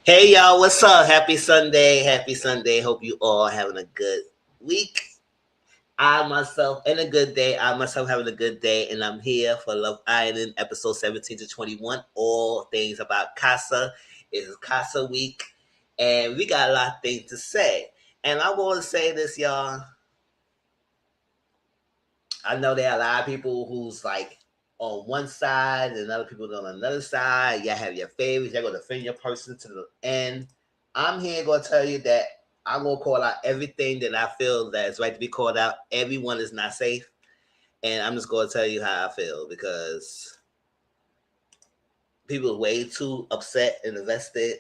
Hey y'all, what's up? Happy Sunday. Happy Sunday. Hope you all having a good week. I myself and a good day. I myself having a good day, and I'm here for Love Island episode 17 to 21. All things about Casa. It is Casa week, and we got a lot of things to say. And I want to say this, y'all. I know there are a lot of people who's like on one side and other people on another side. You have your favorites. You're gonna defend your person to the end. I'm here gonna tell you that I'm gonna call out everything that I feel that is right to be called out. Everyone is not safe, and I'm just gonna tell you how I feel because people are way too upset and invested,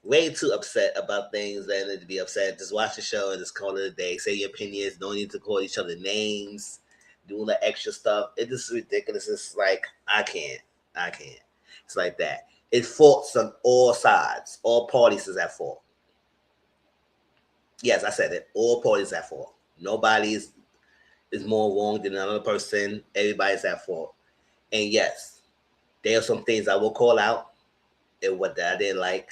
way too upset about things that need to be upset. Just watch the show and just call it a day. Say your opinions. Don't need to call each other names. Doing the extra stuff. It is ridiculous. It's like I can't. I can't. It's like that. It's faults on all sides. All parties is at fault. Yes, I said it. All parties at fault. Nobody is more wrong than another person. Everybody's at fault. And yes, there are some things I will call out and what that I didn't like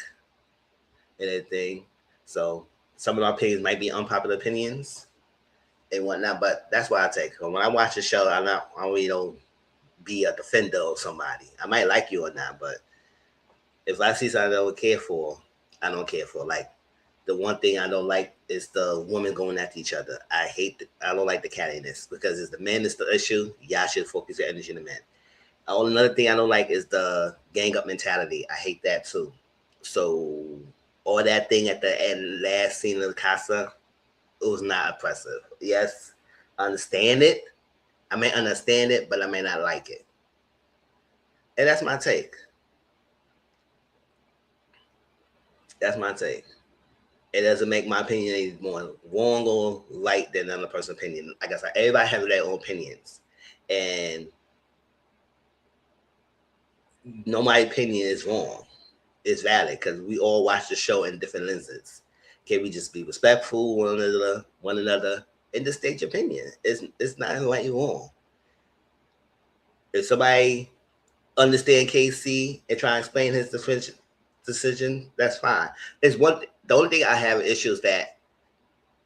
and everything. So some of my opinions might be unpopular opinions and whatnot, but that's what I take. When I watch the show, I really don't be a defender of somebody. I might like you or not, but if I see something I don't care for, I don't care for. Like the one thing I don't like is the women going after each other. I don't like the cattiness because it's the men is the issue. Y'all should focus your energy on the men. Another thing I don't like is the gang up mentality. I hate that too. So all that thing at the end, last scene of the Casa, it was not oppressive. Yes, I understand it. I may understand it, but I may not like it. And that's my take. That's my take. It doesn't make my opinion any more wrong or right than another person's opinion. Like I said, everybody has their own opinions. And no, my opinion is wrong. It's valid because we all watch the show in different lenses. Can we just be respectful one another, and just state your opinion? It's not right or wrong. If somebody understand KC and try to explain his decision, that's fine. There's one. The only thing I have issue is that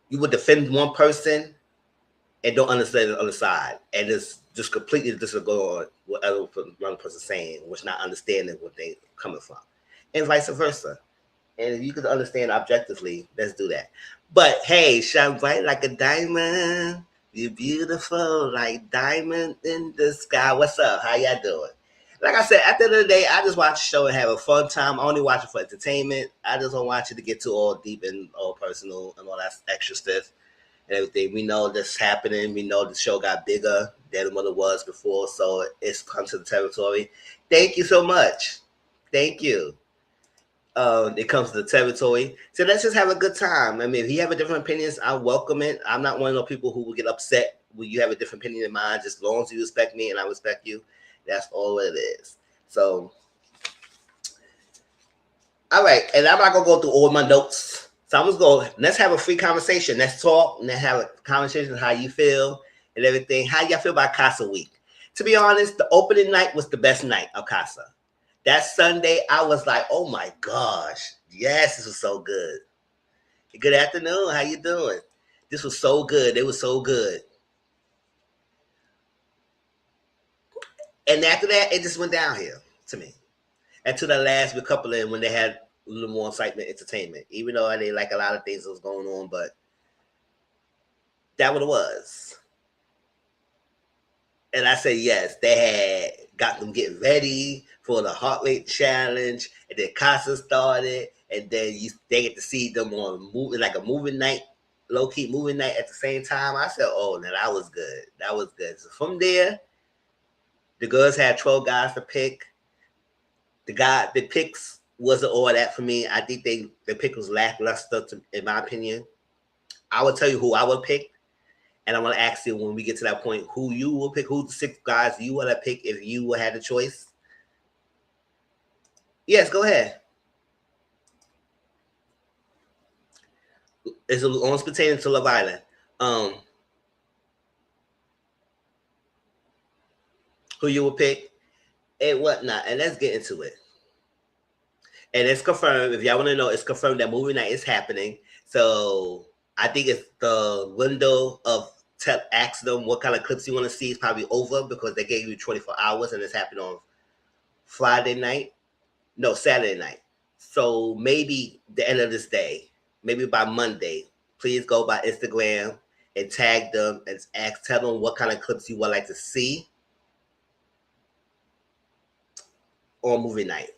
you would defend one person and don't understand the other side, and it's just completely disregard what other person saying, which not understanding what they coming from, and vice versa. And if you could understand objectively, let's do that. But hey, shine bright like a diamond. You're beautiful like diamond in the sky. What's up? How y'all doing? Like I said, at the end of the day, I just watch the show and have a fun time. I only watch it for entertainment. I just don't watch it to get too all deep and all personal and all that extra stuff and everything. We know this happening. We know the show got bigger than what it was before, so it's come to the territory. Thank you so much. Thank you. It comes to the territory. So let's just have a good time. I mean, if you have a different opinions, I welcome it. I'm not one of those people who will get upset when you have a different opinion than mine. Just as long as you respect me and I respect you, that's all it is. So, all right, and I'm not gonna go through all my notes. So I'm just going. Let's have a free conversation. Let's talk and let's have a conversation. How you feel and everything. How y'all feel about Casa Week? To be honest, the opening night was the best night of Casa. That Sunday, I was like, oh my gosh, yes, this was so good. Good afternoon, how you doing? This was so good. It was so good. And after that, it just went downhill to me. Until the last couple in when they had a little more excitement, entertainment. Even though I didn't like a lot of things that was going on, but that what it was. And I say yes, they had got them getting ready for the heart rate challenge, and then Casa started, and then they get to see them on moving like a movie night, low key movie night at the same time. I said, oh, now that was good. That was good. So from there, the girls had 12 guys to pick. The picks wasn't all that for me. I think the pick was lackluster in my opinion. I would tell you who I would pick. And I'm gonna ask you when we get to that point, who you will pick, who's the 6 guys you want to pick if you had the choice. Yes, go ahead. It's almost pertaining to Love Island. Um, who you will pick and whatnot, and let's get into it. And it's confirmed. If y'all want to know, it's confirmed that movie night is happening. So I think it's the window of ask them what kind of clips you want to see is probably over because they gave you 24 hours and it's happening on Friday night. No, Saturday night. So maybe the end of this day, maybe by Monday, please go by Instagram and tag them and tell them what kind of clips you would like to see on movie night.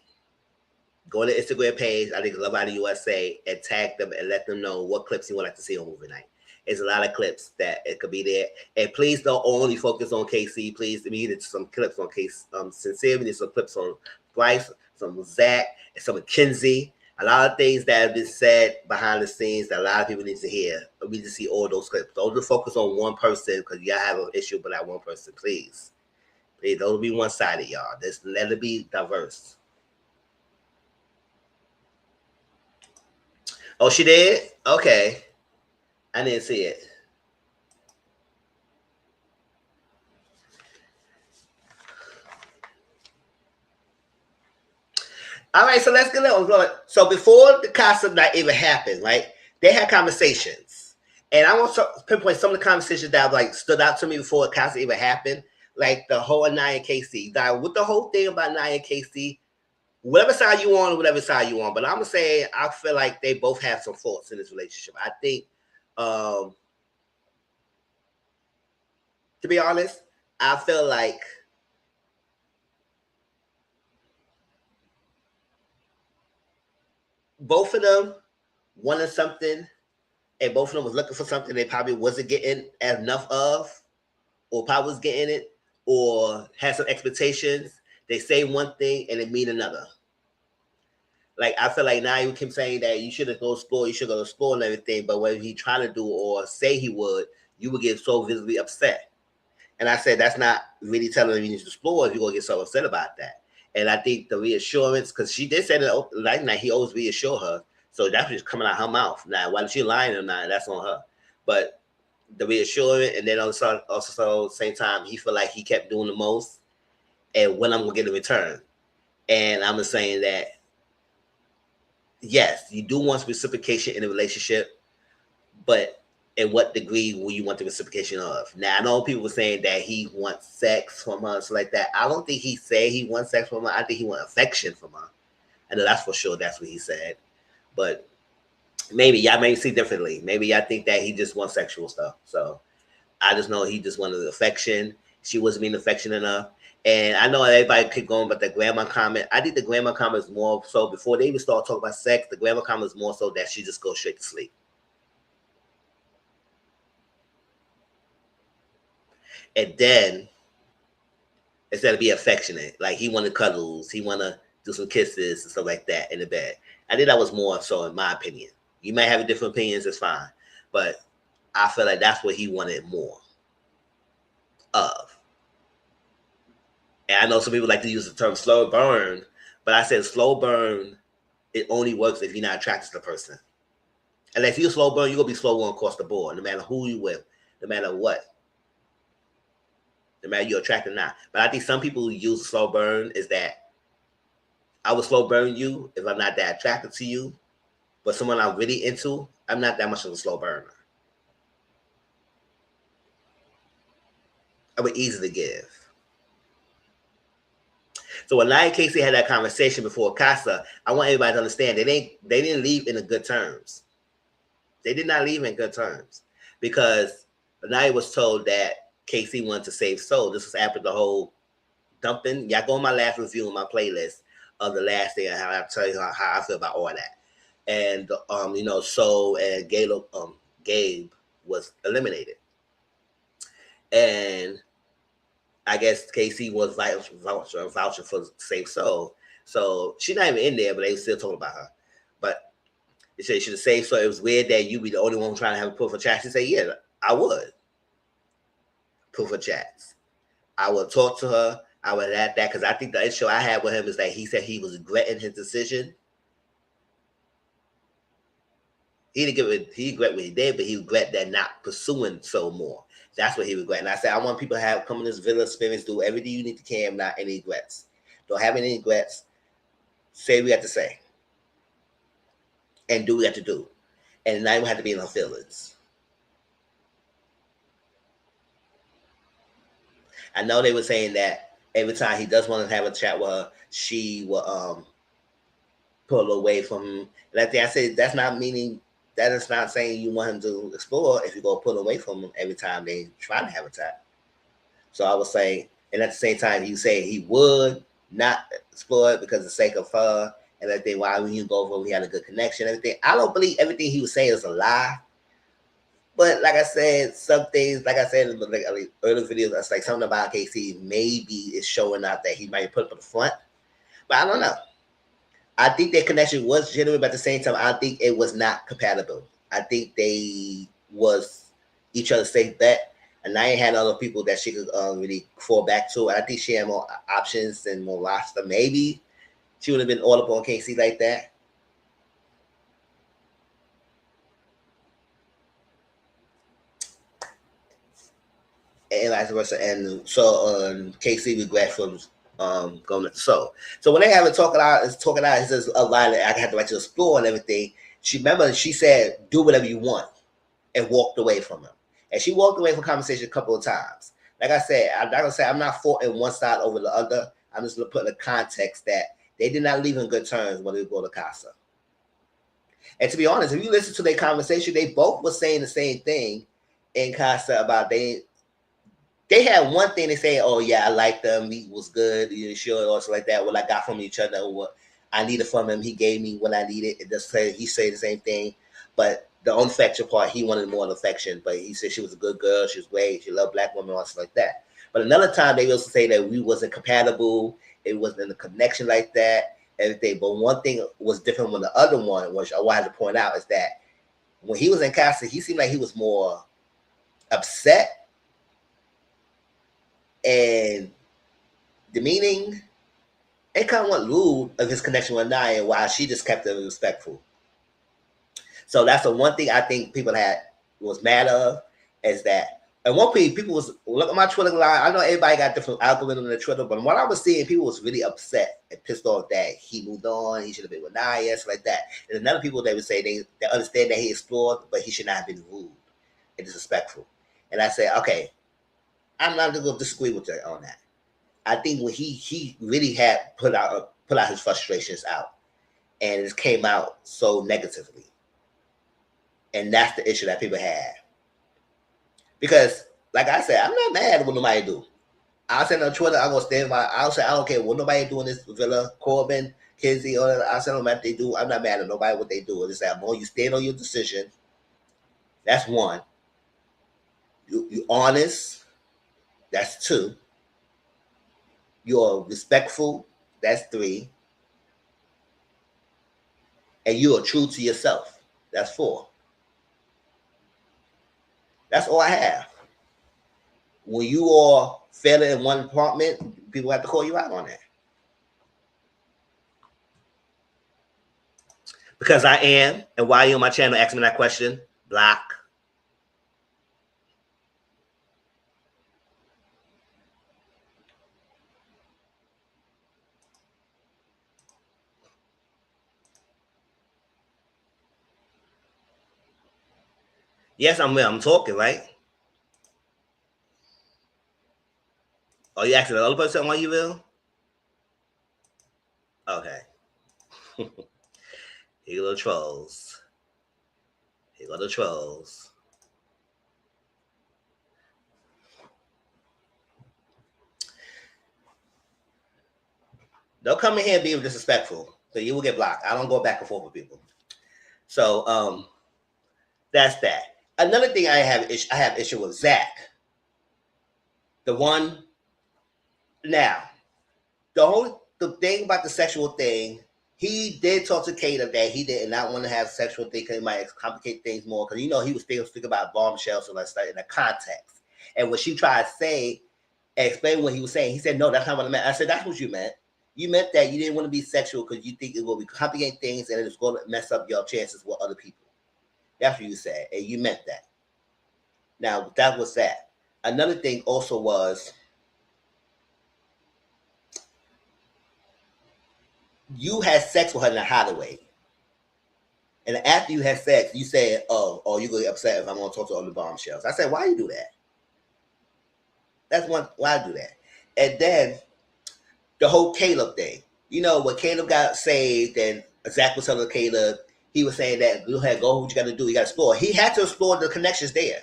Go on the Instagram page, I think Love Out of USA, and tag them and let them know what clips you would like to see on movie night. There's a lot of clips that it could be there. And please don't only focus on KC. Please, we needed some clips on Case. Sincere, we need some clips on Bryce, some Zach, and some Mackenzie. A lot of things that have been said behind the scenes that a lot of people need to hear. We need to see all those clips. Don't just focus on one person because y'all have an issue with that one person. Please. Please, don't be one-sided, y'all. Just let it be diverse. Oh, she did? Okay. I didn't see it. All right, so let's get on. So before the concert night even happened, right? They had conversations, and I want to pinpoint some of the conversations that like stood out to me before the concert even happened, like the whole Nia and KC. Now, with the whole thing about Nia and KC, whatever side you on, whatever side you on, but I'm gonna say I feel like they both have some faults in this relationship. I think, to be honest, I feel like both of them wanted something and both of them was looking for something they probably wasn't getting enough of, or probably was getting it, or had some expectations. They say one thing and it mean another. Like I feel like now you keep saying that you should have go explore, you should go explore and everything, but when he trying to do or say he would, you would get so visibly upset. And I said that's not really telling him you need to explore if you're gonna get so upset about that. And I think the reassurance, because she did say that like night he always reassure her. So that's what's coming out her mouth. Now, whether she lying or not, that's on her. But the reassurance, and then also same time, he feel like he kept doing the most, and when I'm gonna get a return. And I'm just saying that yes, you do want reciprocation in a relationship, but in what degree will you want the reciprocation of? Now I know people were saying that he wants sex from her, so like that. I don't think he said he wants sex from her. I think he wants affection from her. I know that's for sure. That's what he said. But maybe y'all may see differently. Maybe y'all think that he just wants sexual stuff. So I just know he just wanted affection. She wasn't being affectionate enough. And I know everybody keep going about the grandma comment. I think the grandma comment is more so before they even start talking about sex, the grandma comment is more so that she just goes straight to sleep. And then instead of be affectionate, like he wanted cuddles, he want to do some kisses and stuff like that in the bed. I think that was more so in my opinion. You might have different opinions, it's fine. But I feel like that's what he wanted more of. And I know some people like to use the term slow burn, but I said slow burn, it only works if you're not attracted to the person. And if you're slow burn, you're going to be slow on across the board, no matter who you with, no matter what. No matter you're attracted or not. But I think some people who use slow burn is that I would slow burn you if I'm not that attracted to you, but someone I'm really into, I'm not that much of a slow burner. I would easily give. So when Nia and Casey had that conversation before Casa, I want everybody to understand they didn't leave in good terms. They did not leave in good terms because Nia was told that Casey wanted to save soul. This was after the whole dumping. Y'all go on my last review on my playlist of the last thing and how I tell you how I feel about all that. And Soul and Gabe was eliminated. And I guess Casey was vouching for Safe Soul. So she's not even in there, but they were still talking about her. But they said she should have saved. So it was weird that you be the only one trying to have a proof of chat. She said, yeah, I would. Proof of chats. I would talk to her. I would add that because I think the issue I had with him is that he said he was regretting his decision. He regret what he did, but he regret that not pursuing so more. That's what he regret. And I said, I want people to have come in this villa experience, do everything you need to can, not any regrets. Don't have any regrets. Say what we have to say. and do what we have to do. And not even have to be in her feelings. I know they were saying that every time he does want to have a chat with her, she will pull away from him. And I think I said that's not meaning that is not saying you want him to explore if you go pull away from him every time they try to have a chat. So I was saying, and at the same time, he said he would not explore it because of the sake of her and everything. Why when you go over, we had a good connection, everything. I don't believe everything he was saying is a lie. But like I said, some things, like I said in the early videos, that's like something about KC maybe is showing out that he might put up the front. But I don't know. I think their connection was genuine, but at the same time, I think it was not compatible. I think they was each other's safe bet, and I ain't had other people that she could really fall back to. I think she had more options and more roster. Maybe she would have been all up on KC like that. And vice versa. And so KC regret from going to the soul. So when they have it talking out, he says a line that I had to write to explore and everything. She said, do whatever you want, and walked away from him. And she walked away from conversation a couple of times. Like I said, I'm not gonna say I'm not for in one side over the other. I'm just gonna put in the context that they did not leave in good terms when they go to Casa. And to be honest, if you listen to their conversation, they both were saying the same thing in Casa about they had one thing they say, oh yeah, I liked them, meat was good, you sure, or something like that. What I got from each other, or what I needed from him, he gave me what I needed. It just say he said the same thing, but the affection part, he wanted more affection. But he said she was a good girl, she was great, she loved black women, or something like that. But another time they also say that we wasn't compatible, it wasn't a connection like that, everything. But one thing was different from the other one, which I wanted to point out, is that when he was in Casa, he seemed like he was more upset and demeaning and kind of went rude of his connection with Nia, while she just kept it respectful. So that's the one thing I think people was mad of, is that at one point people was look at my Twitter line. I know everybody got different algorithm in the Twitter, but what I was seeing, people was really upset and pissed off that he moved on. He should have been with Nia, stuff like that. And another people they would say they understand that he explored, but he should not have been rude and disrespectful. And I said, okay, I'm not going to disagree with you on that. I think when he really had put out his frustrations out, and it came out so negatively, and that's the issue that people have. Because, like I said, I'm not mad at what nobody do. I'll say on Twitter, I'm gonna stand by. I'll say I don't care what nobody doing this. Villa, Corbin, Kinsey, or I'll say no matter what they do. I'm not mad at nobody what they do. It's that more you stand on your decision. That's one. You honest. That's two. You're respectful. That's three. And you are true to yourself. That's four. That's all I have. When you are failing in one department, people have to call you out on that. Because I am, and why you on my channel asking me that question? Block. Yes, I'm talking, right? Are you asking the other person why you will? Okay. Here go the trolls. Here go the trolls. Don't come in here and be disrespectful, so you will get blocked. I don't go back and forth with people. So that's that. Another thing I have issue with Zach. The one now, the thing about the sexual thing, he did talk to Kata that he did not want to have sexual thing because it might complicate things more. Because you he was thinking about bombshells, so let's start in the context. And when she tried to say, explain what he was saying, he said, "No, that's not what I meant." I said, "That's what you meant. You meant that you didn't want to be sexual because you think it will be complicating things and it's going to mess up your chances with other people." That's what you said, and you meant that. Now that was that. Another thing also was, you had sex with her in a hideaway. And after you had sex, you said, "Oh, you gonna get upset if I'm gonna talk to other bombshells." I said, "Why you do that?" That's one. Why I do that? And then the whole Caleb thing. You know, when Caleb got saved and Zach was telling Caleb, he was saying that you had go what you got to do. You got to explore. He had to explore the connections there.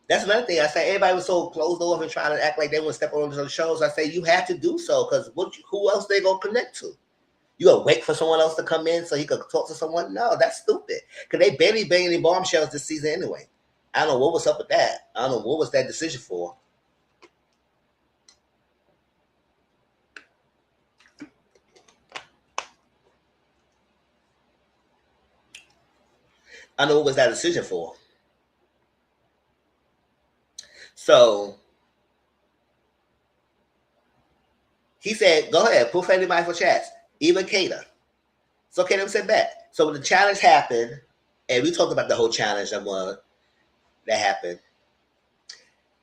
That's another thing. I say everybody was so closed off and trying to act like they want to step on the shows. I say you have to do so because who else they gonna connect to? You gonna wait for someone else to come in so he could talk to someone? No, that's stupid. Because they barely banging any bombshells this season anyway. I don't know what was up with that. I don't know what was that decision for. I don't know what was that decision for. So he said, "Go ahead, put anybody for chats, even Kata." So Kata said back. So when the challenge happened, and we talked about the whole challenge that happened,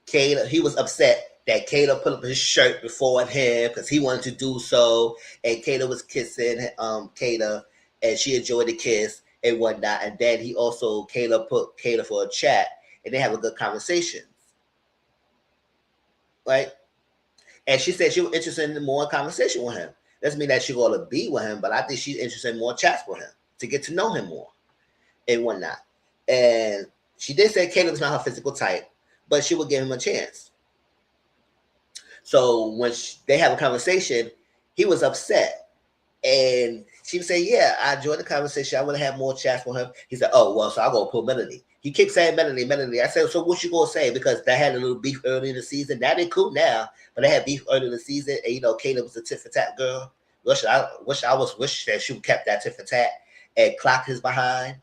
Kata, he was upset that Kata put up his shirt before him because he wanted to do so, and Kata was kissing Kata, and she enjoyed the kiss and whatnot. And then he also Kata put Kata for a chat, and they have a good conversation, right? And she said she was interested in more conversation with him. Doesn't mean that she's going to be with him, but I think she's interested in more chats with him to get to know him more and whatnot. And she did say Caleb's not her physical type, but she would give him a chance. So when they have a conversation, he was upset. And she would say, "Yeah, I enjoyed the conversation. I want to have more chats with him." He said, "Oh, well, so I'll go pull Melanie." He keeps saying Melanie, Melanie. I said, "So what you going to say?" Because they had a little beef early in the season. Now they cool now, but they had beef early in the season. And, you know, Caleb was a tit for tat girl. Wish that she kept that tit for tat and clocked his behind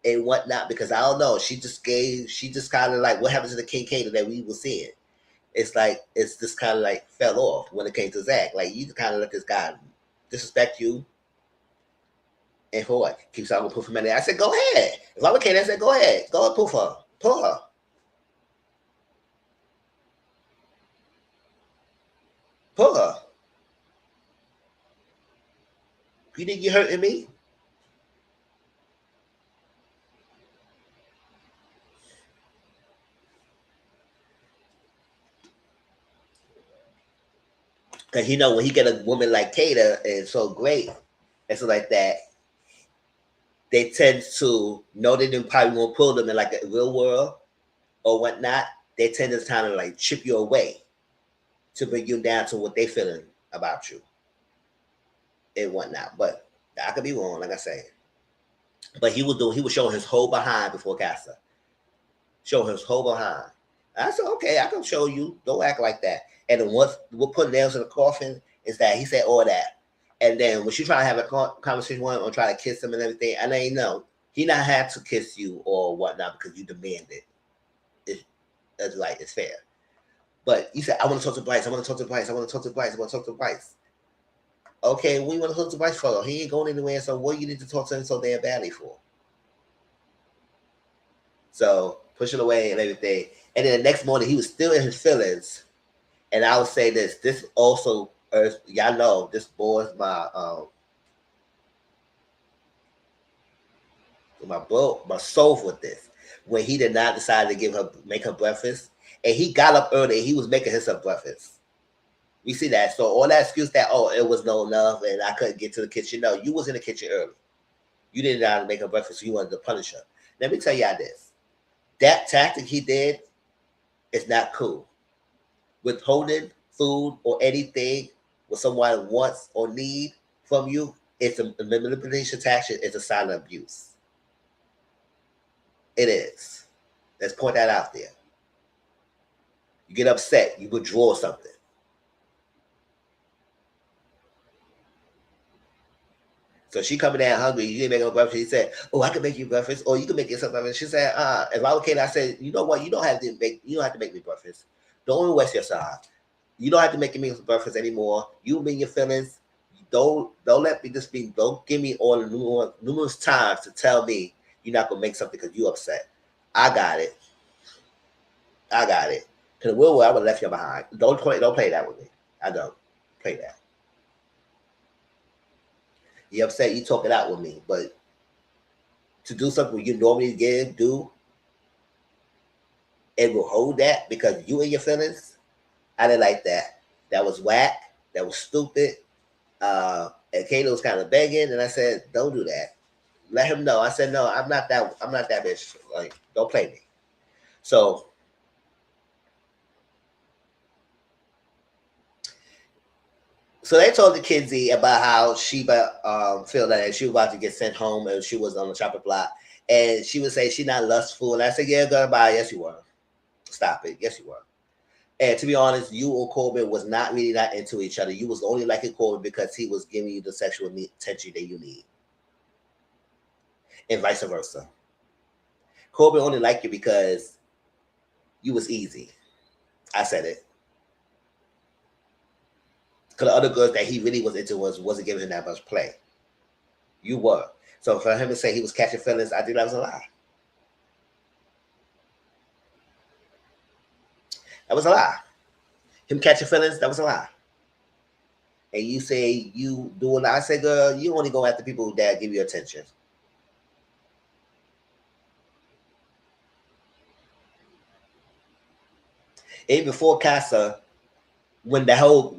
and whatnot. Because I don't know. She just kind of like, what happened to the King Caleb that we were seeing? It's like, it's just kind of like fell off when it came to Zach. Like, you kind of let this guy disrespect you. And for what? Keeps on pull for money. I said, go ahead. If I were Kate, I said, go ahead. Go and pull for her. Pull her. Pull her. You think you're hurting me? Because you know, when he get a woman like Kata and so great and so like that, they tend to know they didn't probably won't pull them in like a real world or whatnot. They tend to kind of like chip you away to bring you down to what they feeling about you and whatnot. But I could be wrong, like I say. But he was showing his whole behind before Casa. Show his whole behind. I said, okay, I can show you. Don't act like that. And then once we'll put nails in the coffin is that he said all that. And then when she try to have a conversation with him or try to kiss him and everything, I ain't know. He not had to kiss you or whatnot because you demanded. It's like it's fair. But you said, I want to talk to Bryce. I want to talk to Bryce. I want to talk to Bryce. I want to talk to Bryce. Okay, we want to talk to Bryce for? He ain't going anywhere. So what you need to talk to him so damn badly for? So push it away and everything. And then the next morning, he was still in his feelings. And I would say this also, y'all know, this bores my soul with this. When he did not decide to make her breakfast, and he got up early, and he was making himself breakfast. We see that. So all that excuse that, oh, it was no enough, and I couldn't get to the kitchen. No, you was in the kitchen early. You didn't know how to make her breakfast, so you wanted to punish her. Let me tell y'all this. That tactic he did is not cool. Withholding food or anything what someone wants or need from you, it's a manipulation tactic. It's a sign of abuse. It is. Let's point that out there. You get upset, you withdraw something. So she coming down hungry. You didn't make her breakfast. She said, "Oh, I can make you breakfast, or you can make yourself breakfast." She said, If I were Kate, I said, "You know what? You don't have to make me breakfast. Don't waste your time. You don't have to make me breakfast anymore. You be your feelings. Don't let me just be. Don't give me all the numerous times to tell me you're not gonna make something because you upset. I got it. I got it. Because I would have left you behind. Don't play that with me. I don't play that. You upset, you talk it out with me. But to do something you normally do, and will hold that because you and your feelings, I didn't like that. That was whack. That was stupid. And Kato was kind of begging, and I said, "Don't do that. Let him know." I said, "No, I'm not that. I'm not that bitch. Like, don't play me." So, so they told the Kinsey about how she feel that she was about to get sent home and she was on the chopping block, and she would say she's not lustful, and I said, "Yeah, girl, bye. Yes, you were. Stop it. Yes, you were." And to be honest, you and Corbin was not really that into each other. You was only liking Corbin because he was giving you the sexual attention that you need, and vice versa. Corbin only liked you because you was easy. I said it. Because the other girls that he really was into wasn't giving him that much play. You were. So for him to say he was catching feelings, I think that was a lie. That was a lie. Him catching feelings, that was a lie. And you say you doing that. I say, girl, you only go after people that give you attention. Even before Casa, when the whole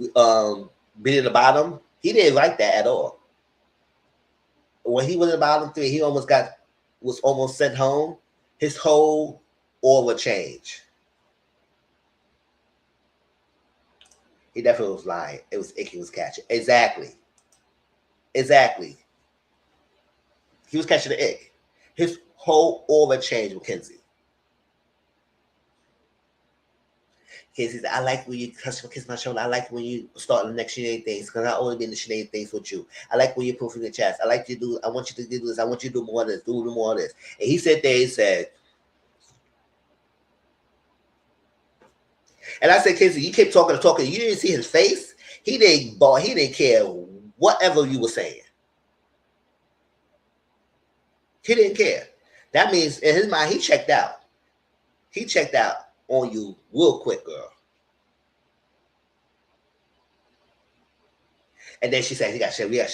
being at the bottom, he didn't like that at all. When he was in the bottom three, he was almost sent home. His whole aura changed. He definitely was lying. It was Icky was catching. Exactly. Exactly. He was catching the ick. His whole aura changed with Kenzie. Kenzie said, I like when you kiss my shoulder. I like when you start the next Sinead things because I only been the Sinead things with you. I like when you put in the chest. I want you to do this. I want you to do more of this. Do more of this. And he said there, he said, and I said, Kenzie, you kept talking and talking. You didn't see his face. He didn't care whatever you were saying. He didn't care. That means in his mind, he checked out. He checked out on you real quick, girl. And then she said, she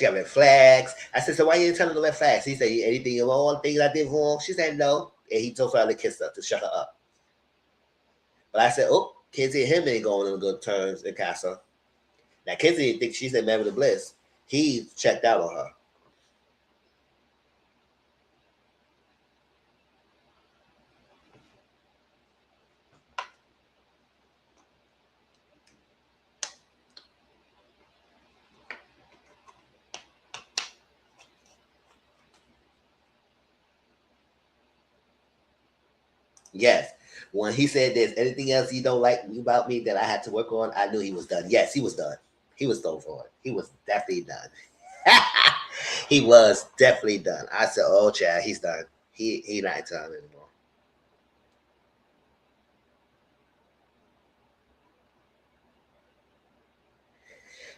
got red flags. I said, so why you didn't tell her the red flags? He said, anything wrong, things I did wrong? She said, no. And he told her to kiss her, to shut her up. But I said, oh, Kenzie and him ain't going on good terms in Casa. Now, Kenzie didn't think she said Mary the Bliss. He checked out on her. Yes. When he said there's anything else you don't like about me that I had to work on, I knew he was done. Yes, he was done. He was done for it. He was definitely done. He was definitely done. I said, oh, Chad, he's done. He not in time anymore.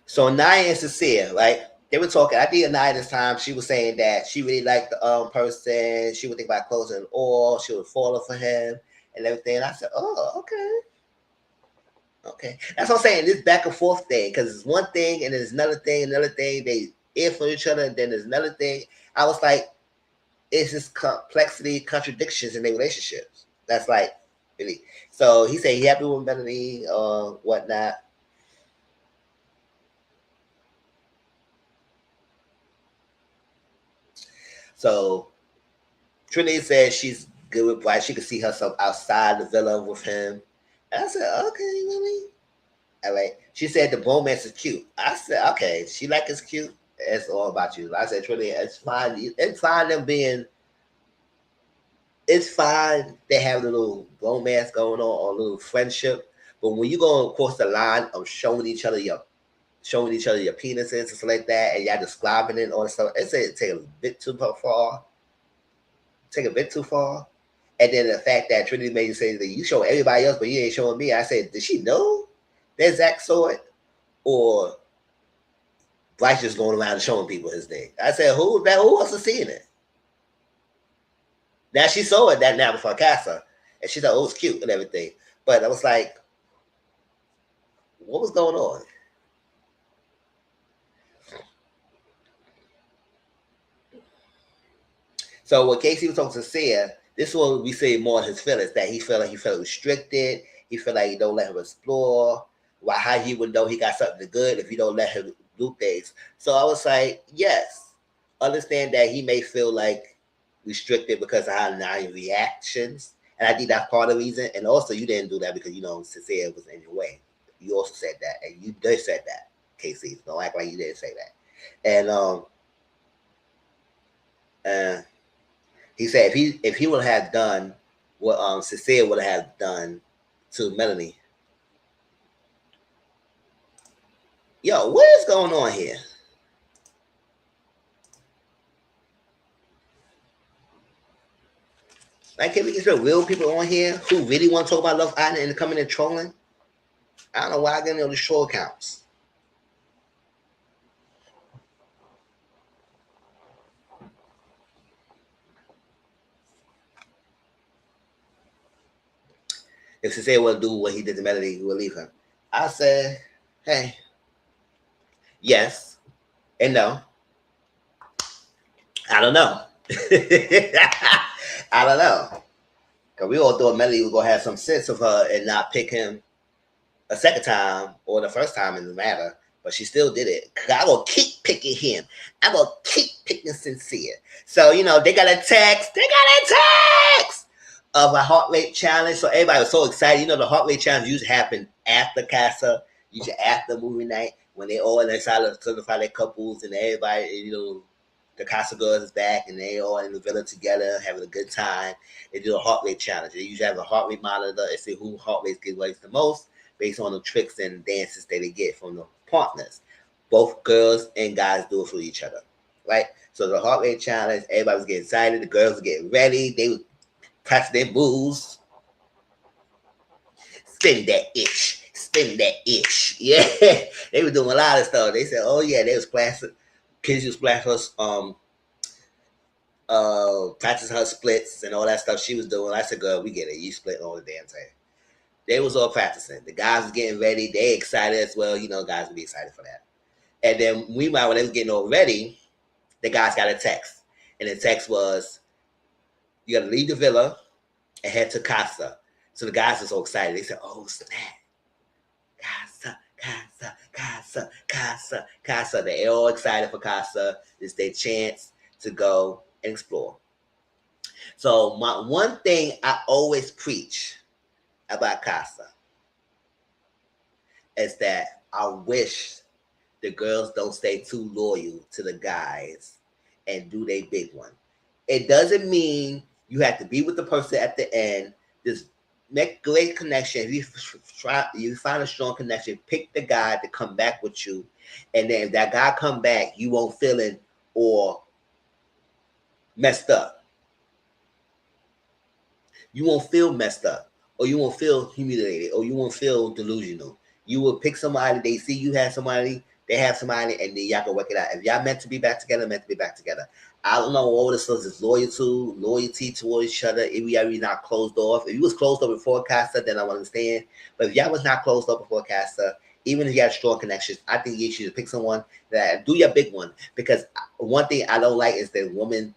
So Naya and Cecilia, right? They were talking. I think Naya this time she was saying that she really liked the person. She would think about closing all. She would fall for him and everything. And I said, oh, okay. Okay. That's what I'm saying. This back and forth thing, because it's one thing and there's another thing. They ear for each other, and then there's another thing. I was like, it's just complexity, contradictions in their relationships. That's like really. So he said he happy with Melanie or whatnot. So Trinity said she's good with Bryce. She could see herself outside the villa with him. And I said, okay, Lily. All right. She said the bromance is cute. I said, okay. She like it's cute. It's all about you. I said, Trinity, it's fine. It's fine them being. It's fine they have a little romance going on or a little friendship. But when you go across the line of showing each other your penises and stuff like that, and y'all describing it and all that stuff, it's a take a bit too far. Take a bit too far. And then the fact that Trinity made you say that you show everybody else, but you ain't showing me. I said, did she know that Zach saw it? Or Bryce just going around showing people his thing? I said, who else is seeing it? Now she saw it that now before Casa. And she thought it was cute and everything. But I was like, what was going on? So what Casey was talking to Sia, this is what we say more his feelings, that he felt like he felt restricted. He felt like you don't let him explore. Why how he would know he got something good if you don't let him do things. So I was like, yes, understand that he may feel like restricted because of how now reactions. And I think that's part of the reason. And also you didn't do that because you know Sia was in your way. You also said that. And you did said that, Casey. Don't act like you didn't say that. And uh he said if he would have done what Cecilia would have done to Melanie. Yo, what is going on here? Like, can we get some real people on here who really want to talk about Love Island and coming and trolling? I don't know why I get on these troll accounts. If Cecilia would do what he did to Melanie, he would leave her. I said, hey, yes and no. I don't know. I don't know. Because we all thought Melanie was going to have some sense of her and not pick him a second time or the first time, it doesn't matter. But she still did it. Cause I will keep picking him. I will keep picking Sincere. So, you know, they got a text. They got a text of a heart rate challenge. So everybody was so excited. You know, the heart rate challenge usually happen after Casa, usually after movie night, when they all decided to certify their couples and everybody, you know, the Casa girls is back and they all in the villa together having a good time. They do a heart rate challenge. They usually have a heart rate monitor and see who heart rate gets raised the most based on the tricks and dances that they get from the partners. Both girls and guys do it for each other, right? So the heart rate challenge, everybody was getting excited. The girls were getting ready. They would practice their moves. Spin that itch. Spin that itch. Yeah. They were doing a lot of stuff. They said, oh yeah, they was splashing. Kids used splash us practice her splits and all that stuff she was doing. I said, girl, we get it. You split all the damn time. They was all practicing. The guys was getting ready. They excited as well. You know, guys would be excited for that. And then meanwhile, when they was getting all ready, the guys got a text. And the text was, you gotta leave the villa and head to Casa. So the guys were so excited. They said, oh snap. Casa, Casa, Casa, Casa, Casa. They're all excited for Casa. It's their chance to go and explore. So my one thing I always preach about Casa is that I wish the girls don't stay too loyal to the guys and do their big one. It doesn't mean you have to be with the person at the end. Just make great connection. If you find a strong connection, pick the guy to come back with you. And then if that guy come back, you won't feel it or messed up. You won't feel messed up, or you won't feel humiliated, or you won't feel delusional. You will pick somebody, they see you have somebody, they have somebody, and then y'all can work it out. If y'all meant to be back together, meant to be back together. I don't know all this stuff is loyalty towards each other. If we are not closed off. If you was closed off before Casa, then I would understand. But if y'all was not closed off before Casa, even if you had strong connections, I think you should pick someone that do your big one. Because one thing I don't like is that women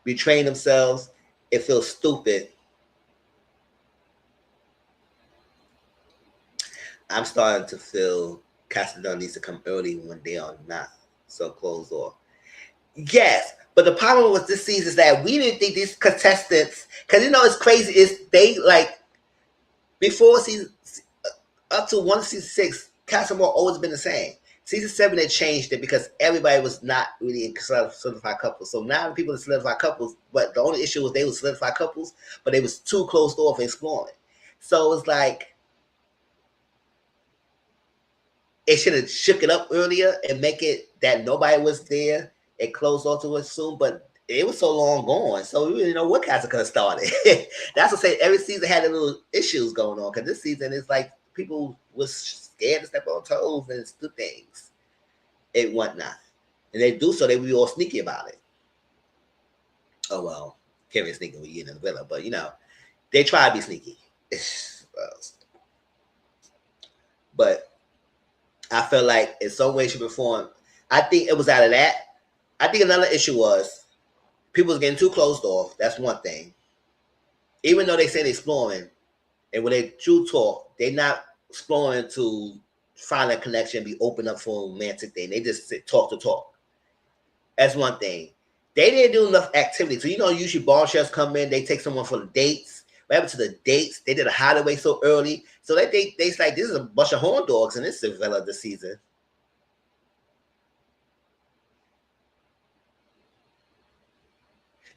betraying themselves. It feels stupid. I'm starting to feel Casadon needs to come early when they are not so closed off. Yes, but the problem with this season is that we didn't think these contestants, because you know it's crazy, is they like before season up to one season 6, Casamore always been the same. Season 7 they changed it because everybody was not really in solidified couples. So now the people are solidified couples, but the only issue was they were solidified couples, but they was too closed off and exploring. So it's like it should have shook it up earlier and make it that nobody was there and closed off to it soon, but it was so long gone, so we didn't know what Casa could have started. That's what I say. Every season had a little issues going on because this season is like people was scared to step on toes and do things and whatnot, and they do so. They would be all sneaky about it. Oh well, can't be sneaky when you're in the villa, but you know they try to be sneaky. But I felt like in some way, shape, or form, I think it was out of that. I think another issue was people was getting too closed off. That's one thing. Even though they say they're exploring, and when they true talk, they're not exploring to find a connection, be open up for a romantic thing. They just sit, talk to talk. That's one thing. They didn't do enough activity. So usually bombshells come in, they take someone for the dates. What happened to the dates? They did a hideaway so early. So they like this is a bunch of horn dogs in this villa this season.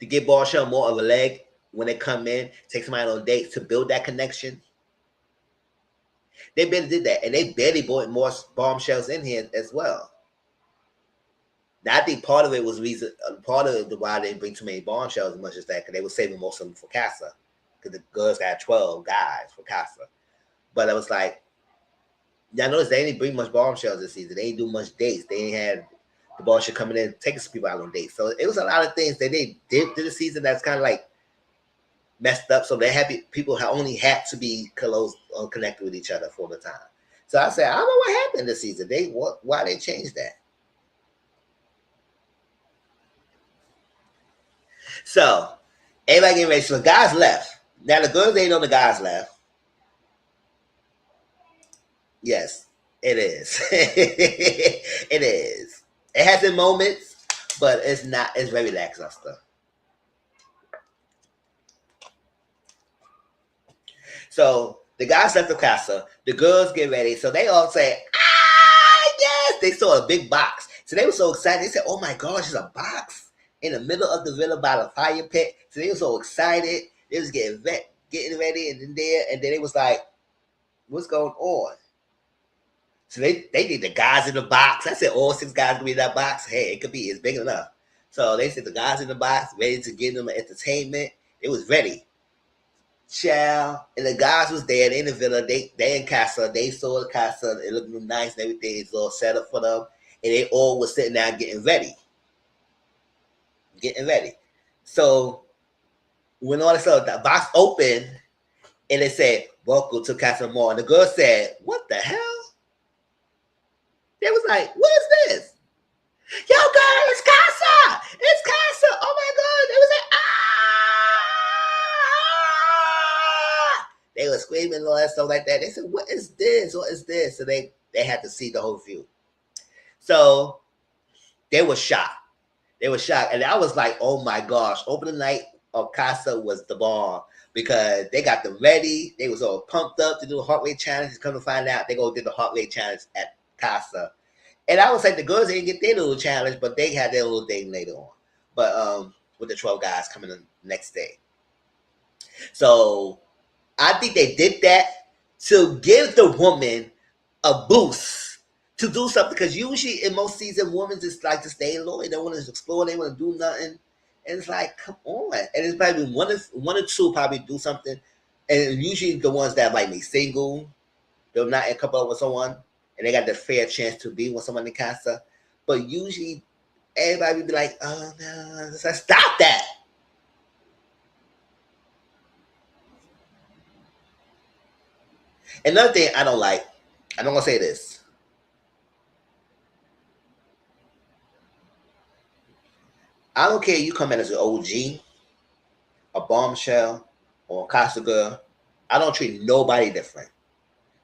To give bombshell more of a leg when they come in, take somebody on dates to build that connection. They barely did that, and they barely brought more bombshells in here as well. Now, I think part of it was part of the why they didn't bring too many bombshells as much as that, because they were saving most of them for Casa, because the girls got 12 guys for Casa. But I was like, y'all notice they didn't bring much bombshells this season. They didn't do much dates. They didn't have the bombshell coming in taking some people out on dates. So it was a lot of things that they did to the season that's kind of like messed up. So they happy people only had to be close or connected with each other for the time. So I said, I don't know what happened this season. Why they changed that. So everybody getting ready. So the guys left. Now the girls ain't know the guys left. Yes, it is. It is. It has its moments, but it's not. It's very lackluster. So the guys left the casa. The girls get ready. So they all say, "Ah, yes!" They saw a big box. So they were so excited. They said, "Oh my gosh, it's a box in the middle of the villa by the fire pit." So they were so excited. They was getting ready, and then they was like, "What's going on?" So they did the guys in the box. I said all 6 guys could be in that box. Hey, it could be. It's big enough. So they said the guys in the box ready to give them entertainment. It was ready. Child, and the guys was there. They in the villa. They in casa. They saw the casa. It looked nice and everything. It's all set up for them. And they all was sitting there getting ready. Getting ready. So when all this stuff, the box opened and it said, "Welcome to Casa Mall." And the girl said, "What the hell?" They was like, "What is this?" "Yo, girl, it's Casa! It's Casa! Oh my god!" They was like, "Ah!" They were screaming and all that stuff like that. They said, "What is this? What is this?" So they had to see the whole view. So they were shocked. They were shocked. And I was like, "Oh my gosh." Opening night of Casa was the bomb because they got them ready. They was all pumped up to do a heart rate challenge. Come to find out, they go did the heart rate challenge at Casa. And I would say the girls didn't get their little challenge, but they had their little thing later on. But with the 12 guys coming the next day. So I think they did that to give the woman a boost to do something. Because usually in most seasons, women just like to stay low. They don't want to explore. They want to do nothing. And it's like, come on. And it's probably one or two probably do something. And usually the ones that like me single, they're not in couple up with someone, and they got the fair chance to be with someone in casa. But usually everybody would be like, "Oh no, stop that." Another thing I don't like, I'm gonna say this. I don't care if you come in as an OG, a bombshell, or a casa girl. I don't treat nobody different.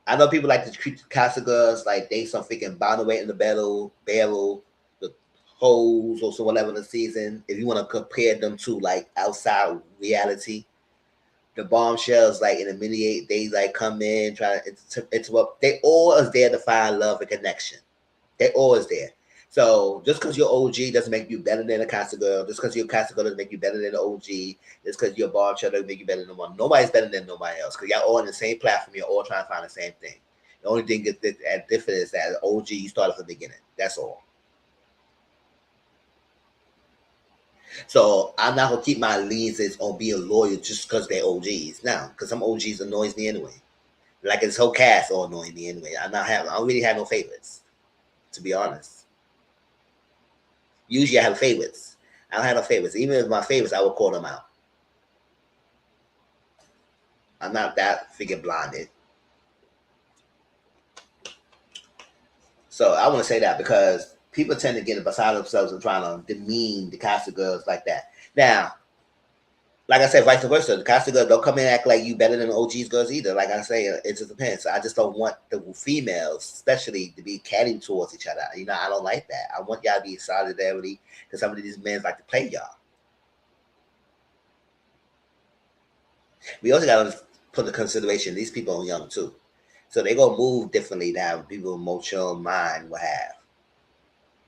I know people like to treat the casa girls like they some freaking bound weight in the barrel, the hoes or so whatever the season. If you want to compare them to like outside reality, the bombshells like in a mini they like come in try to interrupt. They all is there to find love and connection. They always there. So just because you're OG doesn't make you better than a Casa girl. Just because you're a Casa girl doesn't make you better than an OG. Just because you're a bombshell doesn't make you better than one. Nobody's better than nobody else. Because y'all all on the same platform. You're all trying to find the same thing. The only thing that different is that OG you start from the beginning. That's all. So I'm not gonna keep my allegiance on being loyal just because they're OGs. Now, because some OGs annoys me anyway. Like this whole cast all annoying me anyway. I don't really have no favorites, to be honest. Usually I have favorites. I don't have no favorites. Even if my favorites, I will call them out. I'm not that freaking blinded. So I want to say that because people tend to get beside themselves and trying to demean the Casa girls like that. Now, like I said, vice versa. The Casa girls don't come in and act like you better than the OG's girls either. Like I say, it just depends. I just don't want the females, especially, to be catty towards each other. You know, I don't like that. I want y'all to be in solidarity because some of these men like to play y'all. We also got to put the consideration these people are young too, so they gonna move differently than people with mature mind will have.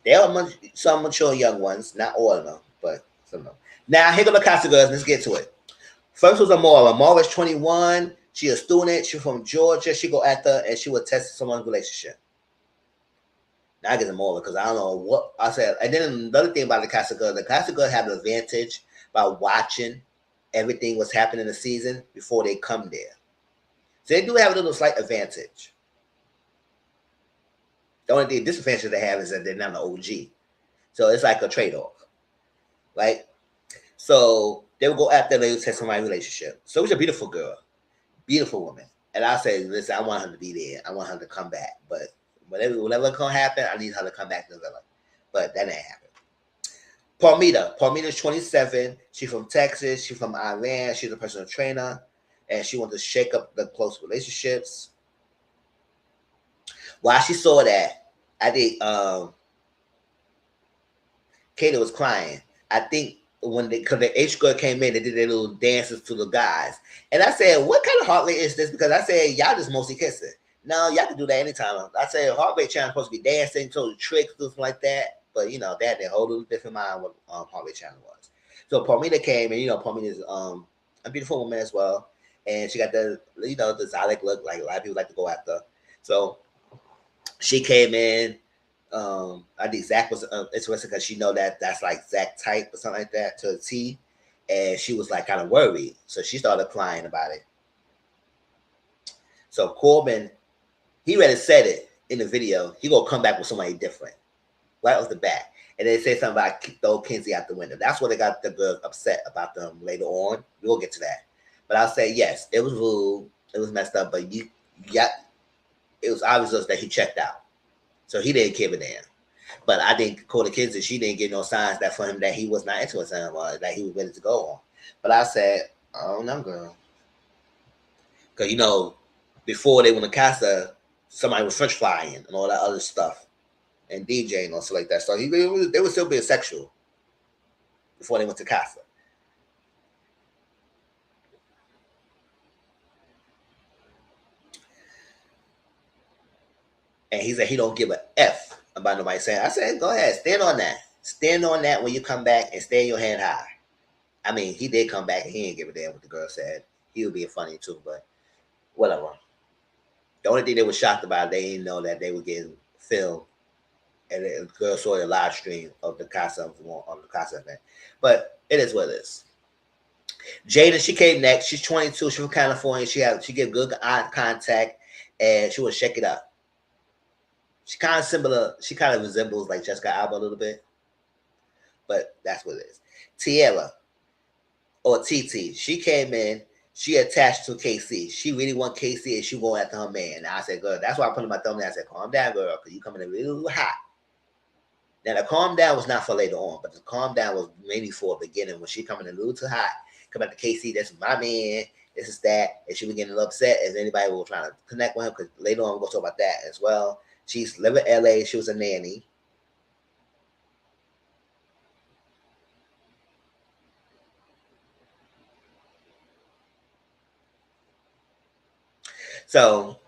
There are some mature young ones, not all of them, but some of them. Now here go the Casa girls. Let's get to it. First was Amora. Amora's 21. She a student. She from Georgia. She go after and she will test someone's relationship. Now I get Amora because I don't know what I said. And then another thing about the Casa girls have an advantage by watching everything what's happening in the season before they come there. So they do have a little slight advantage. The only thing disadvantage they have is that they're not an OG. So it's like a trade-off. Right? So they will go after they will test my relationship. So it's a beautiful girl. Beautiful woman. And I say, listen, I want her to be there. I want her to come back. But whatever can happen, I need her to come back to the villa. But that ain't happen. Palmita's 27. She's from Texas. She's from Iran. She's a personal trainer. And she wants to shake up the close relationships. While she saw that, I think Kato was crying. I think because the H girl came in, they did their little dances to the guys. And I said, what kind of heart rate is this? Because I said, y'all just mostly kissing. No, y'all can do that anytime. I said, heart rate channel supposed to be dancing, so tricks, something like that. But, you know, they had their whole little different mind what heart rate channel was. So Palmita came, and, you know, Palmita is a beautiful woman as well. And she got the, you know, the exotic look like a lot of people like to go after. So she came in. I think Zach was interested because she know that that's like Zach type or something like that to a T, and she was like kind of worried, so she started crying about it. So Corbin, he already said it in the video. He gonna come back with somebody different right off the bat, and they say something about throw Kinsey out the window. That's what they got the girls upset about them later on. We'll get to that, but I'll say yes, it was rude, it was messed up, but it was obvious that he checked out. So he didn't give a damn. But I think Cody Kinsey, she didn't get no signs that for him that he was not interested in her, that he was ready to go on. But I said, oh no, girl. Because, you know, before they went to Casa, somebody was French flying and all that other stuff and DJing and stuff like that. So they were still being sexual before they went to Casa. And he said he don't give a F about nobody saying. I said, go ahead, stand on that. Stand on that when you come back and stand your hand high. I mean, he did come back and he didn't give a damn what the girl said. He was being funny too, but whatever. The only thing they were shocked about, they didn't know that they were getting filmed, and the girl saw the live stream of the Casa on the Casa event. But it is what it is. Jada, she came next. She's 22. She's from California. She get good eye contact, and she will shake it up. She kind of similar. She kind of resembles like Jessica Alba a little bit, but that's what it is. Tierra or TT, she came in. She attached to KC. She really want KC, and she going after her man. And I said, girl, that's why I put in my thumb down. I said, calm down, girl, because you coming in really hot. Now the calm down was not for later on, but the calm down was mainly for the beginning when she coming in a little too hot. Come back to KC, that's my man. This is that, and she was getting upset as anybody was trying to connect with him because later on we're gonna talk about that as well. She's living in LA. She was a nanny. So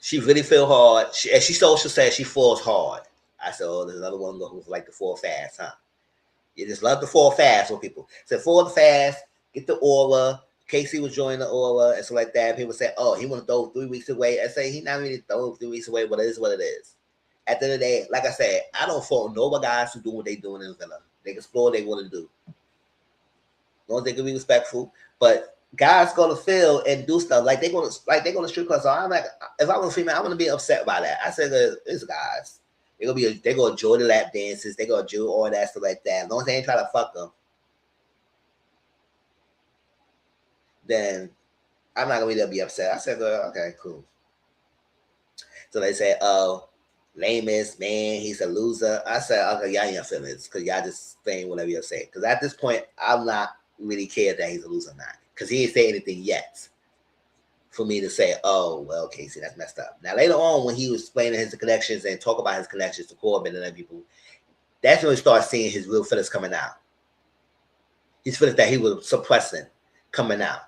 she really feel hard. She also said she falls hard. I said, oh, there's another one who's like to fall fast, huh? You just love to fall fast with people. So fall fast, get the aura. Casey was joining the aura and stuff like that. People say, oh, he want to throw 3 weeks away. I say, he not really throwing 3 weeks away, but it is what it is. At the end of the day, like I said, I don't fault no guys who do what they doing in the villa. They can explore what they want to do. As long as they can be respectful. But guys gonna feel and do stuff like they gonna strip club. So I'm like, if I was a female, I'm gonna be upset by that. I said, it's guys. They gonna enjoy the lap dances. They gonna enjoy all that stuff like that. As long as they ain't try to fuck them, then I'm not gonna really be upset. I said, okay, cool. So they say, oh, lamest man, he's a loser. I said, okay, y'all ain't your feelings because y'all just saying whatever you're saying. Because at this point, I'm not really care that he's a loser or not because he ain't say anything yet for me to say, oh, well, Casey, that's messed up. Now, later on, when he was explaining his connections and talk about his connections to Corbin and other people, that's when we start seeing his real feelings coming out. His feelings that he was suppressing coming out.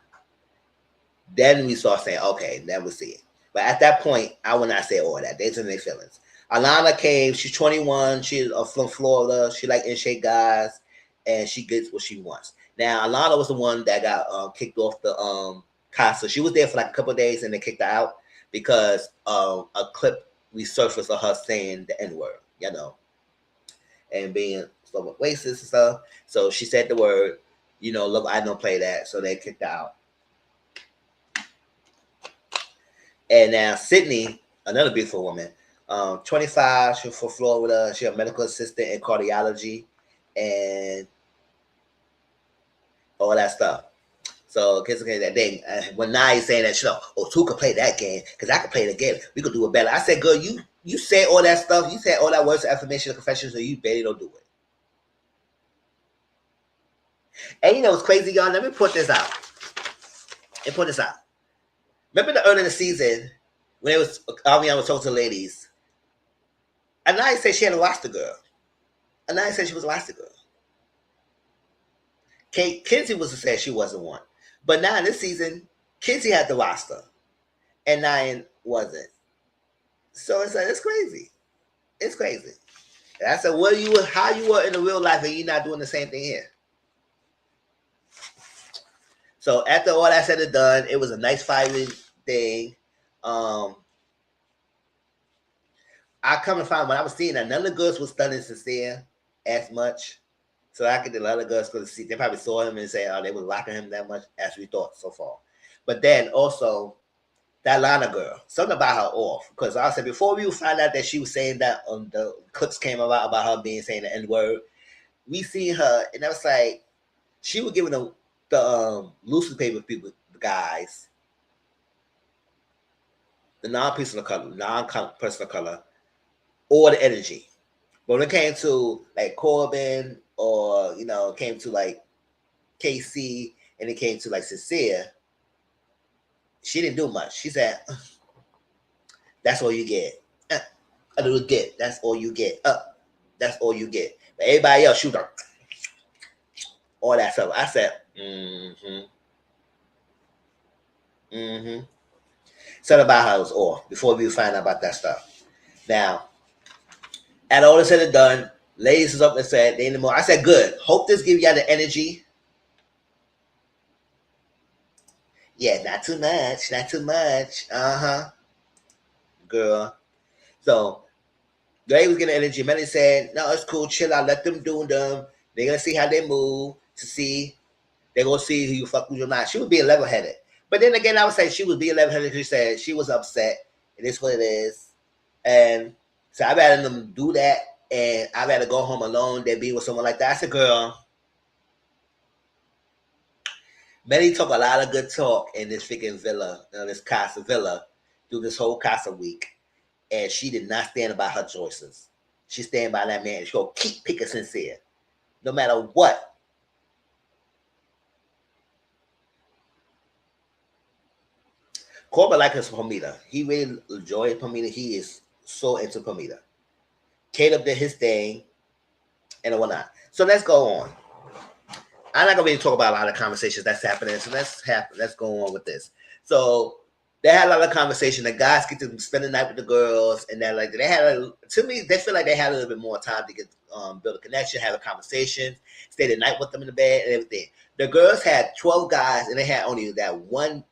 Then we start saying, okay, then we see it. But at that point, I would not say all that. They're in their feelings. Alana came. She's 21. She's from Florida. She like in-shape guys, and she gets what she wants. Now, Alana was the one that got kicked off the casa. She was there for like a couple of days, and they kicked her out because a clip resurfaced of her saying the N-word, you know, and being somewhat racist and stuff. So she said the word, you know, look, I don't play that, so they kicked her out. And now Sydney, another beautiful woman, 25, she's from Florida. She's a medical assistant in cardiology and all that stuff. So, kids okay, that thing. When Nia saying that, you know, oh, two could play that game because I could play the game. We could do it better. I said, girl, you said all that stuff. You said all that words of affirmation and confession, so you barely don't do it. And you know what's crazy, y'all? Let me put this out. Remember the early in the season when it was Ariana was talking to ladies. Anaya said she had a roster girl. Anaya said she was a roster girl. Kinsey was to say she wasn't one. But now in this season, Kinsey had the roster. And Nyan wasn't. So it's like, it's crazy. It's crazy. And I said, how you were in the real life and you're not doing the same thing here. So after all that said and done, it was a nice fighting thing. I come and find when I was seeing that none of the girls was stunning sincere as much. So I could the other girls could see they probably saw him and say, oh, they was locking him that much as we thought so far. But then also that Lana girl, something about her off. Because I said before we find out that she was saying that the clips came about her being saying the N-word, we seen her and I was like, she was giving the loose paper people, the guys, the non-personal color, or the energy. But when it came to like Corbin or, you know, came to like KC and it came to like Sincere, she didn't do much. She said, that's all you get. A little get. That's all you get. That's all you get. But everybody else, shoot her. All that stuff. I said, Something about her was off before we find out about that stuff. Now, at all this said and done, ladies was up and said, they need more. I said, good. Hope this gives y'all the energy. Yeah, not too much. Not too much. Girl. So, they was getting energy. Melly said, no, it's cool. Chill out. Let them do them. They're going to see how they move to see. They're going to see who you fuck with or not. She would be level-headed. But then again, I would say she would be level-headed. She said she was upset. It is what it is. And so I'd rather them do that. And I'd rather go home alone than be with someone like that. I said, girl, Melly talk a lot of good talk in this freaking villa, this Casa Villa, through this whole Casa week. And she did not stand by her choices. She stand by that man. She go keep picking Sincere. No matter what. Corbin likes his Pomita. He really enjoys Pomita. He is so into Pomita. Caleb did his thing and whatnot. So let's go on. I'm not gonna really talk about a lot of conversations that's happening. So let's go on with this. So they had a lot of conversation. The guys get to spend the night with the girls, and that like they had to me they feel like they had a little bit more time to get build a connection, have a conversation, stay the night with them in the bed and everything. The girls had 12 guys, and they had only that one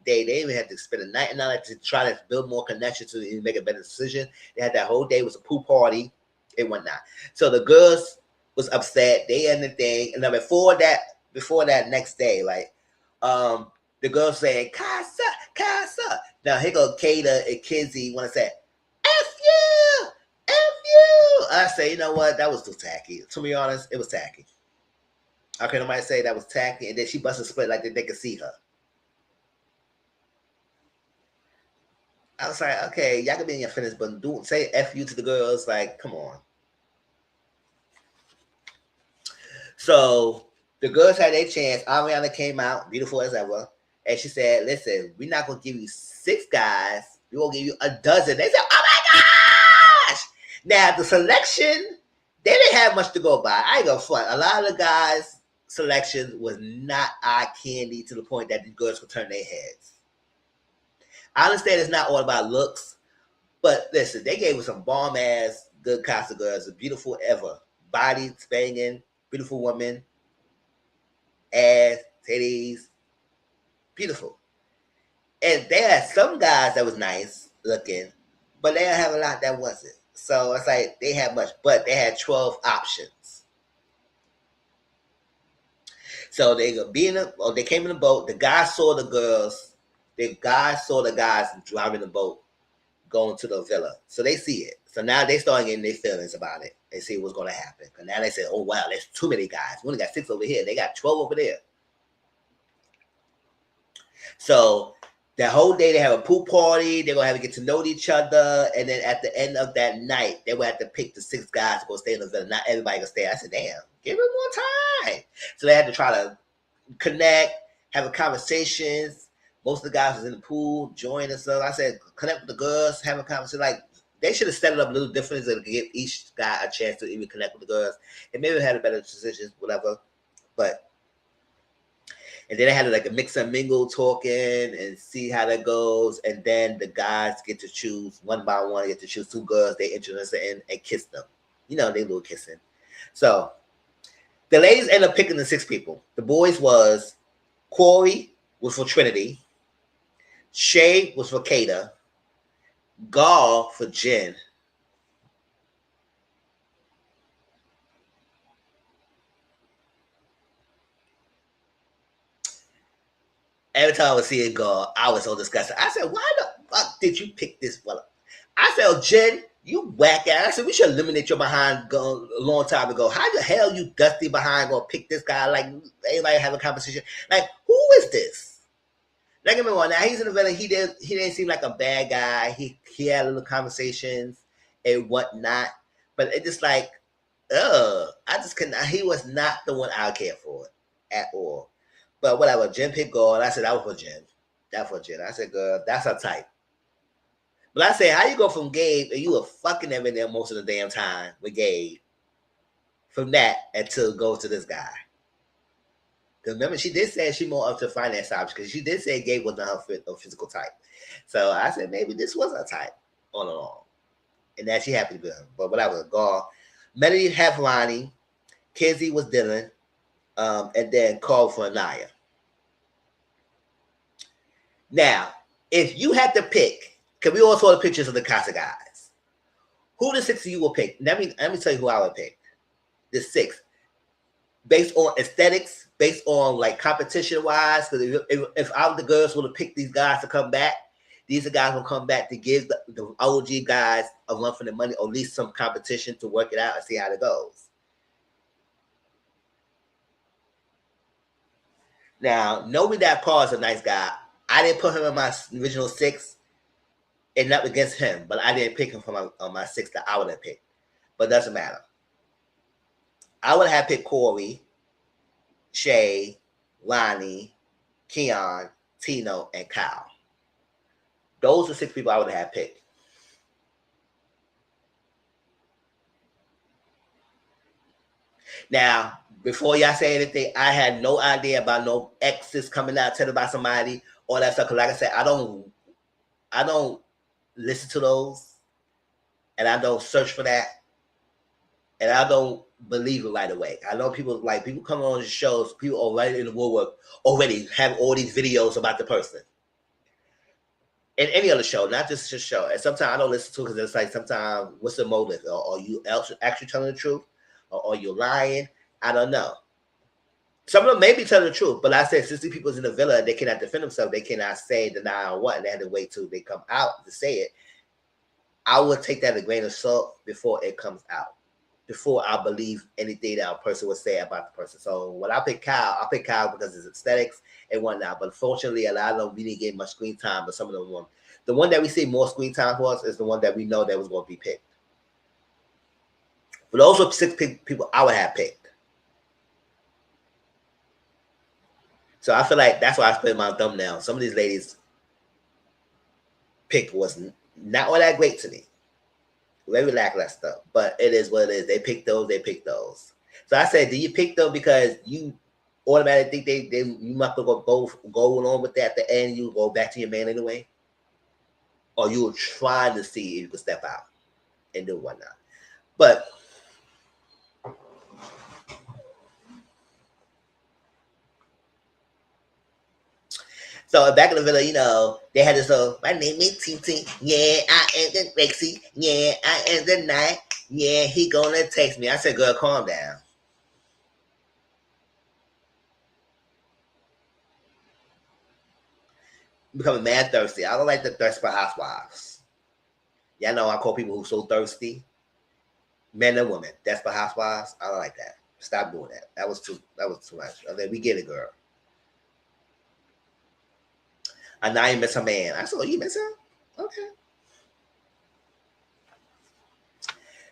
day. They even had to spend the night and night to try to build more connection to make a better decision. They had that whole day. It was a pool party and whatnot. So the girls was upset. They had the thing, and then before that next day, like the girl saying Casa, Casa. Now here go Kata and Kinsey want to say F you, F you. I say, you know what? That was too tacky. To be honest, it was tacky. Okay, nobody say that was tacky, and then she busted split like they could see her. I was like, okay, y'all can be in your feelings, but don't say F you to the girls. Like, come on. So the girls had their chance. Ariana came out, beautiful as ever. And she said, listen, we're not going to give you 6 guys. We're going to give you a dozen. They said, oh my gosh. Now, the selection, they didn't have much to go by. I ain't going to front. A lot of the guys' selection was not eye candy to the point that the girls could turn their heads. I understand it's not all about looks, but listen, they gave us some bomb ass good cast of girls, beautiful ever, body banging, beautiful women, ass, titties, beautiful. And they had some guys that was nice looking, but they didn't have a lot that wasn't. So it's like they had much, but they had 12 options. So they could be in a, or they came in the boat. The guys saw the girls. The guys saw the guys driving the boat going to the villa. So they see it. So now they start getting their feelings about it. They see what's going to happen. Because now they say, oh, wow, there's too many guys. We only got 6 over here. They got 12 over there. So that whole day they have a pool party. They're going to have to get to know each other. And then at the end of that night, they will have to pick the 6 guys to go stay in the villa. Not everybody can stay. I said, damn, give them more time. So they had to try to connect, have conversations. Most of the guys was in the pool, join and stuff. I said, connect with the girls, have a conversation. Like, they should have set it up a little different so to give each guy a chance to even connect with the girls. And maybe had a better decision, whatever. But, and then they had like a mix and mingle talking and see how that goes. And then the guys get to choose one by one, get to choose 2 girls they interested in and kiss them. You know, they little kissing. So, the ladies end up picking the 6 people. The boys was Corey was for Trinity. Shay was for Kata. Gar for Jen. Every time I was seeing Gar, I was so disgusted. I said, why the fuck did you pick this fella? I said, oh, Jen, you whack ass. I said, we should eliminate your behind a long time ago. How the hell you dusty behind gonna pick this guy? Like, anybody have a conversation? Like, who is this? Don't get me wrong. Now he's in the villain. He didn't seem like a bad guy. He had little conversations and whatnot. But it just like, I just couldn't. He was not the one I cared for at all. But whatever. Jen picked God. I said that was for Jen. That for Jen. I said, girl, that's her type. But I said, how you go from Gabe and you were fucking every there most of the damn time with Gabe, from that until go to this guy. Because remember, she did say she more up to finance side because she did say Gabe wasn't her physical type. So I said maybe this was her type all along. And that she happy to be her. But whatever, Gar. Melody had Lonnie. Kenzie was Dylan. And then called for Anaya. Now, if you had to pick, because we all saw the pictures of the Casa guys, who the 6 of you will pick? Let me tell you who I would pick. The 6. Based on aesthetics, based on like competition wise, because if I was the girls would have picked these guys to come back, these are guys will come back to give the OG guys a run for their money, or at least some competition to work it out and see how it goes. Now, Nobi that Paul is a nice guy. I didn't put him in my original 6, and not against him, but I didn't pick him for my 6 that I would have picked. But it doesn't matter. I would have picked Corey, Shay, Lonnie, Keon, Tino, and Kyle. Those are 6 people I would have picked. Now, before y'all say anything, I had no idea about no exes coming out telling about somebody, all that stuff. Because like I said, I don't listen to those, and I don't search for that, and I don't believe it right away. I know people come on the shows, people already in the woodwork already have all these videos about the person. In any other show, not just this show. And sometimes I don't listen to it because it's like sometimes what's the motive? Or are you actually telling the truth? Or are you lying? I don't know. Some of them may be telling the truth, but like I said 60 people's in the villa, they cannot defend themselves. They cannot say, deny, or what. And they had to wait till they come out to say it. I would take that a grain of salt before it comes out. Before I believe anything that a person would say about the person. So when I pick Kyle because it's aesthetics and whatnot. But unfortunately, a lot of them we didn't get much screen time, but some of them won. The one that we see more screen time for us is the one that we know that was going to be picked. But those were 6 people I would have picked. So I feel like that's why I put my thumbnail. Some of these ladies' pick was not all that great to me. Very lackluster, but it is what it is. They picked those. They picked those. So I said, do you pick them because you automatically think they you must go along with that at the end? You go back to your man anyway, or you were trying to see if you could step out and do whatnot. But so back in the villa, you know, they had this my name is Titi. Yeah, I am the Rexy. Yeah, I am the night. Yeah, he gonna text me. I said, girl, calm down. I'm becoming mad thirsty. I don't like the thirst for housewives. Y'all know I call people who so thirsty, men and women. That's for housewives. I don't like that. Stop doing that. That was too much. I mean, we get it, girl. And now you miss a man. I said, oh, you miss him? Okay.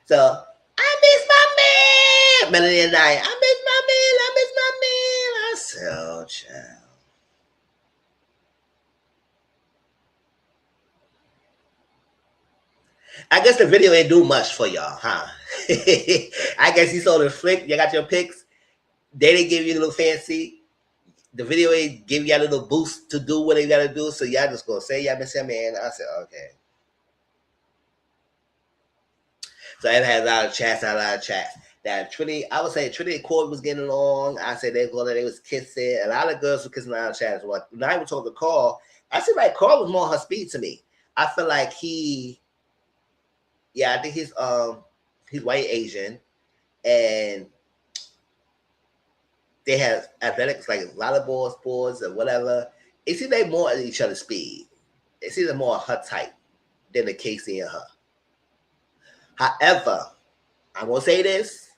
So I miss my man. Melanie and I miss my man. I miss my man. I said, oh, child. I guess the video ain't do much for y'all, huh? I guess you saw the flick. You got your pics. They didn't give you a little fancy. The video ain't give you a little boost to do what they got to do. So y'all just gonna say y'all miss your man. I said, okay. So I've had a lot of chats. That Trinity, I would say Trinity and Corey was getting along. I said they was kissing. A lot of girls were kissing out of chat as well. When I was talking to Carl, I said like Carl was more on her speed to me. I feel like I think he's white Asian, and they have athletics like volleyball sports or whatever. It seems like more at each other's speed. It seems like more her type than the Casey and her. However, I'm gonna say this.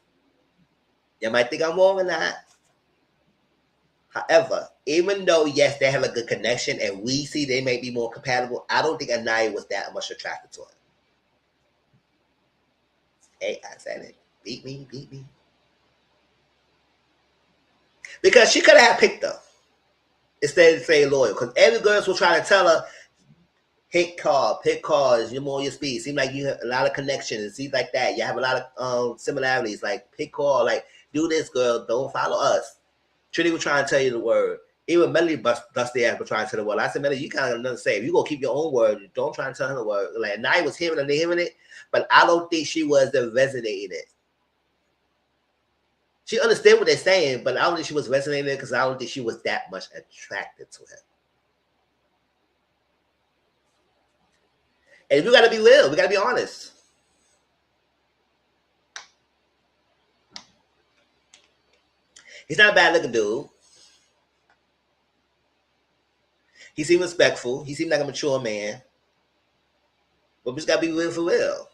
You might think I'm wrong or not. However, even though yes, they have a good connection and we see they may be more compatible, I don't think Anaya was that much attracted to him. Hey, I said it. Beat me. Because she could have picked her instead of saying loyal. Because every girl was trying to tell her, pick cars, you're more your speed. Seems like you have a lot of connections. It seems like that. You have a lot of similarities. Like pick car, like do this, girl. Don't follow us. Trinity was trying to tell you the word. Even Melody bust the ass for trying to tell the word. I said, Melody, you kind of nothing to say. If you gonna keep your own word, don't try and tell her the word. Like Naya was hearing it, but I don't think she was resonating it. She understood what they're saying, but I don't think she was resonating because I don't think she was that much attracted to him. And we gotta be real, we gotta be honest. He's not a bad looking dude. He seemed respectful. He seemed like a mature man. But we just gotta be real for real.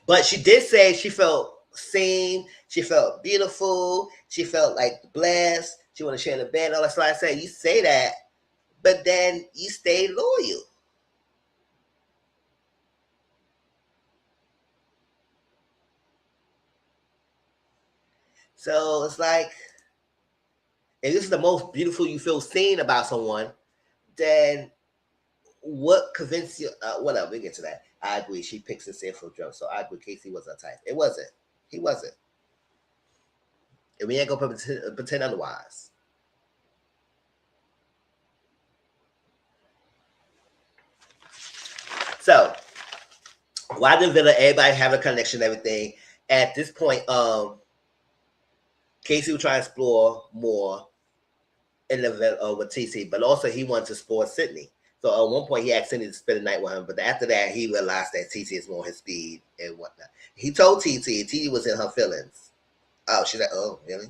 But she did say she felt seen, she felt beautiful, she felt like blessed, she wanted to share the bed. All that's why I say you say that, but then you stay loyal. So it's like, if this is the most beautiful you feel seen about someone, then what convinced you? Whatever, we get to that. I agree. She picks and safe for drugs, so I agree. Casey was her type. It wasn't. He wasn't. And we ain't gonna pretend otherwise. So, why the villa? Everybody have a connection, everything. At this point, Casey was trying to explore more in the villa with TC, but also he wanted to explore Sydney. So at one point, he asked Sydney to spend the night with him, but after that, he realized that TC is more his speed and whatnot. He told TC, and TC was in her feelings. Oh, she's like, oh, really?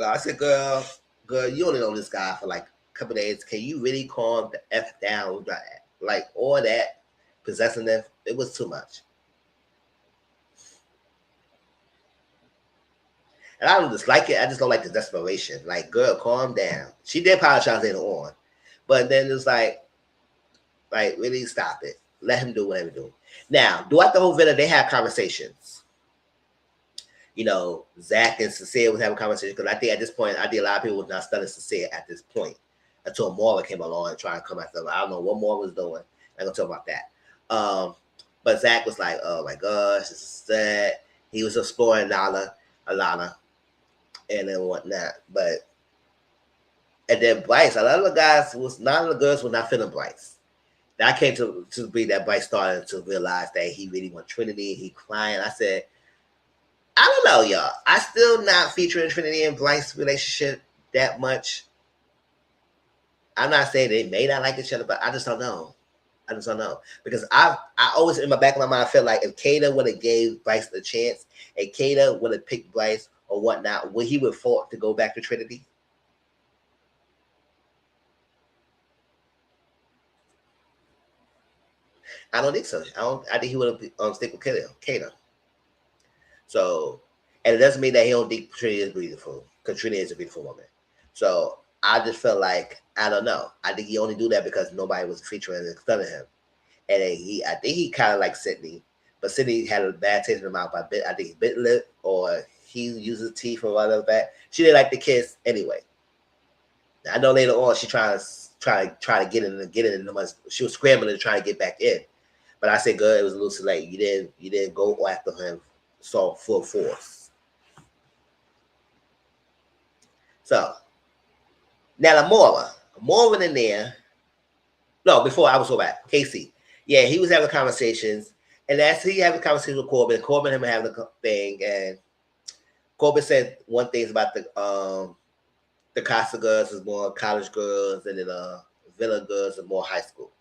I said, girl, you only know this guy for like a couple days. Can you really calm the F down? Like all that possessiveness, it was too much. And I don't dislike it. I just don't like the desperation. Like, girl, calm down. She did apologize later on, but then it's like really stop it. Let him do whatever he do. Now, throughout the whole video, they had conversations. You know, Zach and Sincere was having conversations because I think at this point, I think a lot of people was not studying Sincere at this point until Maura came along and tried to come after them. I don't know what Maura was doing. I'm gonna talk about that. But Zach was like, "Oh my gosh, this is sad." He was exploring Alana, and then whatnot. But and then Bryce, a lot of the guys was none of the girls were not feeling Bryce. Then I came to be that Bryce started to realize that he really wants Trinity. He crying. I said, I don't know, y'all. I still not featuring Trinity and Bryce relationship that much. I'm not saying they may not like each other, but I just don't know. I just don't know. Because I always in my back of my mind feel like if Kata would have gave Bryce the chance and Kata would have picked Bryce or whatnot, would he would fought to go back to Trinity? I don't think so. I think he would have stick with Kata. So, and it doesn't mean that he don't think Trinity is beautiful, because Trinity is a beautiful woman. So I just felt like I don't know. I think he only do that because nobody was featuring and stunning him, and then I think he kind of like Sydney, but Sydney had a bad taste in her mouth. I think he bit lip or he uses teeth or whatever that. She didn't like the kiss anyway. I know later on she try to get in the money. She was scrambling to try to get back in, but I said, "Good, it was a little too late. You didn't go after him so full force." So now the Mora went in there. No, before I was so back. Casey. Yeah, he was having conversations. And as he having conversations with Corbin and him having a thing, and Corbin said one thing about the Casa girls is more college girls, and then Villa girls are more high school.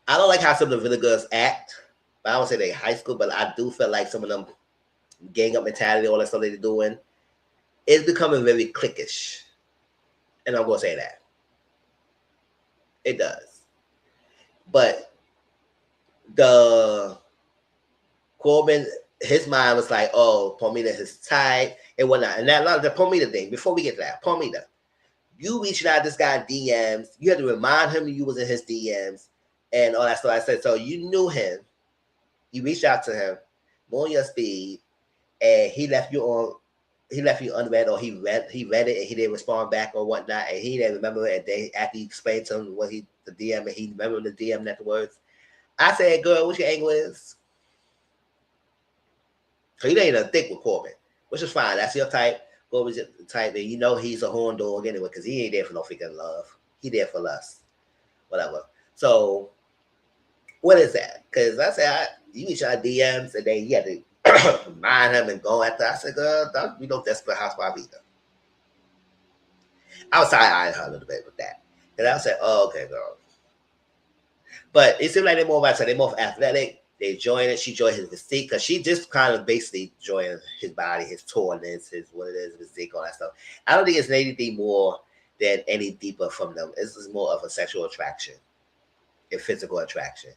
I don't like how some of the Villa girls act, but I don't say they high school, but I do feel like some of them gang up mentality, all that stuff they're doing, is becoming very cliquish. And I'm gonna say that. It does. But the Corbin, his mind was like, oh, Palmita is tight and whatnot. And that the Palmita thing, before we get to that, Palmita, you reaching out this guy DMs, you had to remind him you was in his DMs and all that stuff. I said, so you knew him, you reached out to him, more on your speed, and he left you unread, or he read it and he didn't respond back or whatnot, and he didn't remember it. And then after he explained to him what the DM, and he remembered the DM afterwards. I said, girl, what your angle is? So you ain't a thick with Corbin, which is fine. That's your type. Corbin's your type, and you know he's a horn dog anyway, because he ain't there for no freaking love. He there for lust. Whatever. So what is that? Because I said, you reach out DMs, and then you had to mind him and go after. I said, girl, don't be no desperate housewife either. I was side-eyeing her a little bit with that. And I said, oh, okay, girl. But it seemed like they're more about, so they're more athletic. They join it. She joined his physique because she just kind of basically joined his body, his tallness, his what it is, physique, all that stuff. I don't think it's anything more than any deeper from them. It's just more of a sexual attraction, a physical attraction.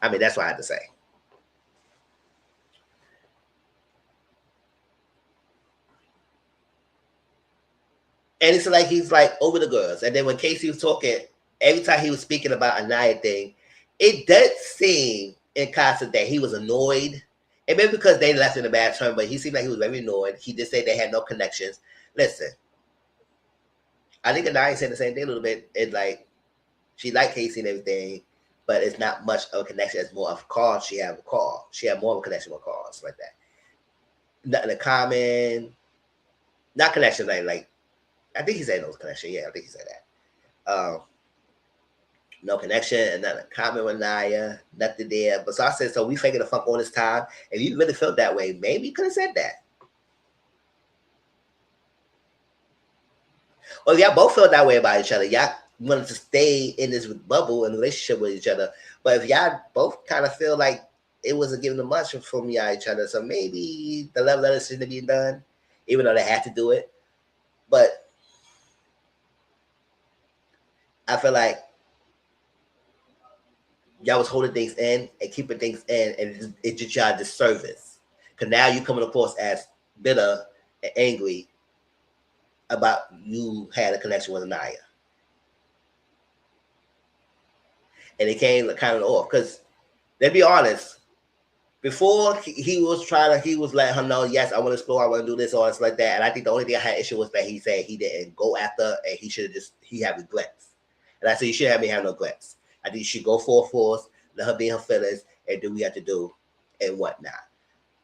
I mean, that's what I had to say. And it's like he's like over the girls. And then when Casey was talking, every time he was speaking about a Naya thing, it does seem in Casa that he was annoyed. And maybe because they left in a bad term, but he seemed like he was very annoyed. He just said they had no connections. Listen, I think Anaya said the same thing a little bit. It's like she liked Casey and everything, but it's not much of a connection. It's more of a call. She had a call. She had more of a connection with calls like that. Nothing in common. Not connection like I think he said no connection. Yeah, I think he said that. No connection and nothing common with Naya, nothing there. But so I said, so we faking the funk all this time. If you really felt that way, maybe you could have said that. Or y'all both felt that way about each other. Y'all wanted to stay in this bubble and relationship with each other. But if y'all both kind of feel like it wasn't giving them much from y'all each other, so maybe the love letters shouldn't be done, even though they had to do it. But I feel like y'all was holding things in and keeping things in, and it did y'all disservice. Because now you coming across as bitter and angry about you had a connection with Anaya. And it came kind of off. Because, let's be honest, before he was letting her know, yes, I want to explore, I want to do this, all this like that. And I think the only thing I had issue was that he said he didn't go after, and he had regrets. And I said, you shouldn't have me have no regrets. I think you should go full force, let her be in her feelings, and do what we have to do and whatnot.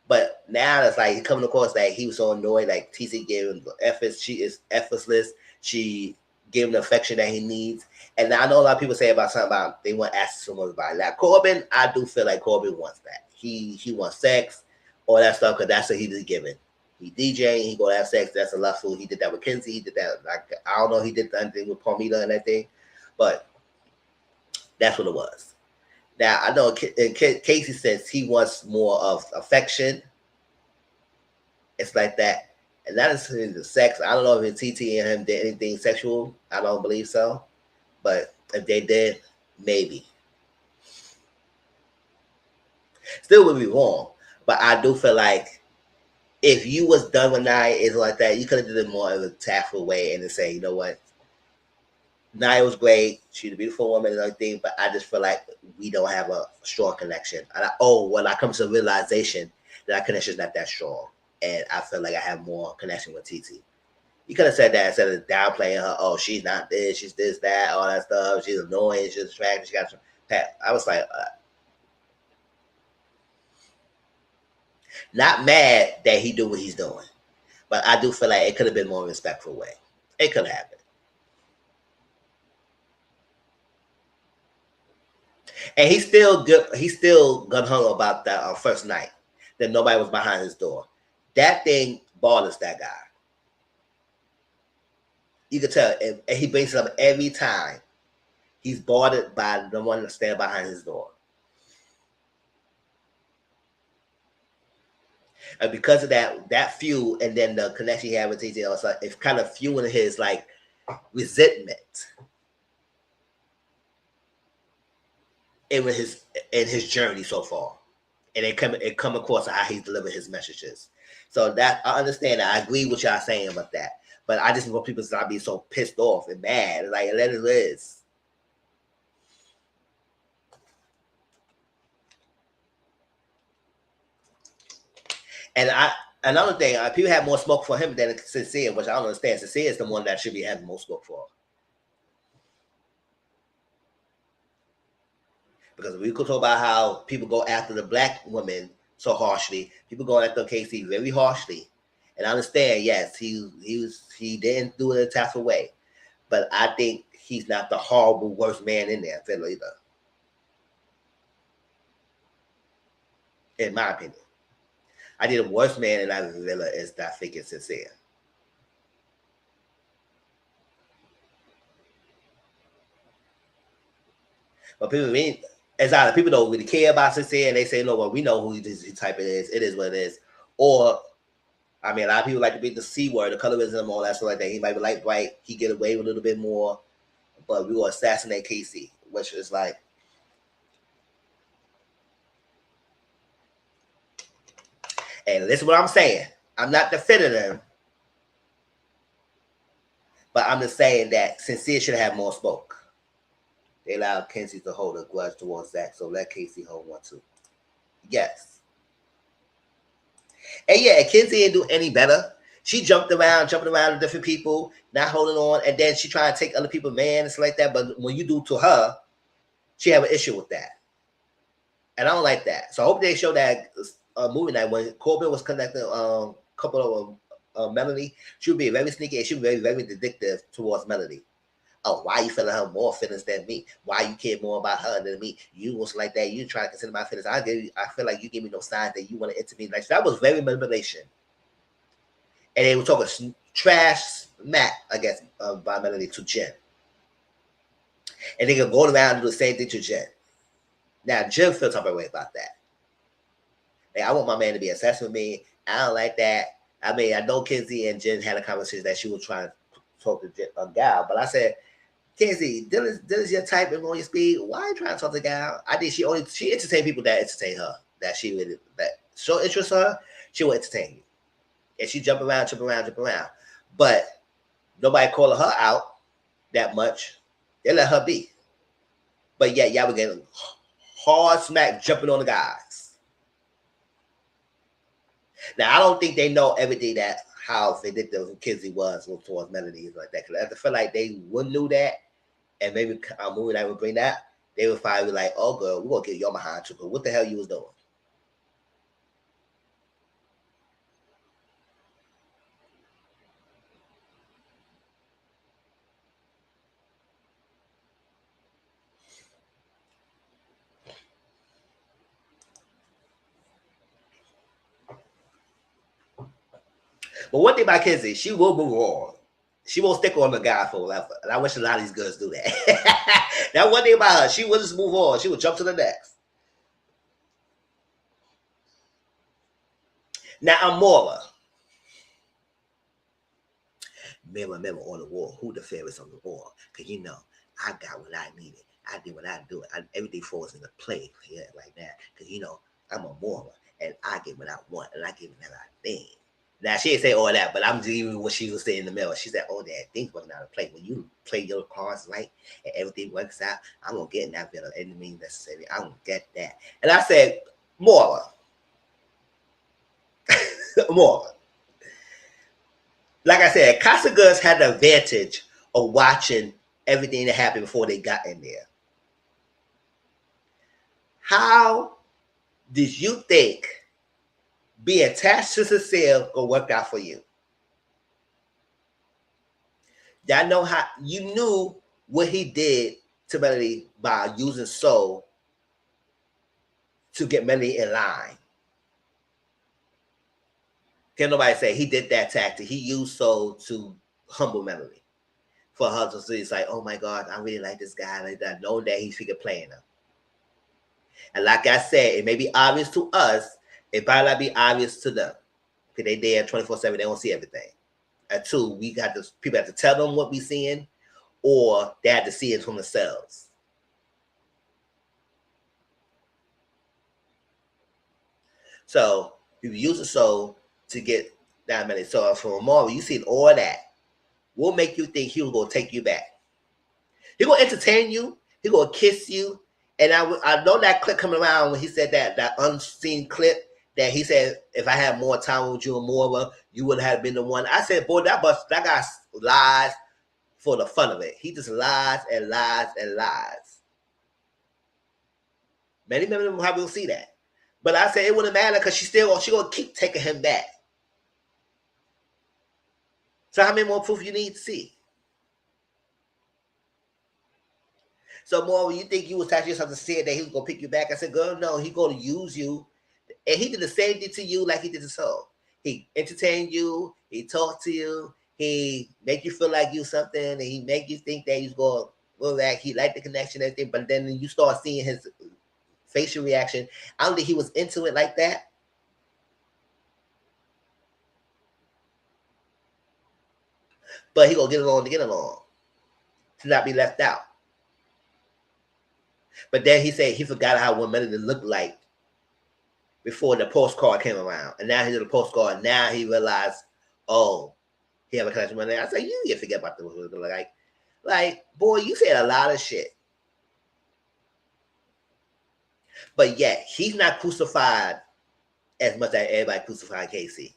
But now it's like he coming across that he was so annoyed, like TC gave him the efforts. She is effortless. She gave him the affection that he needs. And I know a lot of people say about something about they want access from everybody. Like Corbin, I do feel like Corbin wants that. He wants sex, all that stuff, because that's what he was given. He DJing, he go to have sex. That's a lustful. He did that with Kenzie. He did that. Like I don't know. He did the thing with Palmita and that thing, but that's what it was. Now I know Casey says he wants more of affection. It's like that, and not necessarily the sex. I don't know if TT and him did anything sexual. I don't believe so, but if they did, maybe. Still would be wrong, but I do feel like if you was done with Nia, it's like that. You could have did it more in a tactful way and to say, you know what, Nia was great. She's a beautiful woman and everything, but I just feel like we don't have a strong connection. And when I come to the realization that our connection is not that strong, and I feel like I have more connection with TT. You could have said that instead of downplaying her. Oh, she's not this, she's this, that, all that stuff. She's annoying, she's distracted, she got some. I was like, not mad that he do what he's doing, but I do feel like it could have been more respectful way. It could have happened. And he's still good. He's still gun hung about that first night that nobody was behind his door. That thing bothers that guy. You can tell, and he brings it up every time. He's bothered by the one that stand behind his door. And because of that fuel, and then the connection he had with TT, it's kind of fueling his like resentment in his journey so far, and it come across how he delivered his messages. So that I understand that. I agree with y'all saying about that, but I just want people to not be so pissed off and mad. Like let it is. And another thing, people have more smoke for him than Sincere, which I don't understand. Sincere is the one that should be having more smoke for. Because we could talk about how people go after the black women so harshly. People go after Casey very harshly. And I understand, yes, he didn't do it in a tactful way. But I think he's not the horrible worst man in there, Phil, either. In my opinion. I think the worst man in that villa is that fake and Sincere. But people mean it's either people don't really care about Sincere and they say, no, well, we know who this type it is what it is. Or I mean, a lot of people like to be the C word, the colorism, all that stuff like that. He might be like bright, he get away with a little bit more, but we will assassinate Casey, which is like. And listen what I'm saying. I'm not defending him, but I'm just saying that Sincere should have more smoke. They allowed Kenzie to hold a grudge towards Zach, so let Casey hold one too. Yes. And yeah, Kenzie didn't do any better. She jumping around to different people, not holding on, and then she trying to take other people's man and stuff like that. But when you do to her, she have an issue with that. And I don't like that. So I hope they show that movie night when Corbin was connecting a couple of Melanie. She would be very sneaky and she would be very, very addictive towards Melanie. Oh, why you feeling her more feelings than me? Why you care more about her than me? You was like that. You try to consider my feelings. I feel like you give me no signs that you want to enter me. Like that was very manipulation. And they were talking trash smack, I guess, by Melanie to Jen. And they could go around and do the same thing to Jen. Now Jen feels some way about that. Like, I want my man to be obsessed with me. I don't like that. I mean, I know Kenzie and Jen had a conversation that she was trying to talk to a gal, but I said, Kenzie, Dylan's your type and on your speed. Why are you trying to talk to the guy? I think she entertain people that entertain her. That she would that show interest her, she will entertain you. And she jump around. But nobody calling her out that much. They let her be. But yeah, y'all were getting hard smack jumping on the guys. Now I don't think they know everything that how vindictive Kenzie was towards Melody like that. Because I feel like they would knew that, and maybe a movie that would bring that, they would probably be like, "Oh, girl, we're gonna get your behind too." What the hell you was doing? But one thing about Kenzie, she will move on. She won't stick on the guy forever. And I wish a lot of these girls do that. That one thing about her, she will just move on. She will jump to the next. Now, Amora. Remember on the wall, who the favorite's on the wall. Because, I got what I needed. I did what I do. Everything falls into place like that. Because, I'm a Amora. And I get what I want. And I get whatever I think. Now she didn't say all that, but I'm just giving what she was saying in the middle. She said, "Oh, that things working out of play. When you play your cards right and everything works out, I'm gonna get in that bit of any means necessary. I'm gonna get that." And I said, "More, more." Like I said, Casa Goods had the advantage of watching everything that happened before they got in there. How did you think being attached to Cecile will work out for you? Y'all know how you knew what he did to Melody by using Soul to get Melody in line. Can't nobody say he did that tactic. He used Soul to humble Melody. For her to see, it's like, oh my God, I really like this guy like that. Knowing that he's freaking playing her. And like I said, it may be obvious to us, it might not be obvious to them. Because they there 24/7, they don't see everything. And two, people have to tell them what we're seeing, or they have to see it from themselves. So you use the Soul to get that money. So for Marvel, you see all that will make you think he was gonna take you back. He gonna entertain you. He gonna kiss you. And I know that clip coming around when he said that unseen clip that he said, if I had more time with you and more, you would have been the one. I said, boy, that guy lies for the fun of it. He just lies and lies and lies. Many women will see that. But I said it wouldn't matter because she gonna keep taking him back. So how many more proof you need to see? So more, you think you was attaching yourself to say that he was gonna pick you back? I said, girl, no, he gonna use you. And he did the same thing to you like he did to Soul. He entertained you, he talked to you, he make you feel like you something, and he make you think that he's gonna go back. He liked the connection and everything, but then you start seeing his facial reaction. I don't think he was into it like that. But he gonna get along to get along. To not be left out. But then he said he forgot how one Melody looked like before the postcard came around. And now he did a postcard. And now he realized, oh, he have a connection with it. I said, you forget about the like, boy, you said a lot of shit. But yet, he's not crucified as much as everybody crucified Casey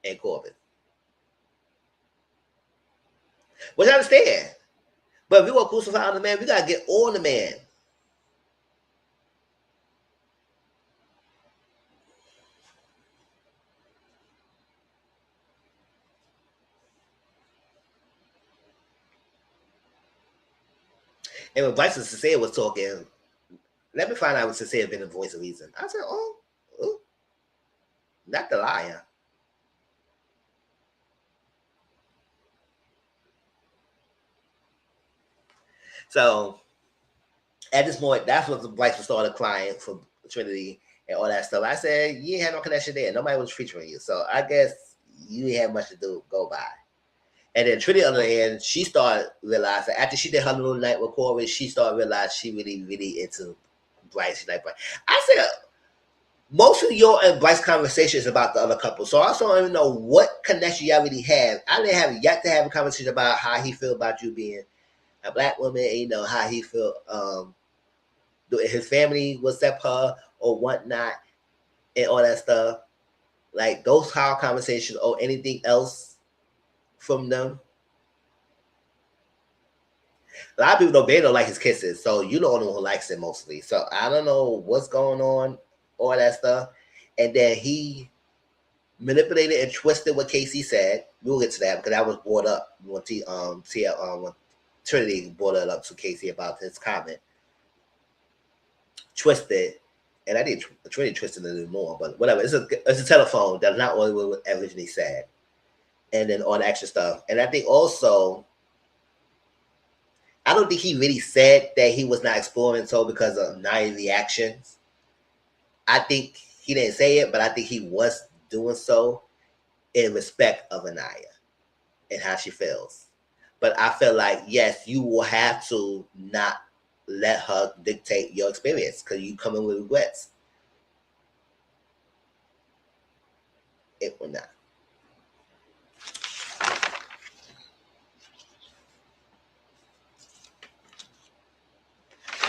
and Corbin. Which I understand. But if we want to crucify the man, we got to get on the man. And when Bryson Cecile was talking, let me find out what Cecile been the voice of reason. I said, oh, not the liar. So at this point, that's what the Bryson started crying for Trinity and all that stuff. I said, you ain't had no connection there. Nobody was featuring you. So I guess you didn't have much to do go by. And then Trinity, on the other hand, she started realizing after she did her little night with Corey, she started realizing she really into Bryce. She like Bryce. I said most of your and Bryce conversation is about the other couple. So I also don't even know what connection y'all really have. I didn't have yet to have a conversation about how he feel about you being a black woman, and, you know, how he feel his family was her or whatnot and all that stuff. Like those how conversations or anything else from them. A lot of people don't like his kisses, so you the only one who likes it mostly. So I don't know what's going on, all that stuff. And then he manipulated and twisted what Casey said. We'll get to that because that was brought up when Trinity brought it up to Casey about his comment. Twisted, and I think Trinity twisted a little more, but whatever. It's a telephone that's not what was originally said, and then all the extra stuff. And I think also, I don't think he really said that he was not exploring so because of Naya's reactions. I think he didn't say it, but I think he was doing so in respect of Anaya and how she feels. But I feel like, yes, you will have to not let her dictate your experience because you come in with regrets. It will not.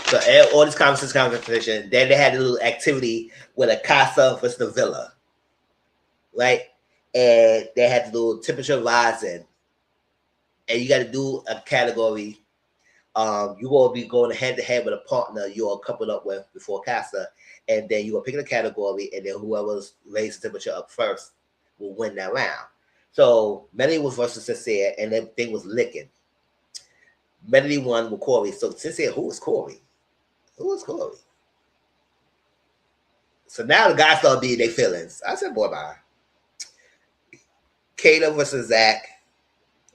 So all this conversation, then they had a little activity with a casa versus the villa, right? And they had to do temperature rising, and you got to do a category. You will be going head to head with a partner you're coupled up with before casa, and then you will pick a category, and then whoever's raised the temperature up first will win that round. So Melody was versus Sincere, and that thing was licking. Melody won with Corey. So Sincere, who was Corey? Who was Corey? So now the guys start being their feelings. I said, boy, bye. Kata versus Zach.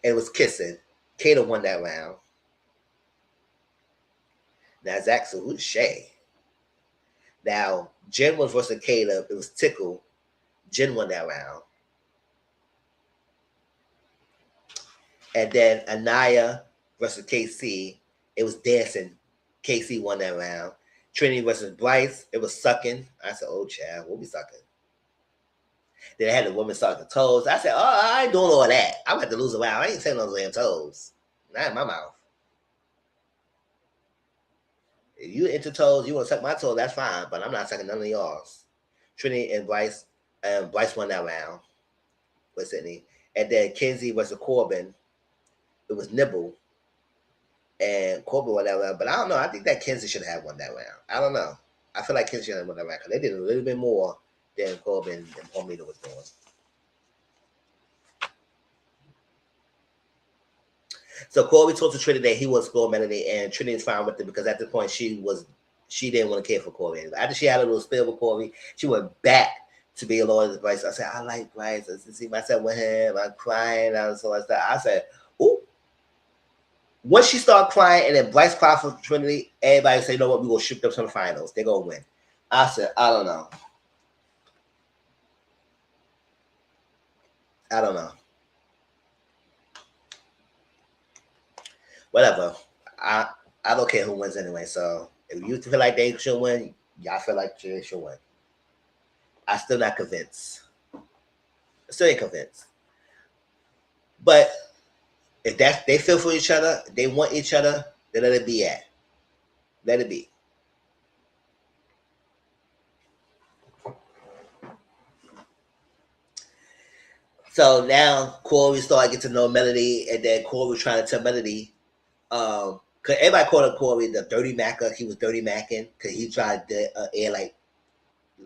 It was kissing. Kata won that round. Now Zach said, who's Shay? Now Jen was versus Kata. It was Tickle. Jen won that round. And then Anaya versus KC. It was dancing. KC won that round. Trinity versus Bryce. It was sucking. I said, oh, child, we'll be sucking. Then I had the woman suck the toes. I said, oh, I ain't doing all that. I'm going to lose a round. I ain't saying those damn toes. Not in my mouth. If you into toes, you want to suck my toes, that's fine. But I'm not sucking none of yours. Trinity and Bryce won that round with Sydney. And then Kenzie versus Corbin. It was Nibble. And Corbin won that round. But I don't know. I think that Kenzie should have won that round. I don't know. I feel like Kenzie should have won that round because they did a little bit more than Corbin and Palmita was doing. So Corey told to Trinity that he was explore Melody, and Trinity's fine with it because at this point she didn't want to care for Corey. After she had a little spill with Corey, she went back to be a lawyer to Bryce. I said, I like Bryce. I see myself with him. I'm crying. I said, ooh. Once she started crying and then Bryce cried for Trinity, everybody say, you know what, we're going to shoot them to the finals. They're going to win. I said, I don't know. Whatever. I don't care who wins anyway. So if you feel like they should win, y'all feel like they should win. I'm still not convinced. Still ain't convinced. But if they feel for each other, they want each other, then let it be at. Let it be. So now Corey started getting to know Melody, and then Corey was trying to tell Melody, because everybody called him Corey the dirty macker. He was dirty macking because he tried to air like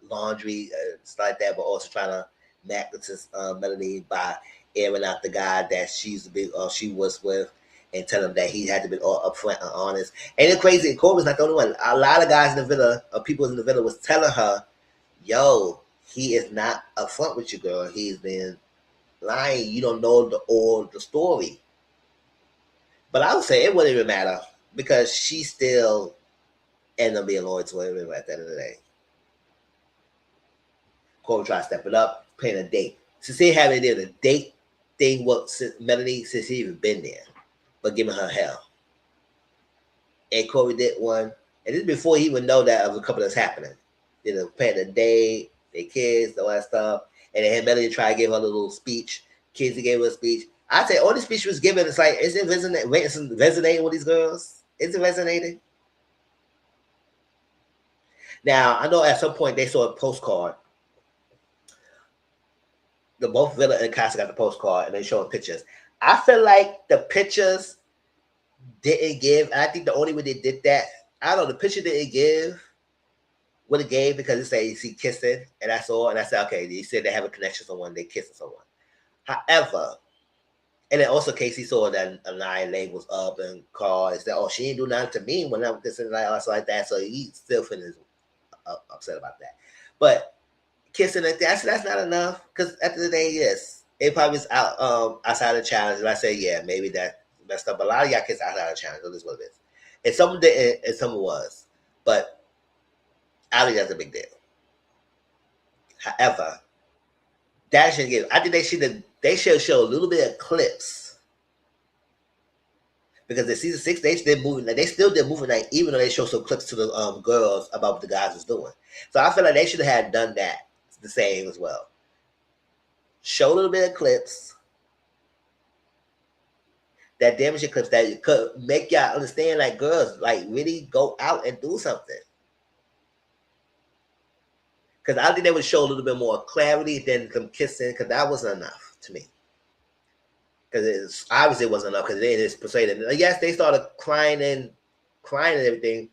laundry stuff like that, but also trying to mac with Melody by airing out the guy that she was with, and tell him that he had to be all upfront and honest. And it's crazy. Corey was not the only one. A lot of guys in the villa, or people in the villa, was telling her, "Yo, he is not upfront with you, girl. He's been lying. You don't know the story." But I would say it wouldn't even matter because she still ended up being loyal to him at the end of the day. Corey tried to step it up, playing a date. Sincere had an idea to date thing with Melanie since he even been there, but giving her hell. And Corey did one, and this is before he even know that of a couple that's happening. You know, planning the day, their kids, all that stuff, and then Melanie try to give her a little speech. Kids gave her a speech. I say all the speech she was given, it's like, is it resonating with these girls? Is it resonating? Now I know at some point they saw a postcard. The both Villa and Casa got the postcard, and they showing pictures. I feel like the pictures didn't give. I think the only way they did that, I don't know, the picture didn't give what it gave because it said you see kissing, and that's all. And I said, okay, you said they have a connection with someone, they kissing someone. However, and then also Casey saw that Anaya Lane was up and called and said, oh, she didn't do nothing to me when I'm kissing like that. So he still feeling upset about that. But kissing like that, that's not enough. Because at the end of the day, yes, it probably was outside the challenge. And I say, yeah, maybe that messed up. But a lot of y'all kiss outside the challenge. So this is what it is. And some didn't, and some was. But I think that's a big deal. However, that should give. I think they should show a little bit of clips. Because in season 6, they still moving. Like, they still did moving night, even though they show some clips to the girls about what the guys was doing. So I feel like they should have done that the same as well. Show a little bit of clips, that damaging clips that could make y'all understand, like, girls, like, really go out and do something. Because I think they would show a little bit more clarity than some kissing, because that wasn't enough to me. Because obviously it wasn't enough, because they just persuaded. Yes, they started crying and everything.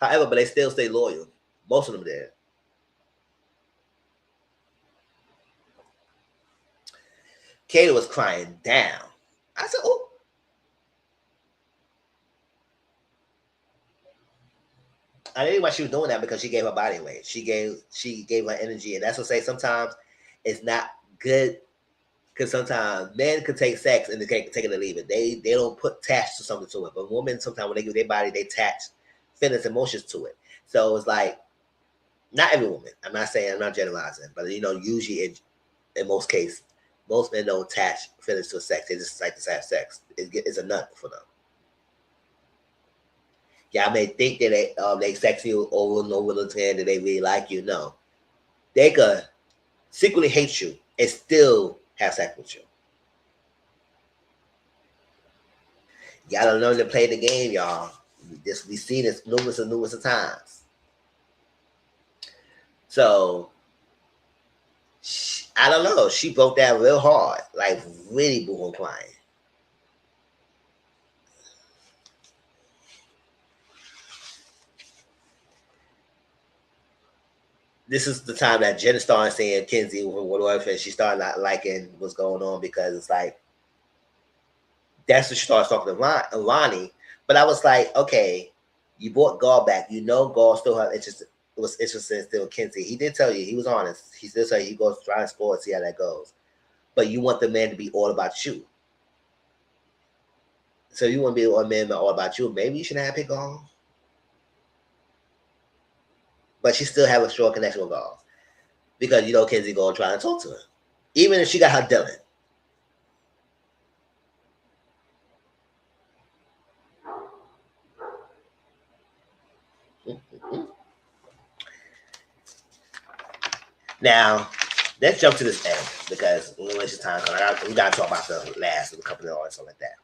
However, but they still stay loyal. Most of them did. Kayla was crying down. I said, oh. I didn't know why she was doing that, because she gave her body away. She gave her energy. And that's what I say, sometimes it's not good, because sometimes men could take sex and they take it and leave it. They don't put attach to something to it. But women, sometimes when they give their body, they attach feelings, emotions to it. So it's like, not every woman. I'm not generalizing, but usually in most cases, most men don't attach feelings to sex. They just like to have sex. It's a nut for them. Y'all may think that they sex you over and over again, that they really like you. No, they could secretly hate you and still have sex with you. You gotta learn to play the game, y'all. We seen this numerous of times. So I don't know. She broke that real hard, like really boo-hoo crying. This is the time that Jen started saying Kenzie with whatever, and she started not liking what's going on, because it's like, that's when she started talking to Ronnie. But I was like, okay, you brought Gar back. Gar still was interested in still Kenzie. He did tell you, he was honest. He still said he goes try and score and see how that goes. But you want the man to be all about you. So you want to be a man all about you. Maybe you should have picked Gar. But she still have a strong connection with Gar, because Kenzie go and try and talk to her, even if she got her Dylan. Now, let's jump to this end, because we don't waste time. We got to talk about the last of a couple of artists like that.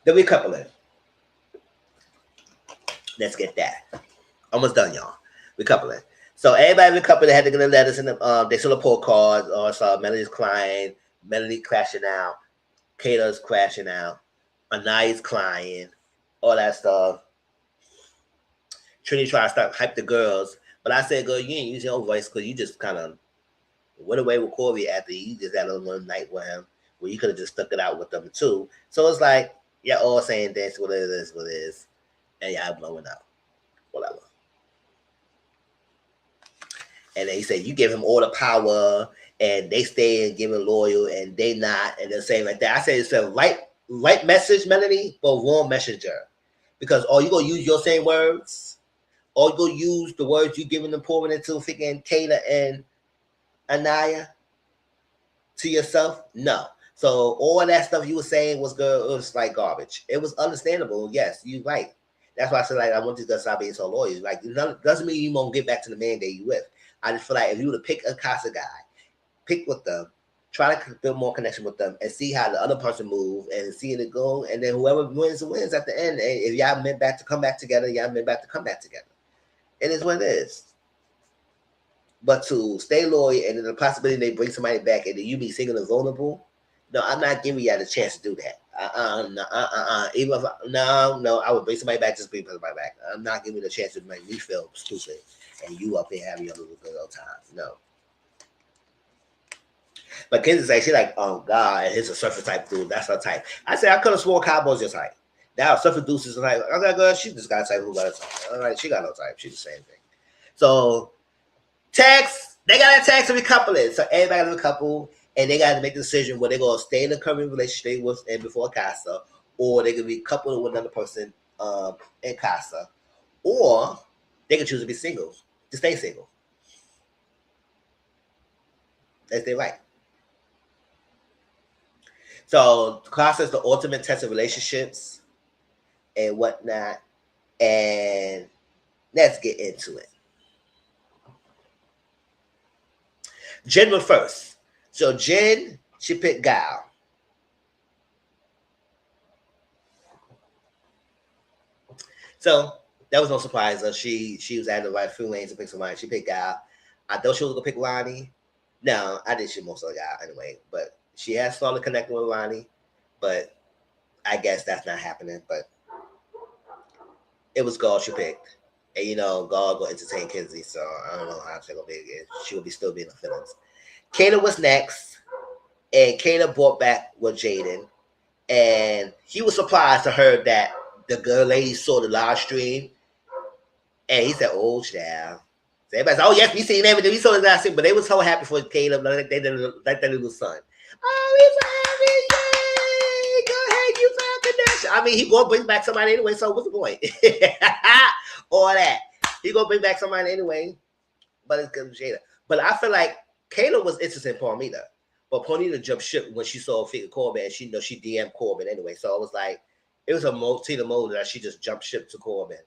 The recoupling. Let's get that. Almost done, y'all. Recoupling. So everybody recoupling, they had to get the letters in the they saw the poll cards, or saw Melody's crying, Melody crashing out, Kayla's crashing out, Anaya's crying, all that stuff. Trini tried to start hype the girls, but I said, girl, you ain't using your voice, because you just kind of went away with Corey after you just had a little night with him, where you could have just stuck it out with them too. So it's like, yeah, all saying this, what it is, and y'all blowing up. Whatever. And then he said, you give him all the power, and they stay and give him loyal, and they not, and they're saying like that. I said, it's a right message, Melanie, but wrong messenger. Because are you gonna use your same words? Or you gonna use the words you giving them pouring into freaking Kayla and Anaya to yourself? No. So all that stuff you were saying was good. It was like garbage. It was understandable. Yes, you're right. That's why I said like I want you to stop being so loyal. Like doesn't mean you won't get back to the man that you with. I just feel like if you were to pick a Casa guy, pick with them, try to build more connection with them, and see how the other person move and seeing it go, and then whoever wins at the end. And if y'all meant back to come back together, y'all meant back to come back together. It is what it is. But to stay loyal and then the possibility they bring somebody back and then you be single and vulnerable, no, I'm not giving y'all the chance to do that. Even if I would bring somebody back just bring somebody back. I'm not giving the chance to make me feel stupid and you up there having your little good old time. No. But Kenzie say she like, oh God, he's a surfer type dude. That's her type. I said I could have sworn Cowboys your type. Now surfer dudes is like, I'm like, girl, she just got a type who got a type. All right, she got no type. She's the same thing. So text, they got to text every couple in. So everybody got a couple, and they got to make the decision whether they're going to stay in the current relationship with and before Casa, or they can be coupled with another person in Casa, or they can choose to be single, to stay single. That's their right. So Casa is the ultimate test of relationships and whatnot, and let's get into it. Jen went first. So Jen, she picked Gal. So that was no surprise. She was at the right few lanes to pick somebody. She picked Gal. I thought she was gonna pick Ronnie. No, I did. She most of the Gal anyway. But she has started connecting with Ronnie. But I guess that's not happening. But it was Gal she picked. And you know, Gal gonna entertain Kenzie. So I don't know how she's gonna be. She will be still being in feelings. Kayla was next. And Kayla brought back with Jaden. And he was surprised to hear that the girl lady saw the live stream. And he said, oh, child. So everybody said, oh, yes, we seen everything. We saw the live stream. But they were so happy for Caleb, like their little son. Oh, he's so happy. Yay. Go ahead. You found connection. I mean, he going to bring back somebody anyway. So what's the point? All that. He going to bring back somebody anyway. But it's because of Jada. But I feel like Caleb was interested in Palmita. But Palmita jumped ship when she saw Corbin. And she DM'd Corbin anyway. So it was like, it was a mode that she just jumped ship to Corbin.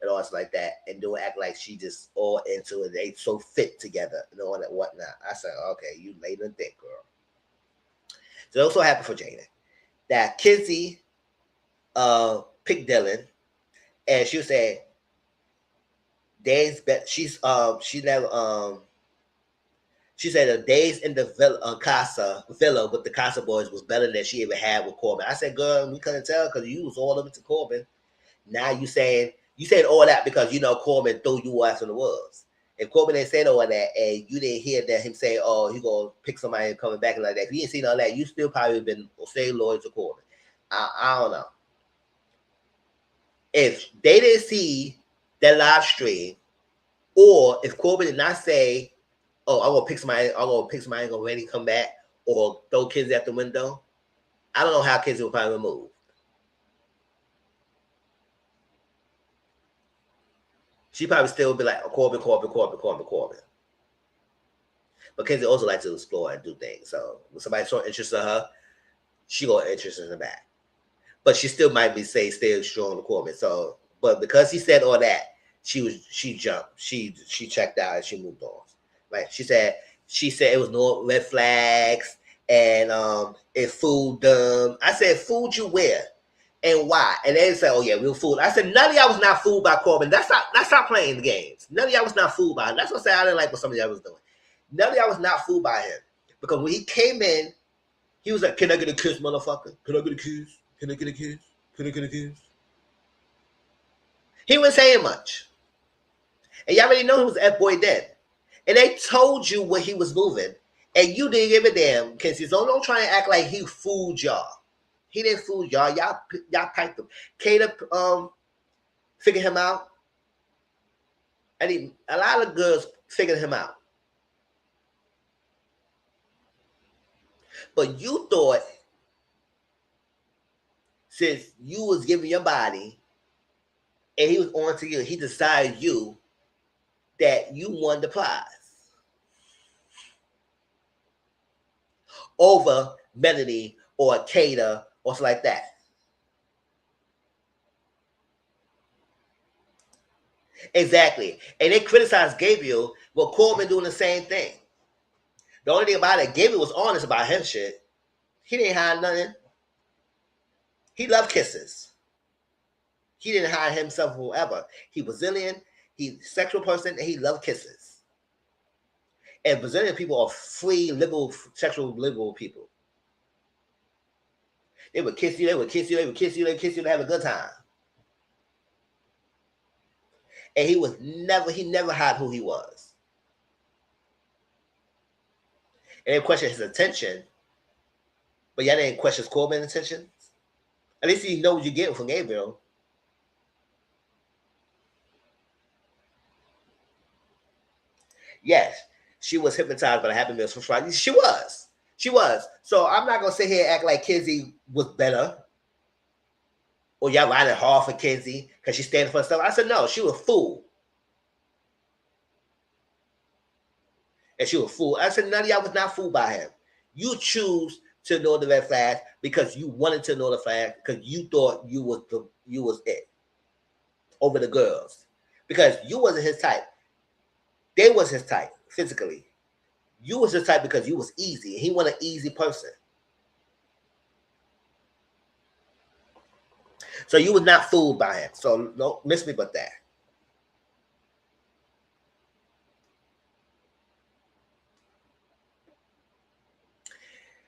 And all like that, and don't act like she just all into it. They so fit together and all that whatnot. I said, okay, you laid in thick, girl. So it also happened for Jada that Kizzy picked Dylan, and she said, "Days bet she never she said the days in the villa with the Casa boys was better than she ever had with Corbin." I said, "Girl, we couldn't tell because you was all over to Corbin. Now you saying." You said all that because you know Corbin threw you off in the woods. If Corbin didn't say all that and you didn't hear that him say, oh, he gonna pick somebody and coming back and like that. If you didn't see all that, you still probably been stay loyal to Corbin. I don't know. If they didn't see that live stream, or if Corbin did not say, oh, I'm gonna pick somebody and go ready to come back, or throw kids out the window, I don't know how kids will probably move. She probably still be like, Corbin. But Kenzie also likes to explore and do things. So when somebody showing interest in her, she got interest in the back. But she still might be still strong to Corbin. So, but because he said all that, she jumped. She checked out and she moved on. Right. She said it was no red flags and it fooled them. I said, fooled you where? And why? And they say, oh yeah, we were fooled. I said, none of y'all was not fooled by Corbin. That's not playing the games. None of y'all was not fooled by him. That's what I said I didn't like what some of y'all was doing. None of y'all was not fooled by him. Because when he came in, he was like, can I get a kiss, motherfucker? Can I get a kiss? Can I get a kiss? Can I get a kiss? He wasn't saying much. And y'all already know he was F-boy then. And they told you where he was moving. And you didn't give a damn. Because don't try and act like he fooled y'all. He didn't fool y'all. Y'all piped him. Caleb figured him out. And a lot of girls figured him out. But you thought, since you was giving your body and he was on to you. He decided you that you won the prize over Melanie or Kata or something like that. Exactly. And they criticized Gabriel, but Corbin doing the same thing. The only thing about it, Gabriel was honest about his shit. He didn't hide nothing. He loved kisses. He didn't hide himself forever. He Brazilian, he's a sexual person, and he loved kisses. And Brazilian people are free, liberal, sexual liberal people. They would kiss you, they would kiss you, they would kiss you, they would kiss you to have a good time. And he never hid who he was. And they questioned his intention, but y'all didn't question Corbin's intentions. At least you know what you're getting from Gabriel. Yes, she was hypnotized by the Happy Meals from Friday. She was. She was. So I'm not gonna sit here and act like Kenzie was better. Or y'all riding hard for Kenzie because she's standing for herself. I said no, she was a fool. And she was a fool. I said none of y'all was not fooled by him. You choose to know the red flag because you wanted to know the flag because you thought you was it over the girls. Because you wasn't his type. They was his type physically. You was his type because you was easy. He was an easy person. So you was not fooled by him. So don't miss me but that.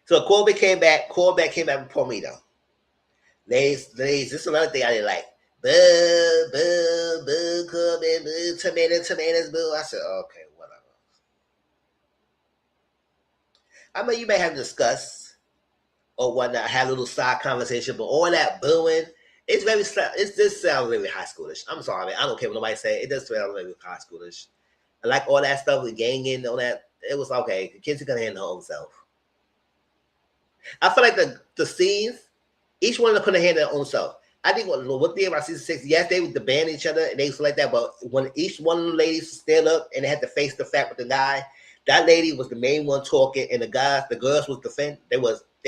So Corbin came back. Corbin came back with Pomito. Ladies, this is another thing I didn't like. Boo, boo, boo, Corbin, boo, tomatoes, boo. I said, okay, whatever. I mean, you may have discussed or whatnot, have a little side conversation, but all that booing, it's very, it just sounds really high schoolish. I'm sorry, man. I don't care what nobody say. It does sound really high schoolish. I like all that stuff with ganging, all that. It was okay. The kids are gonna handle themselves. I feel like the scenes, each one of them could have handled their own self. I think what they about season 6, yes, they would deband each other and they was like that, but when each one of the ladies stand up and they had to face the fact with the guy, that lady was the main one talking, and the girls was defend. They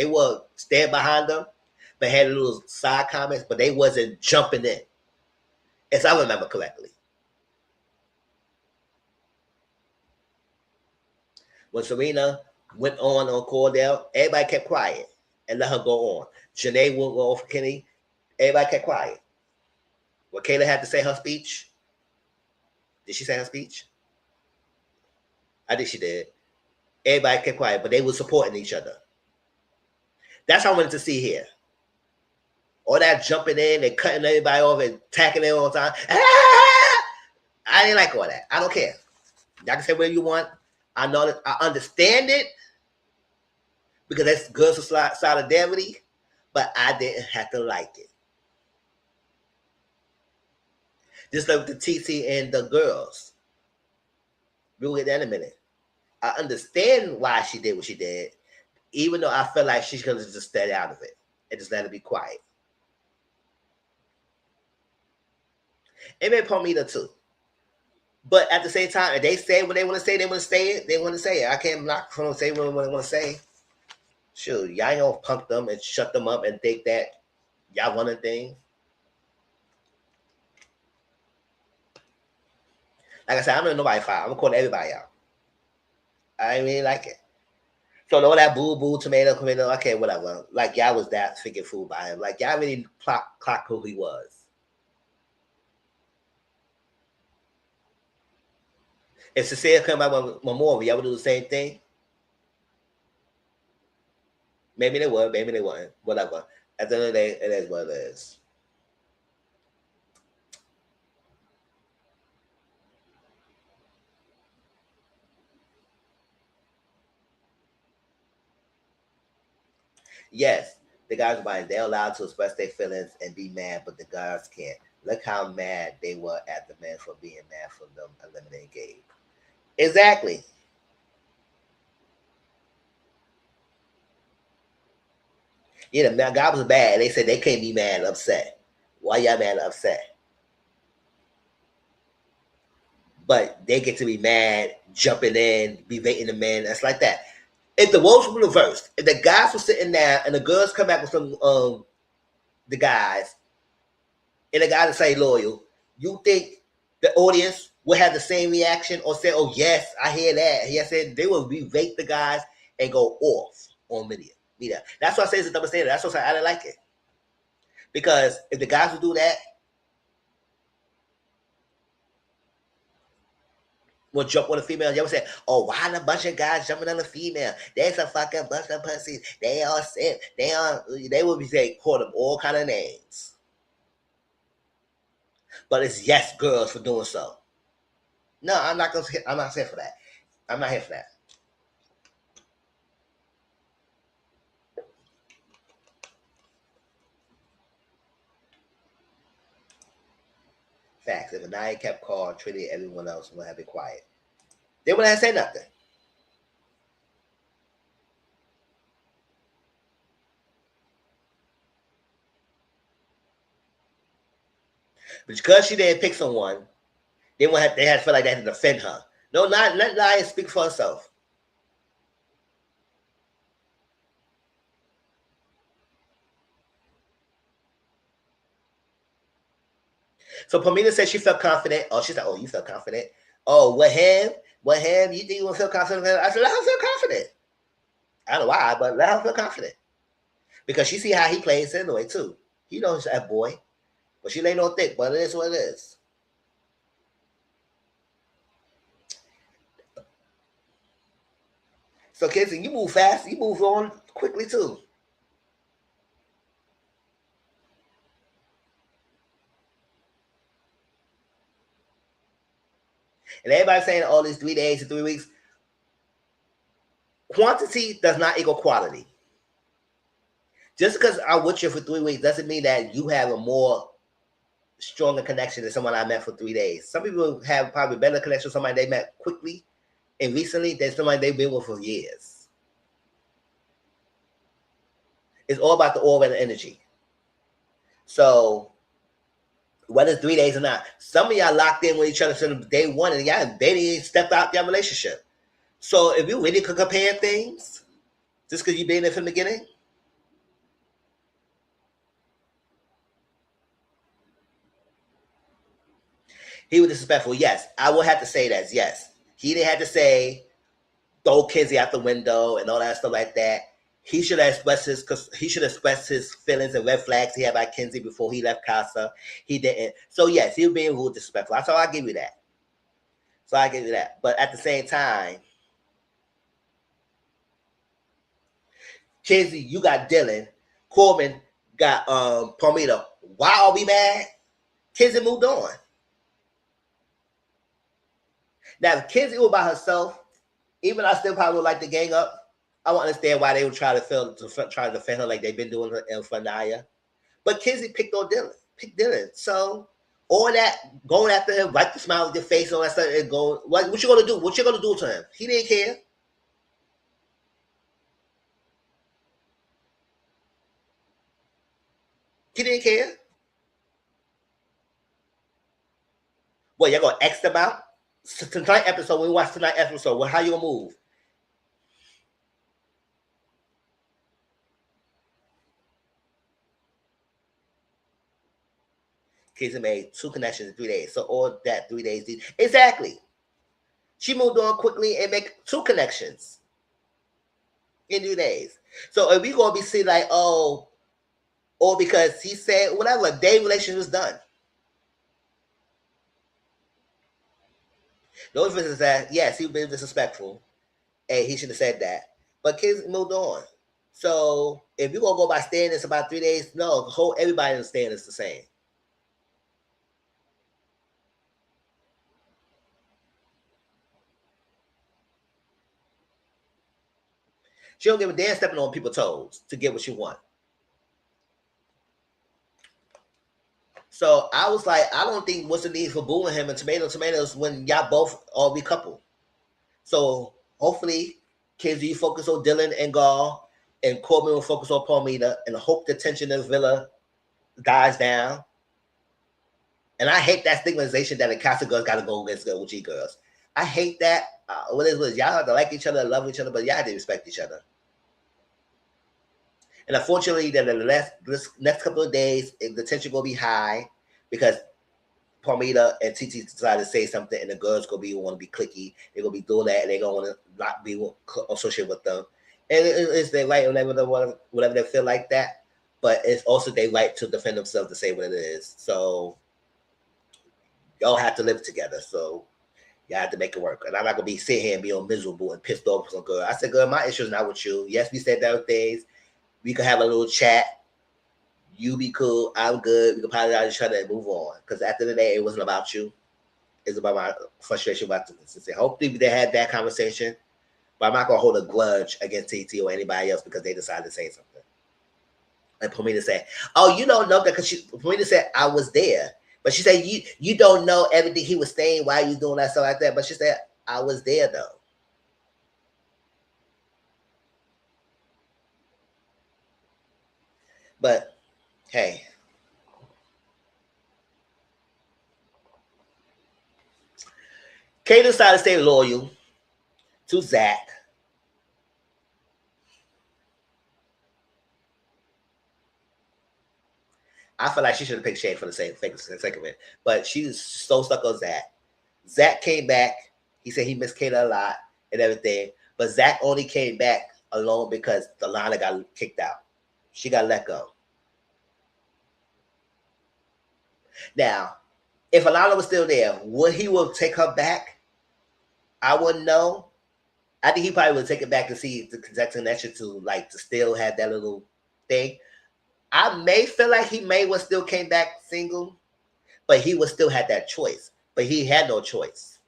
were stand behind them, but had little side comments, but they wasn't jumping in, as I remember correctly. When Serena went on Cordell, everybody kept quiet and let her go on. Janae went on for Kenny. Everybody kept quiet. When Kayla had to say her speech, did she say her speech? I think she did. Everybody kept quiet, but they were supporting each other. That's what I wanted to see here. All that jumping in and cutting everybody off and attacking them all the time. Ah! I didn't like all that. I don't care. Y'all can say whatever you want. I know that I understand it because that's good for solidarity, but I didn't have to like it. Just like the TT and the girls. We'll get that in a minute. I understand why she did what she did, even though I feel like she's gonna just stay out of it and just let it be quiet. It may Palmita too. But at the same time, if they say what they want to say, they want to say it. They want to say it. I can't block from say what they want to say. Sure, y'all ain't gonna punk them and shut them up and think that y'all want a thing. Like I said, I'm gonna nobody fire. I'm gonna call everybody out. I ain't really like it. So all that boo tomato, okay, whatever. Like y'all was that freaking fool by him. Like y'all really clock who he was. If Cecilia come out with Memorial, y'all would do the same thing. Maybe they would, maybe they wouldn't. Whatever. At the end of the day, it is what it is. Yes, the guys are buying. They're allowed to express their feelings and be mad, but the guys can't. Look how mad they were at the men for being mad for them eliminating Gabe. Exactly. Yeah, the guy was bad. They said they can't be mad and upset. Why y'all mad and upset? but they get to be mad, jumping in, berating the men. That's like that. If the roles were reversed, if the guys were sitting there and the girls come back with some the guys, and the guys say loyal, you think the audience would have the same reaction or say, "Oh yes, I hear that"? Yes, they will berate the guys and go off on media. That's why I say it's a double standard. That's why I didn't like it, because if the guys would do that, will jump on a female. You ever say, "Oh, why a bunch of guys jumping on a female? There's a fucking bunch of pussies. They all simp. They will be saying, call them all kind of names." But it's yes girls for doing so. No, I'm not gonna. I'm not here for that. I'm not here for that. Facts. If Anaya kept calm, treating everyone else would have been quiet. They wouldn't have said nothing. But because she didn't pick someone, they had to feel like they had to defend her. No, not let Nia speak for herself. So Pamela said she felt confident. Oh, she's like, "Oh, you felt confident? Oh, with him? With him? You think you will feel confident?" I said, "Let her feel confident." I don't know why, but let her feel confident. Because she see how he plays anyway, too. He knows that boy. But she lay no thick, but it is what it is. So, kids, you move fast. You move on quickly, too. And everybody's saying all these 3 days and 3 weeks. Quantity does not equal quality. Just because I'm with you for 3 weeks doesn't mean that you have a more stronger connection than someone I met for 3 days. Some people have probably better connection with somebody they met quickly and recently than somebody they've been with for years. It's all about the aura and the energy. So whether it's 3 days or not, some of y'all locked in with each other since day one and y'all barely stepped out your relationship. So if you really could compare things, just because you've been there from the beginning, he was disrespectful. Yes, I will have to say that. Yes, he didn't have to say throw Kenzie out the window and all that stuff like that. He should have expressed his feelings and red flags he had by Kenzie before he left Casa. He didn't. So yes, he was being rude, disrespectful. So I'll give you that. So I give you that. But at the same time, Kenzie, you got Dylan. Corbin got Palmito. Why are we mad? Kenzie moved on. Now, if Kenzie was by herself, even I still probably would like to gang up. I don't understand why they would try to defend her like they've been doing in Fanaya. But Kenzie picked on Dylan. Picked Dylan. So all that going after him, wipe the smile with your face, all that stuff, and going, what you gonna do? What you gonna do to him? He didn't care. He didn't care. Well, you're gonna X them out? So tonight episode, when we watch tonight episode, well, how you gonna move? Kids made 2 connections in 3 days. So all that 3 days. Exactly. She moved on quickly and make 2 connections in 3 days. So if we gonna be seen like, oh, or because he said whatever, day relationship was done. The only difference is that yes, he was being disrespectful, and he should have said that. But kids moved on. So if you're gonna go by standards about 3 days, no, whole everybody in the standards the same. She don't give a damn stepping on people's toes to get what she want. So I was like, I don't think what's the need for booing him and tomatoes when y'all both all be couple. So hopefully, kids, you focus on Dylan and Gall, and Corbin will focus on Palmita, and hope the tension in the villa dies down. And I hate that stigmatization that the Catholic girls got to go against the OG girls. I hate that. What is y'all have to like each other, love each other, but y'all have to respect each other. And unfortunately, that this next couple of days, the tension will be high because Palmita and TT decided to say something, and the girls gonna want to be clicky. They're gonna be doing that, and they're gonna want to not be associated with them. And it's their right whatever they feel like that. But it's also their right to defend themselves to say what it is. So y'all have to live together. So y'all have to make it work. And I'm not gonna be sitting here and be all miserable and pissed off with some girl. I said, girl, my issue is not with you. Yes, we said that things. We could have a little chat. You be cool. I'm good. We can apologize to each other and move on. Because at the end of the day, it wasn't about you. It's about my frustration about the consistency. Hopefully they had that conversation. But I'm not gonna hold a grudge against TT or anybody else because they decided to say something. And Pomina said, "Oh, you don't know that," because Pomina said, "I was there," but she said, "You don't know everything he was saying. Why are you doing that stuff like that?" But she said, "I was there though." But hey, Kay decided to stay loyal to Zach. I feel like she should have picked Shane for the sake of it, but she's so stuck on Zach. Zach came back. He said he missed Kayla a lot and everything, but Zach only came back alone because Delana got kicked out. She got let go. Now, if Alana was still there, would he will take her back? I wouldn't know. I think he probably would take it back to see the connection to like to still have that little thing. I may feel like he may would still came back single, but he would still had that choice. But he had no choice.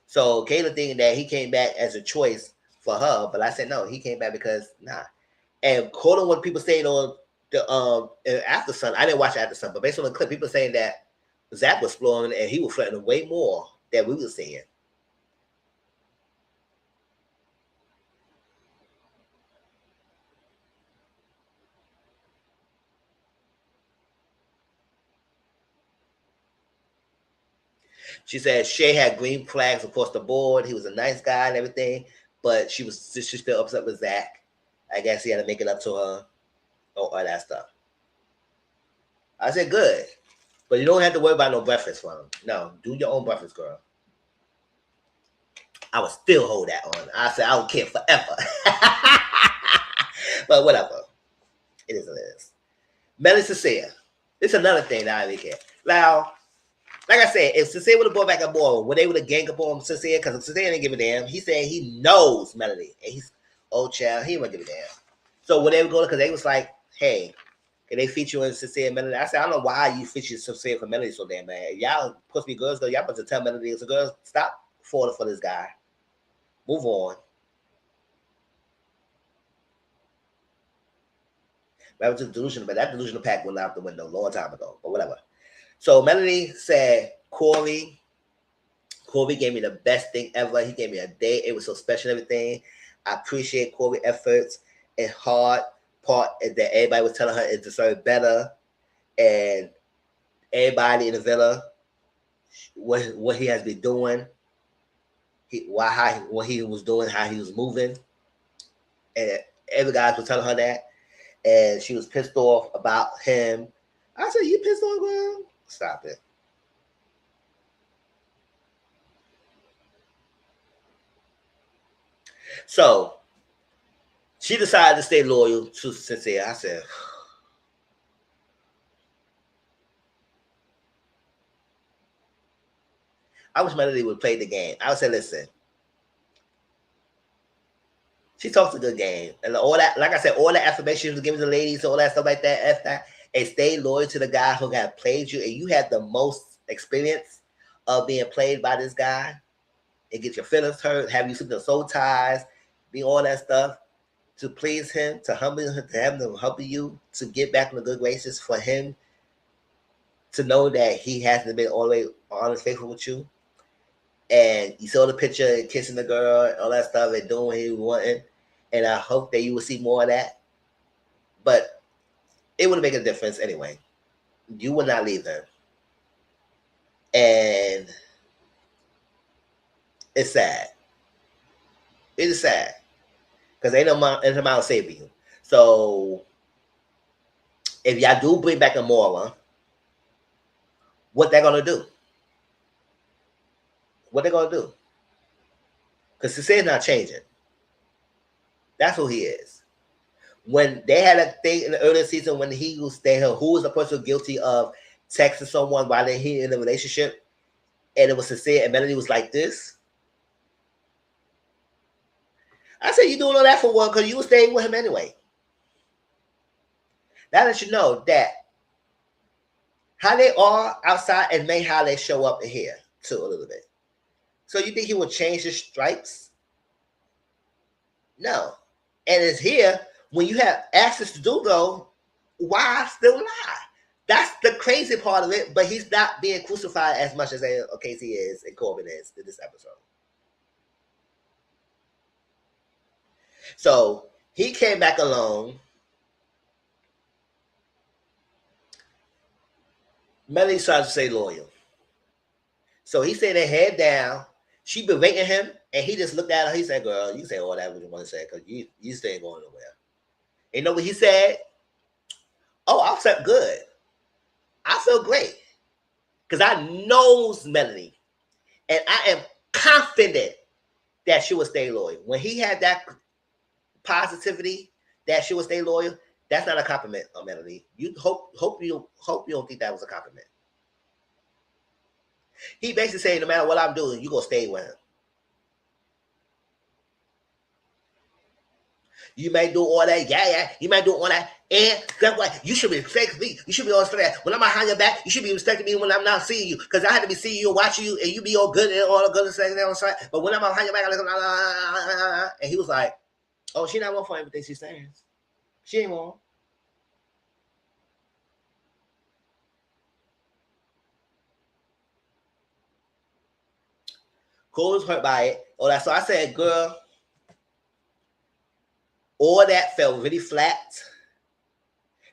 So Kayla thinking that he came back as a choice for her, but I said no, he came back because nah. And quoting what people saying on the After Sun, I didn't watch After Sun, but based on the clip, people saying that Zach was flowing and he was flirting way more than we were seeing. She said Shay had green flags across the board. He was a nice guy and everything, but she's still upset with Zach. I guess he had to make it up to her or all that stuff. I said good, but you don't have to worry about no breakfast for him. No, do your own breakfast, girl. I would still hold that on. I said I don't care forever, but whatever. It is what it is. Melly Cecilia. It's another thing that I look at. Now, like I said, if Cecilia would have brought back a boy, would they would have gang up on Cecilia? Because Cecilia didn't give a damn. He said he knows Melody. And he's, oh, child, he wouldn't give a damn. So would they go, because they was like, hey, can they feature in Cecilia and Melody? I said, I don't know why you feature Cecilia for Melody so damn bad. Y'all supposed to be girls, y'all supposed to tell Melody, so girls, stop falling for this guy. Move on. That was just delusional, but that delusional pack went out the window a long time ago, but whatever. So Melody said, Corey gave me the best thing ever. He gave me a day. It was so special and everything. I appreciate Corey's efforts and hard part that everybody was telling her it deserved better. And everybody in the villa, what he has been doing, what he was doing, how he was moving. And every guy was telling her that. And she was pissed off about him. I said, you pissed off, girl? Stop it. So she decided to stay loyal to Cynthia. I said, I wish Melody would play the game. I would say, listen, she talks a good game. And all that, like I said, all the affirmation she was giving the ladies, all that stuff like that, and stay loyal to the guy who got played you. And you had the most experience of being played by this guy. And get your feelings hurt, have you sleep in soul ties, be all that stuff to please him, to humble him, to have him humble you, to get back in the good graces for him to know that he hasn't been all the way honest, faithful with you. And you saw the picture and kissing the girl and all that stuff and doing what he wanted. And I hope that you will see more of that. But it wouldn't make a difference anyway. You would not leave him. And it's sad. It is sad because ain't no amount saving you. So if y'all do bring back a Moira, what they gonna do? What they gonna do? Because Sincere's not changing. That's who he is. When they had a thing in the earlier season when he was staying here, who was the person guilty of texting someone while they're in a relationship, and it was Sincere, and Melody was like this. I said, you doing all that for one because you were staying with him anyway. That lets you know that how they are outside and may how they show up in here too a little bit. So you think he would change his stripes? No. And it's here when you have access to do though, why still lie? That's the crazy part of it, but he's not being crucified as much as Casey is and Corbin is in this episode. So he came back alone. Melody started to say loyal. So he said their head down. She berating him, and he just looked at her. He said, girl, you say all that what you want to say because you still ain't going nowhere. And you know what he said? Oh, I felt good. I feel great. Because I knows Melanie. And I am confident that she will stay loyal. When he had that positivity that she will stay loyal, that's not a compliment on Melanie. You hope you don't think that was a compliment. He basically saying no matter what I'm doing, you gonna stay with him. You may do all that, yeah. You may do all that, and guess what? You should respect me. You should be always for that. When I'm behind your back, you should be respecting me when I'm not seeing you, because I had to be seeing you and watching you, and you be all good and all the good and saying on side. But when I'm behind your back, I like, and he was like, "Oh, she not one for everything she stands. She ain't one." Cole was hurt by it. All that. So I said, girl, all that felt really flat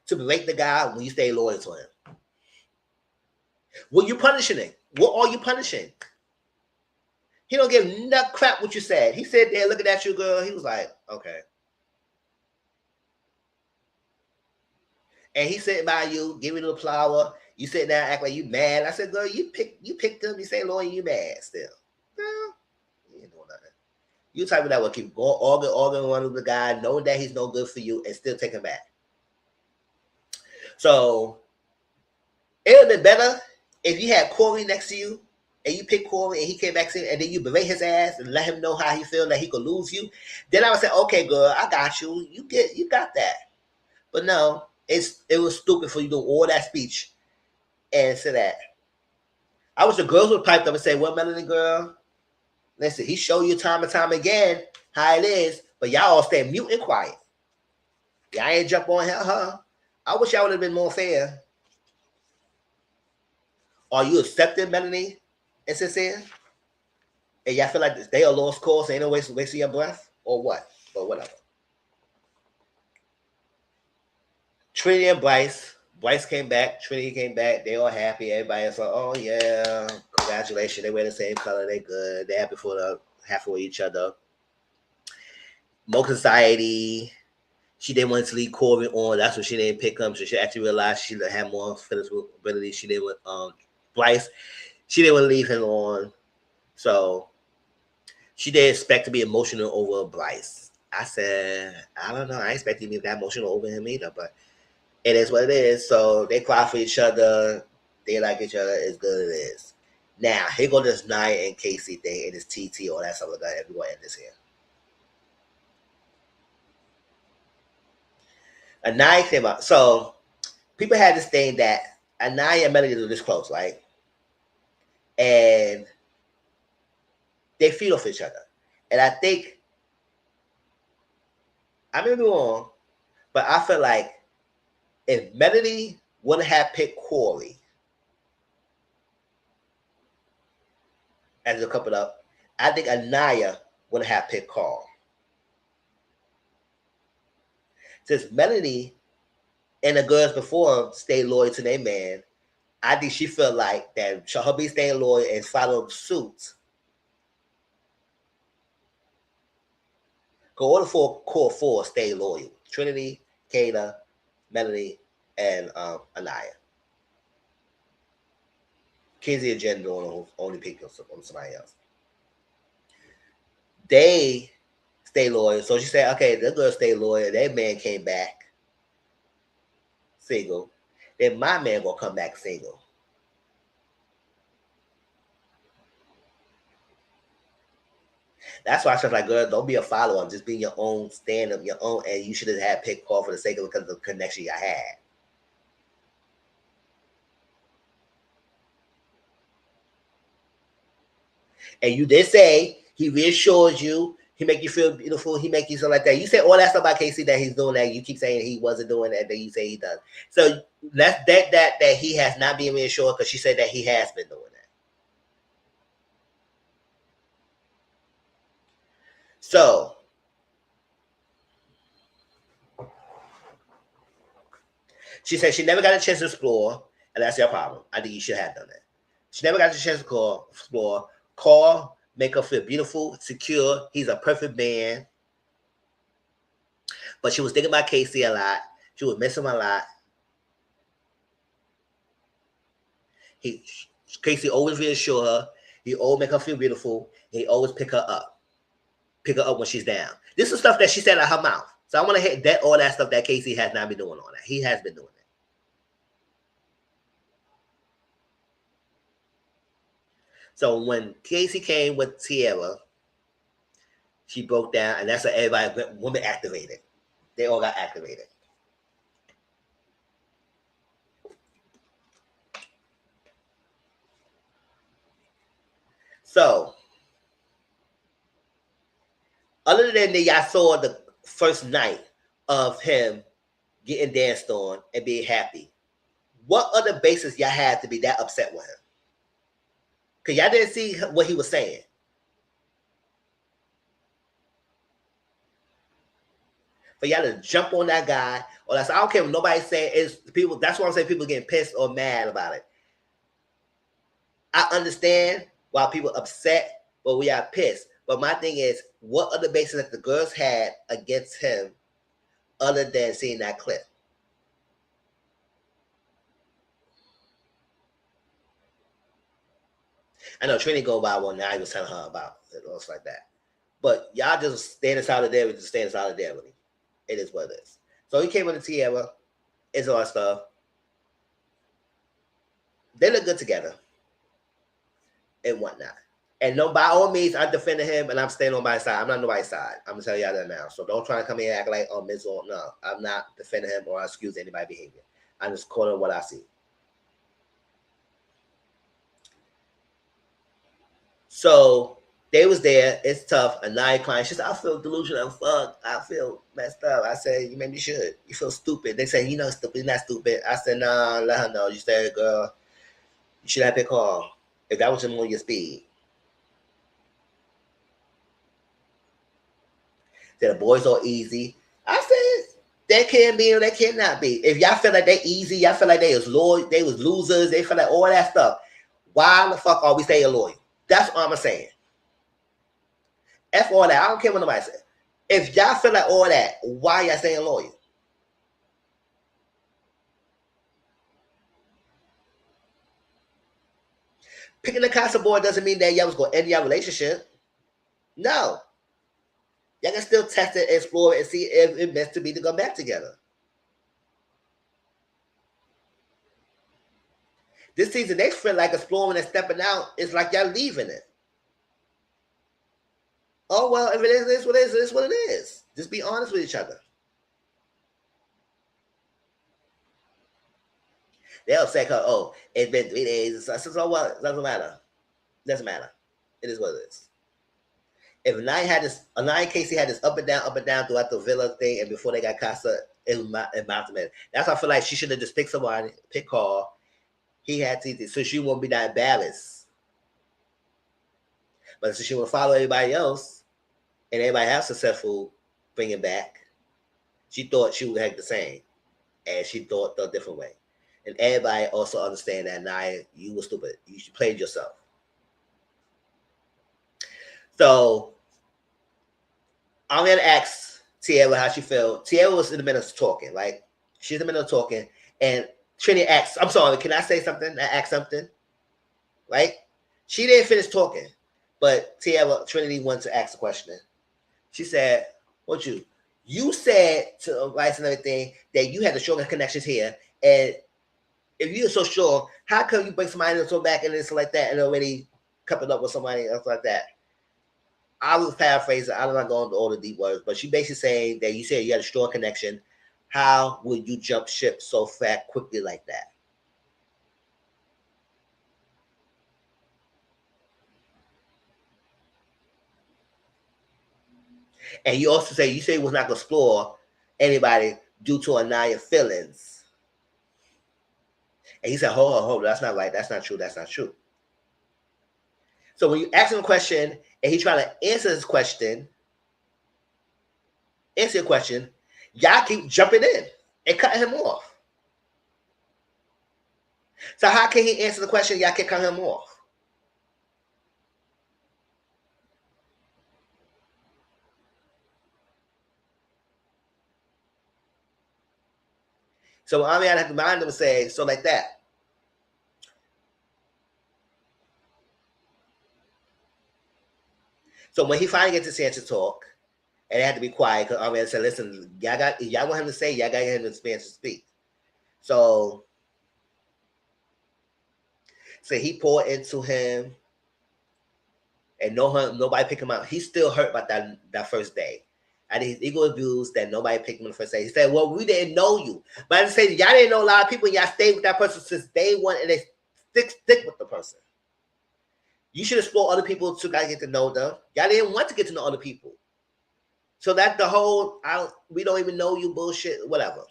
to break the guy when you stay loyal to him. What you punishing him? What are you punishing? He don't give no crap what you said. He said there looking at you, girl. He was like, okay. And he sitting by you, giving you the flower. You sitting there act like you mad. I said, girl, you picked him. You say loyal, you mad still. Girl, you ain't doing nothing. You type of that will keep going, arguing one with the guy, knowing that he's no good for you, and still take him back. So it would have been better if you had Corey next to you and you pick Corey and he came back to you and then you berate his ass and let him know how he feel that he could lose you. Then I would say, okay, girl, I got you. You got that. But no, it was stupid for you to do all that speech and say that. I wish the girls would pipe up and say, well, Melanie girl, listen, he showed you time and time again how it is, but y'all all stay mute and quiet. Y'all ain't jump on her. I wish y'all would have been more fair. Are you accepting Melanie and Sincere? And y'all feel like they are lost cause, ain't no wasting your breath? Or what? But whatever. Trinity and Bryce. Bryce came back. Trinity came back. They all happy. Everybody is like, oh, yeah. Congratulations. They wear the same color. They good. They happy for the halfway each other. Mo Society. She didn't want to leave Corbin on. That's what she didn't pick him. So she actually realized she had more physical ability. She didn't want Bryce. She didn't want to leave him on. So she didn't expect to be emotional over Bryce. I said, I don't know. I expect to be that emotional over him either, but it is what it is. So they cry for each other. They like each other. It's good as it is. Now, here go this Nia and Casey thing and this TT, all that stuff like that. Everyone end this here. Nia came out. So people had this thing that Nia and Melody are this close, right? And they feed off each other. And I think, I may be wrong, but I feel like if Melody wouldn't have picked Corey as a couple up, I think Anaya would have picked Carl. Since Melody and the girls before stayed loyal to their man, I think she felt like that her be staying loyal and follow suit. Go order for core four stay loyal. Trinity, Kayla, Melanie, and Anaya. Kinsey and Jen don't only pick on somebody else. They stay loyal. So she said, okay, the girl stay loyal. That man came back single. Then my man gonna come back single. That's why I said, like, girl, don't be a follower. Just be your own stand up, your own. And you should have had pick call for the sake of because of the connection you had. And you did say he reassures you. He make you feel beautiful. He make you feel like that. You say all that stuff about Casey that he's doing that. You keep saying he wasn't doing that. Then you say he does. So that's that he has not been reassured because she said that he has been doing that. So she said she never got a chance to explore, and that's your problem. I think you should have done that. She never got a chance to explore, call, make her feel beautiful, secure. He's a perfect man. But she was thinking about Casey a lot. She was missing him a lot. Casey always reassure her. He always make her feel beautiful. He always pick her up. Pick her up when she's down. This is stuff that she said out her mouth. So I want to hit that all that stuff that Casey has not been doing on that. He has been doing it. So when Casey came with Tierra, she broke down, and that's what everybody, women activated. They all got activated. So, other than that, y'all saw the first night of him getting danced on and being happy. What other basis y'all had to be that upset with him? Because y'all didn't see what he was saying. For y'all to jump on that guy, or that's I don't care what nobody's saying. Is people? That's why I'm saying people getting pissed or mad about it. I understand why people upset, but we are pissed. But my thing is, what other basis that the girls had against him, other than seeing that clip? I know Trini go by one now. I was telling her about it, looks like that. But y'all just stand aside of there with just stand aside of there with him. It is what it is. So he came with the Tierra. It's all stuff. They look good together and whatnot. And no, by all means, I'm defending him and I'm staying on my side. I'm not on nobody's side. I'm gonna tell y'all that now. So don't try to come here and act like Mizzle. No, I'm not defending him or excuse anybody's behavior. I'm just calling what I see. So they was there. It's tough. A night client. She said, I feel delusional. Fuck. I feel messed up. I said, you maybe should. You feel stupid. They say, you know, stupid. You're not stupid. I said, nah, let her know. You said, girl, you should have picked call. If that was more your speed. That the boys are easy. I said, that can be or that cannot be. If y'all feel like they easy, y'all feel like they was loyal, they was losers, they feel like all that stuff. Why the fuck are we staying loyal? That's all I'm saying. F all that. I don't care what nobody says. If y'all feel like all that, why y'all staying loyal? Picking the castle board doesn't mean that y'all was going to end your relationship. No. Y'all can still test it, explore it, and see if it meant to be to come back together. This season, they feel like exploring and stepping out. It's like y'all leaving it. Oh, well, if it is, it's what it is. It's what it is. Just be honest with each other. They'll say, oh, it's been 3 days. So what? It doesn't matter. It doesn't matter. It is what it is. If Anaya Casey had this up and down throughout the villa thing, and before they got Casa, it was about to matter. That's why I feel like she should have just picked somebody, pick Carl. He had to, so she won't be that embarrassed. But since she will follow everybody else, and everybody else successful bringing back, she thought she would act the same, and she thought the different way. And everybody also understand that Nia, you were stupid. You played yourself. So I'm gonna ask Tierra how she felt. Tierra was in the middle of talking, like she's in the middle of talking, and Trinity asks, I'm sorry, can I say something? I ask something? Right? She didn't finish talking, but Trinity wanted to ask a question. She said, what you said to Rice and everything that you had the strongest connections here, and if you're so sure, how come you bring somebody into back and it's like that and already coupled up with somebody else like that? I was paraphrasing. I'm not going into all the deep words, but she basically saying that you said you had a strong connection. How would you jump ship so fast quickly like that? And you also say you was not going to explore anybody due to Anaya feelings. And he said, hold, that's not right. That's not true. That's not true. So when you ask him a question and he trying to answer his question, y'all keep jumping in and cutting him off. So how can he answer the question? Y'all keep cutting him off. So I mean, I have to mind him and say, so like that. So when he finally gets a chance to talk, and it had to be quiet because Army said, listen, y'all want him to say, y'all got him to chance to speak. So he poured into him, and nobody picked him up. He's still hurt about that first day. And his ego abused that nobody picked him the first day. He said, well, we didn't know you. But I say, y'all didn't know a lot of people, y'all stayed with that person since day one, and they stick with the person. You should explore other people to get to know them. Y'all didn't want to get to know other people. So that's the whole, we don't even know you bullshit, whatever.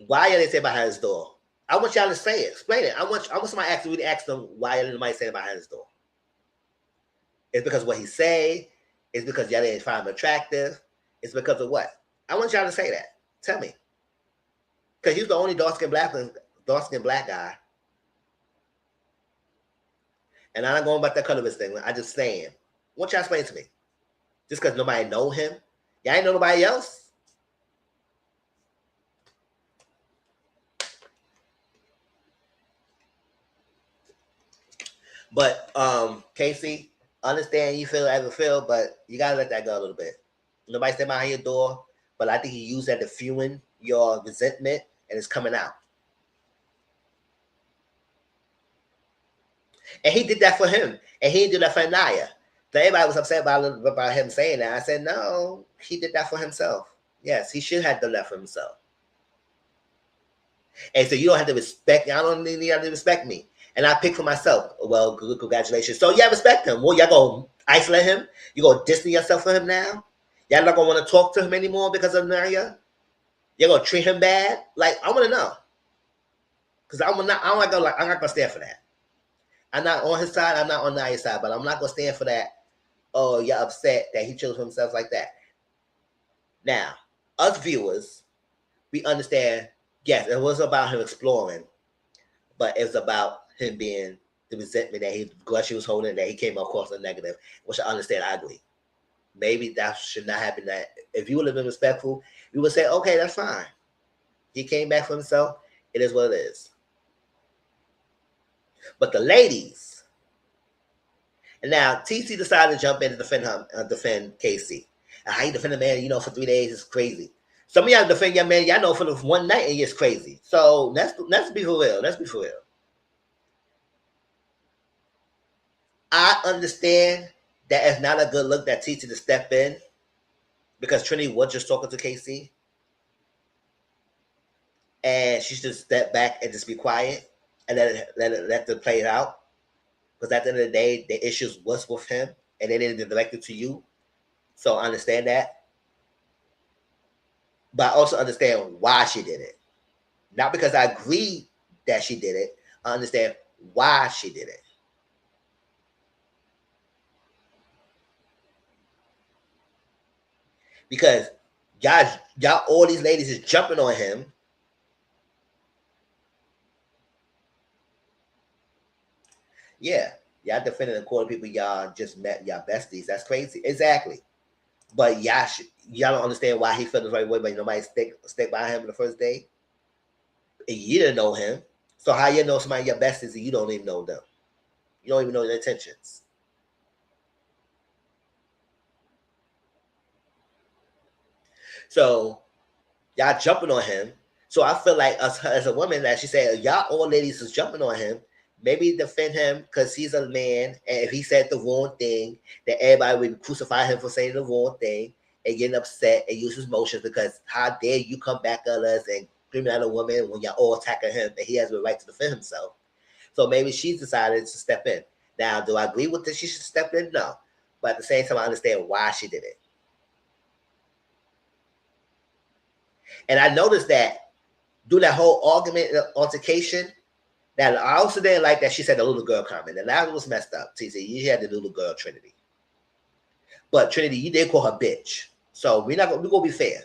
Why are they saying behind his door? I want y'all to say it. Explain it. I want somebody to ask them why nobody saying behind his door. It's because of what he say. It's because y'all didn't find him attractive. It's because of what? I want y'all to say that. Tell me. Because he's the only dark-skinned black guy. And I'm not going about that colorist thing. I just saying. What y'all explain to me? Just because nobody know him? Y'all ain't know nobody else? But Casey, understand you feel as a feel, but you gotta let that go a little bit. Nobody stand behind your door, but I think you use that to fueling your resentment, and it's coming out. And he did that for him, and he didn't do that for Naya. So everybody was upset about him saying that. I said, no, he did that for himself. Yes, he should have done that for himself. And so you don't have to respect. I don't need you to respect me. And I pick for myself. Well, good, congratulations. So yeah, respect him. Well, y'all gonna isolate him? You gonna distance yourself from him now? Y'all not gonna want to talk to him anymore because of Naya? You're gonna treat him bad? Like, I want to know. Because I'm not gonna stand for that. I'm not on his side. I'm not on Naya's side. But I'm not gonna stand for that. Oh, you're upset that he chose himself like that. Now, us viewers, we understand. Yes, it was about him exploring, but it was about him being the resentment that he was holding, that he came across as negative, which I understand. I agree. Maybe that should not happen. That if you would have been respectful, you would say, okay, that's fine. He came back for himself. It is what it is. But the ladies, and now TC decided to jump in and defend Casey. And how you defend a man, for 3 days is crazy. Some of y'all defend your man, y'all know for the one night and it's crazy. So let's be for real. Let's be for real. I understand that it's not a good look that TC to step in because Trinity was just talking to Casey. And she should step back and just be quiet and let them play it out. Because at the end of the day, the issues was with him and they didn't direct it to you. So I understand that. But I also understand why she did it. Not because I agree that she did it. I understand why she did it. because y'all all these ladies is jumping on him. Yeah, y'all defending the quarter people y'all just met, y'all besties. That's crazy. Exactly. But y'all don't understand why he felt the right way, but nobody stick by him the first day. And you didn't know him. So how you know somebody your besties and you don't even know them? You don't even know their intentions. So y'all jumping on him. So I feel like us as a woman, as she said, y'all all ladies is jumping on him. Maybe defend him because he's a man, and if he said the wrong thing, that everybody would crucify him for saying the wrong thing and getting upset and use his emotions because how dare you come back at us and screaming at a woman when y'all all attacking him and he has the right to defend himself. So maybe she's decided to step in. Now, do I agree with this? She should step in? No. But at the same time, I understand why she did it. And I noticed that during that whole argument altercation, now I also didn't like that she said the little girl comment. And that was messed up. TC, you had the little girl Trinity. But Trinity, you did call her bitch. So we're gonna be fair.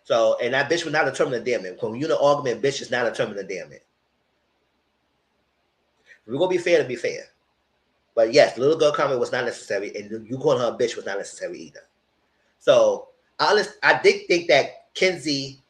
So, and that bitch was not a term of endearment. When you're in an argument, bitch is not a term of endearment. We're gonna be fair to be fair. But yes, the little girl comment was not necessary, and you calling her a bitch was not necessary either. So I did think that Kenzie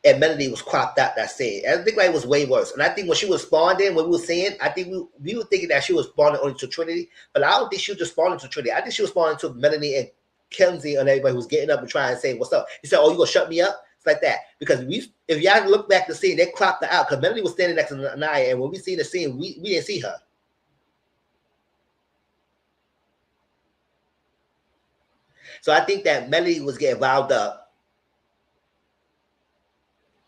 and Melody was cropped out that scene. I think like it was way worse. And I think when she was responding, when we were seeing, I think we were thinking that she was responding only to Trinity, but I don't think she was responding to Trinity. I think she was responding to Melanie and Kenzie and everybody who was getting up and trying to say, "What's up?" He said, "Oh, you gonna shut me up?" It's like that. Because if y'all look back to the scene, they cropped her out because Melanie was standing next to Naya, and when we seen the scene, we didn't see her. So I think that Melody was getting riled up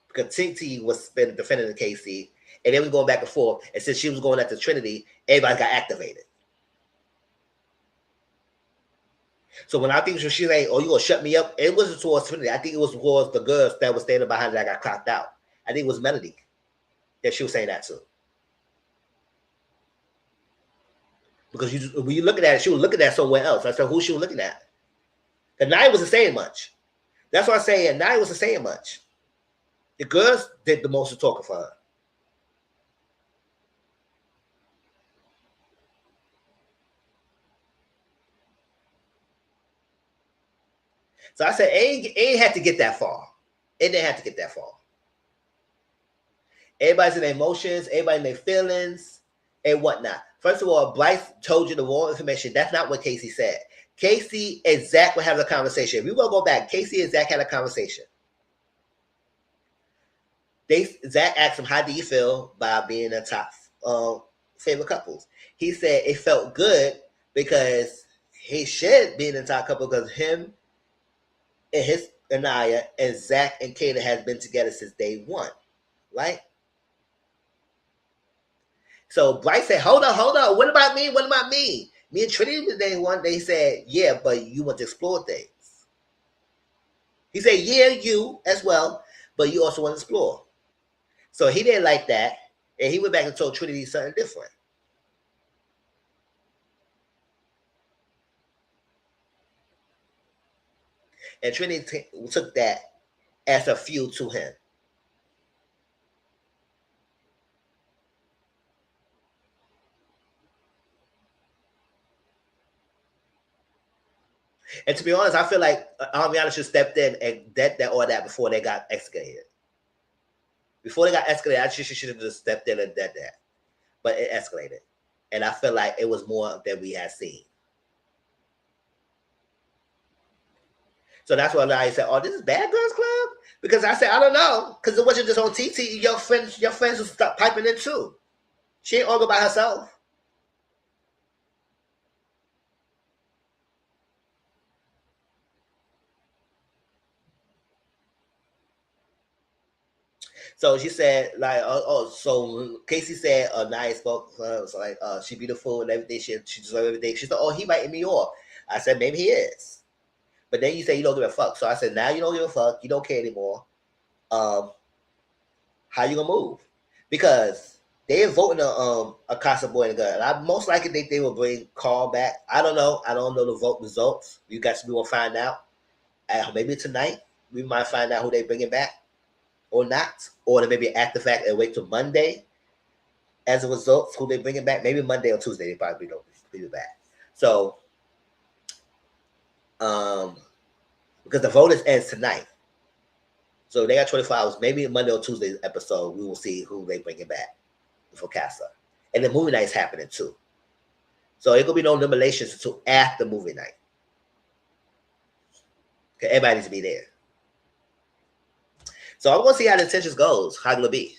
because Tinty was been defending the KC, and they was going back and forth. And since she was going after Trinity, everybody got activated. So when I think she like, "Oh, you gonna shut me up?" It wasn't towards Trinity. I think it was towards the girls that was standing behind that got clocked out. I think it was Melody that she was saying that to. Because when you looking at it, she was looking at somewhere else. I said, who she was looking at? And Nia wasn't saying much. That's what I'm saying. Nia wasn't saying much. The girls did the most of talking for her. So I said, it ain't had to get that far. It didn't have to get that far. Everybody's in their emotions, everybody in their feelings, and whatnot. First of all, Bryce told you the wrong information. That's not what Casey said. Casey and Zach were having a conversation. If we want to go back, Casey and Zach had a conversation. Zach asked him, "How do you feel by being a top favorite couples?" He said it felt good because he should be in the top couple because him and his Anaya and Zach and Kata has been together since day one, right? So Bryce said, hold on. What about me? What about me? Me and Trinity was day one. They said, yeah, but you want to explore things. He said, yeah, you as well, but you also want to explore. So he didn't like that. And he went back and told Trinity something different. And Trinity took that as a fuel to him. And to be honest, I feel like Ariana should stepped in and dead that all that before they got escalated. Before they got escalated, I think she should have just stepped in and dead that. But it escalated. And I feel like it was more than we had seen. So that's why I said, "Oh, this is Bad Girls Club," because I said, "I don't know," because it wasn't just on TT. Your friends will start piping in too. She ain't all go by herself. So she said, like, so Casey said, Nia spoke, was like, she beautiful and everything. She deserves everything. She said, "Oh, he writing me off." I said, "Maybe he is." But then you say you don't give a fuck. So I said, now you don't give a fuck. You don't care anymore. Um, how you gonna move? Because They are voting a Casa Boy and Gun. I most likely think they will bring Carl back. I don't know. I don't know the vote results. You guys, we will find out. Maybe tonight we might find out who they bringing back or not, or then maybe after the fact and wait till Monday as a result who they bringing back. Maybe Monday or Tuesday they probably don't bring it back. So, because the vote ends tonight, so they got 24 hours. Maybe Monday or Tuesday's episode we will see who they bringing back for Casa, and the movie night's happening too. So it gonna be no eliminations until after movie night. Okay, everybody needs to be there. So I'm gonna see how the intentions goes. How it'll be.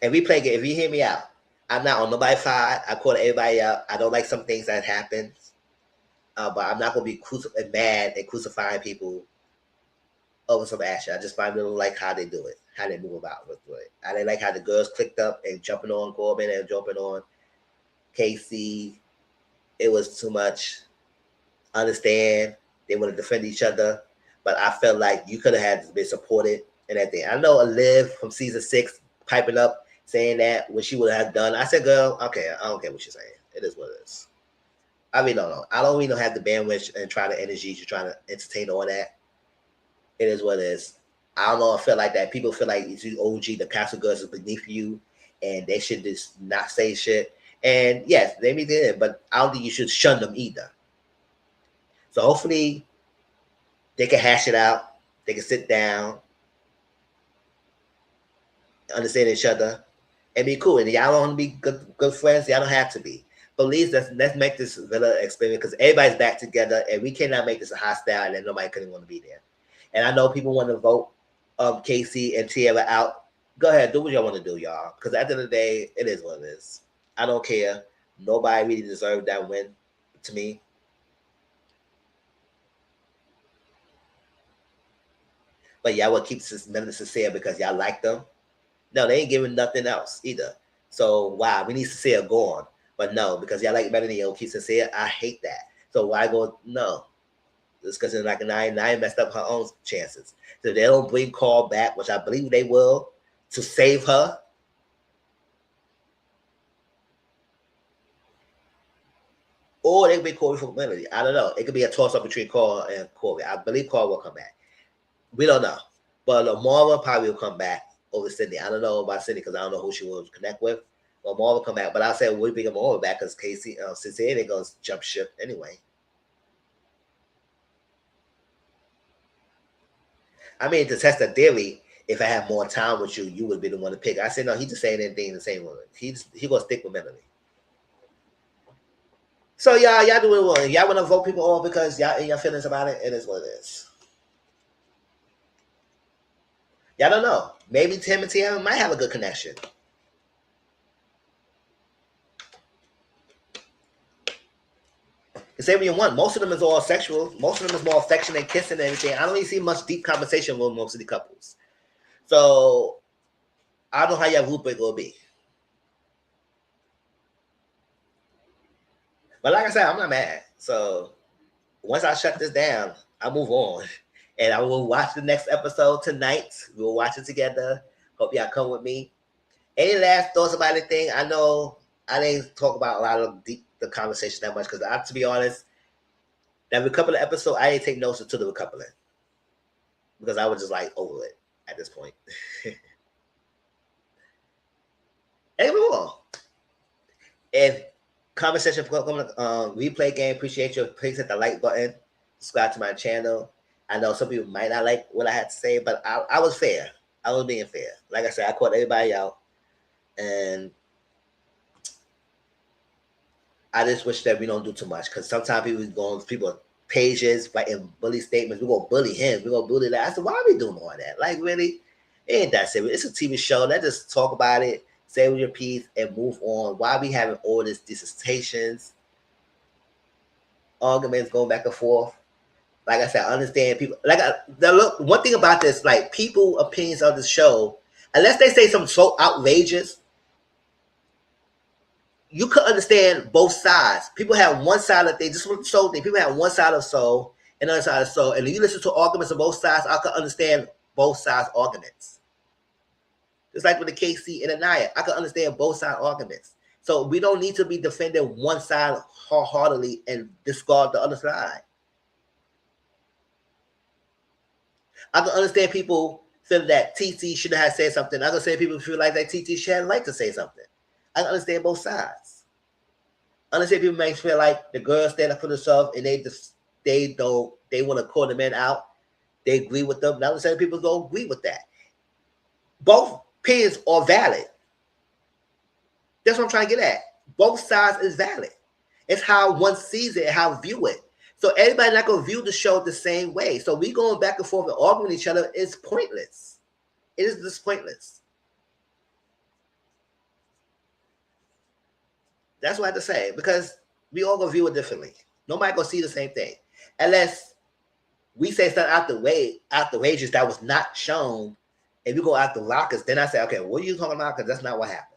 And replay game. If you hear me out, I'm not on nobody's side. I call everybody out. I don't like some things that happen, but I'm not gonna be mad and crucifying people over some action. I just find them like how they do it, how they move about with it. I didn't like how the girls clicked up and jumping on Corbin and jumping on Casey. It was too much. Understand they want to defend each other, but I felt like you could have had been supported and everything. I know Liv from season 6 piping up saying that what she would have done. I said, girl, okay, I don't care what you're saying. It is what it is. I really don't know. I don't really have the bandwidth and try the energy to try to entertain all that. It is what it is. I don't know. I feel like that. People feel like it's OG, the Castle Girls is beneath you, and they should just not say shit. And yes, they be there, but I don't think you should shun them either. So hopefully they can hash it out. They can sit down, understand each other, and be cool. And y'all don't want to be good friends. Y'all don't have to be. But please, let's make this villa experience because everybody's back together, and we cannot make this a hostile and nobody couldn't want to be there. And I know people want to vote Casey and Tierra out. Go ahead, do what y'all want to do, y'all. Because at the end of the day, it is what it is. I don't care. Nobody really deserved that win to me. But y'all will keep Melanie sincere because y'all like them. No, they ain't giving nothing else either. So why? We need Cecilia gone. But no, because y'all like Melanie, you'll keep sincere. I hate that. So why go? No. It's because like nine messed up her own chances. So they don't bring Carl back, which I believe they will, to save her. Or they could be Corey for Melanie. I don't know. It could be a toss-up between Carl and Corey. I believe Carl will come back. We don't know. But Laura probably will come back over Cindy. I don't know about Cindy because I don't know who she will connect with. But Laura will come back. But I said we'll bring Laura back because Casey, Cincinnati ain't going to jump ship anyway. I mean, to test the theory, if I had more time with you, you would be the one to pick. I said, no, he just saying anything the same way. He going to stick with Melanie. So, y'all do what you want. Y'all want to vote people off because y'all in your feelings about it, it is what it is. Y'all don't know. Maybe Tim and Tiana might have a good connection. Say what you want. Most of them is all sexual. Most of them is more affection and kissing and everything. I don't really see much deep conversation with most of the couples. So I don't know how your group will be. But like I said, I'm not mad. So once I shut this down, I move on. And I will watch the next episode tonight. We'll watch it together. Hope y'all come with me. Any last thoughts about anything? I know I didn't talk about a lot of the conversation that much because to be honest, that recoupling episode, I didn't take notes until the recoupling because I was just like over it at this point. And we will. And conversation replay game. Appreciate you. Please hit the like button. Subscribe to my channel. I know some people might not like what I had to say, but I was fair. I was being fair. Like I said, I called everybody out. And I just wish that we don't do too much because sometimes people pages writing bully statements. We're gonna bully him. We're gonna bully that. I said, why are we doing all that? Like really, it ain't that serious. It's a TV show. Let's just talk about it, say with your piece, and move on. Why are we having all these dissertations, arguments going back and forth? Like I said, I understand people. Look, one thing about this, like people opinions of the show, unless they say something so outrageous, you could understand both sides. People have one side of things. This is the soul thing. People have one side of soul and another side of soul. And if you listen to arguments on both sides, I could understand both sides' arguments. Just like with the KC and the Nia, I can understand both sides' arguments. So we don't need to be defending one side wholeheartedly and discard the other side. I can understand people feel that TT should have said something. I can understand people feel like that TT should have liked to say something. I can understand both sides. I understand people may feel like the girls stand up for themselves and they want to call the men out. They agree with them. And I understand people don't agree with that. Both opinions are valid. That's what I'm trying to get at. Both sides is valid. It's how one sees it and how view it. So everybody not gonna view the show the same way. So we going back and forth and arguing with each other is pointless. It is just pointless. That's what I have to say, because we all gonna view it differently. Nobody gonna see the same thing unless we say something outrageous that was not shown, and we go out the lockers. Then I say, okay, what are you talking about? Because that's not what happened.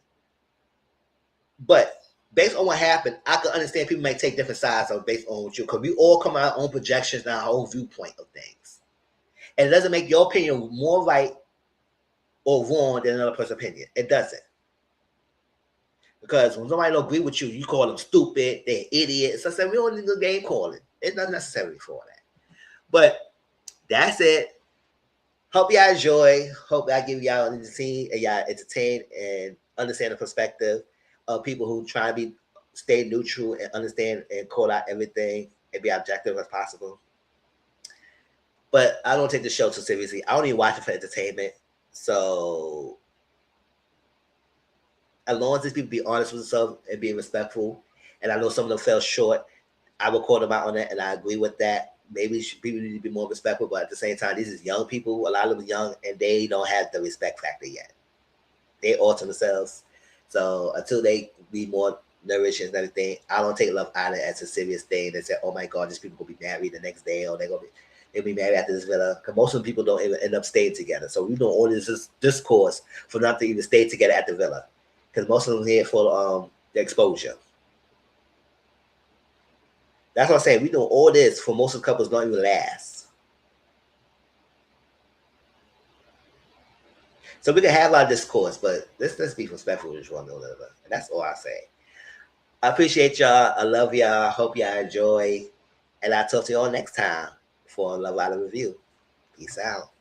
But based on what happened, I can understand people may take different sides of based on what you, because we all come out our own projections and our own viewpoint of things. And it doesn't make your opinion more right or wrong than another person's opinion. It doesn't. Because when somebody don't agree with you, you call them stupid, they're idiots. So I said, we don't need no game calling. It's not necessary for that. But that's it. Hope y'all enjoy. Hope I give y'all entertained and understand the perspective of people who try to stay neutral and understand and call out everything and be objective as possible. But I don't take the show too seriously. I only watch it for entertainment. So as long as these people be honest with themselves and be respectful, and I know some of them fell short, I will call them out on that, and I agree with that. Maybe people need to be more respectful, but at the same time, these is young people. A lot of them are young, and they don't have the respect factor yet. They alter themselves. So until they be more nourished and everything, I don't take Love Island as a serious thing and say, oh my God, these people gonna be married the next day, or they'll be married after this villa. Because most of the people don't even end up staying together. So we doing all this discourse for not to even stay together at the villa. Because most of them here for the exposure. That's what I'm saying. We doing all this for most of the couples don't even last. So we can have our discourse, but let's be respectful with one another. And that's all I say. I appreciate y'all. I love y'all. Hope y'all enjoy. And I'll talk to y'all next time for a Love Island review. Peace out.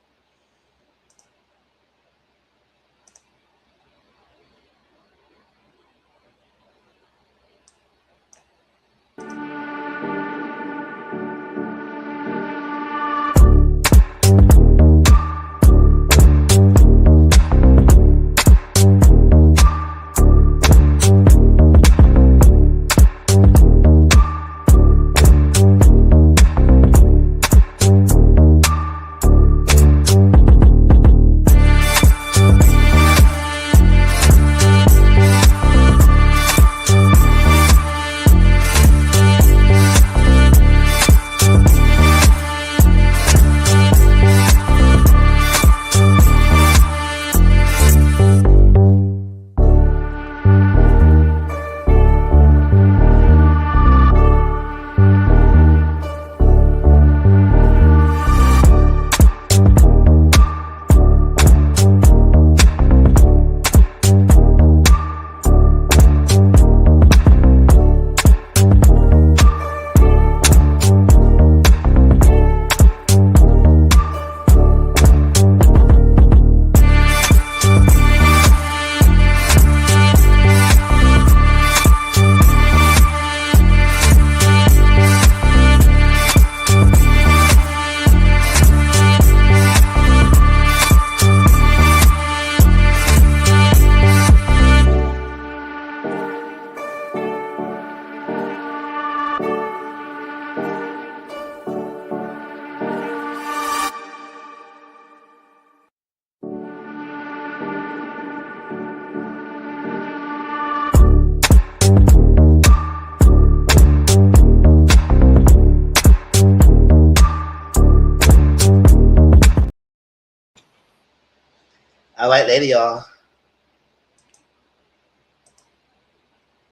All right, later, y'all.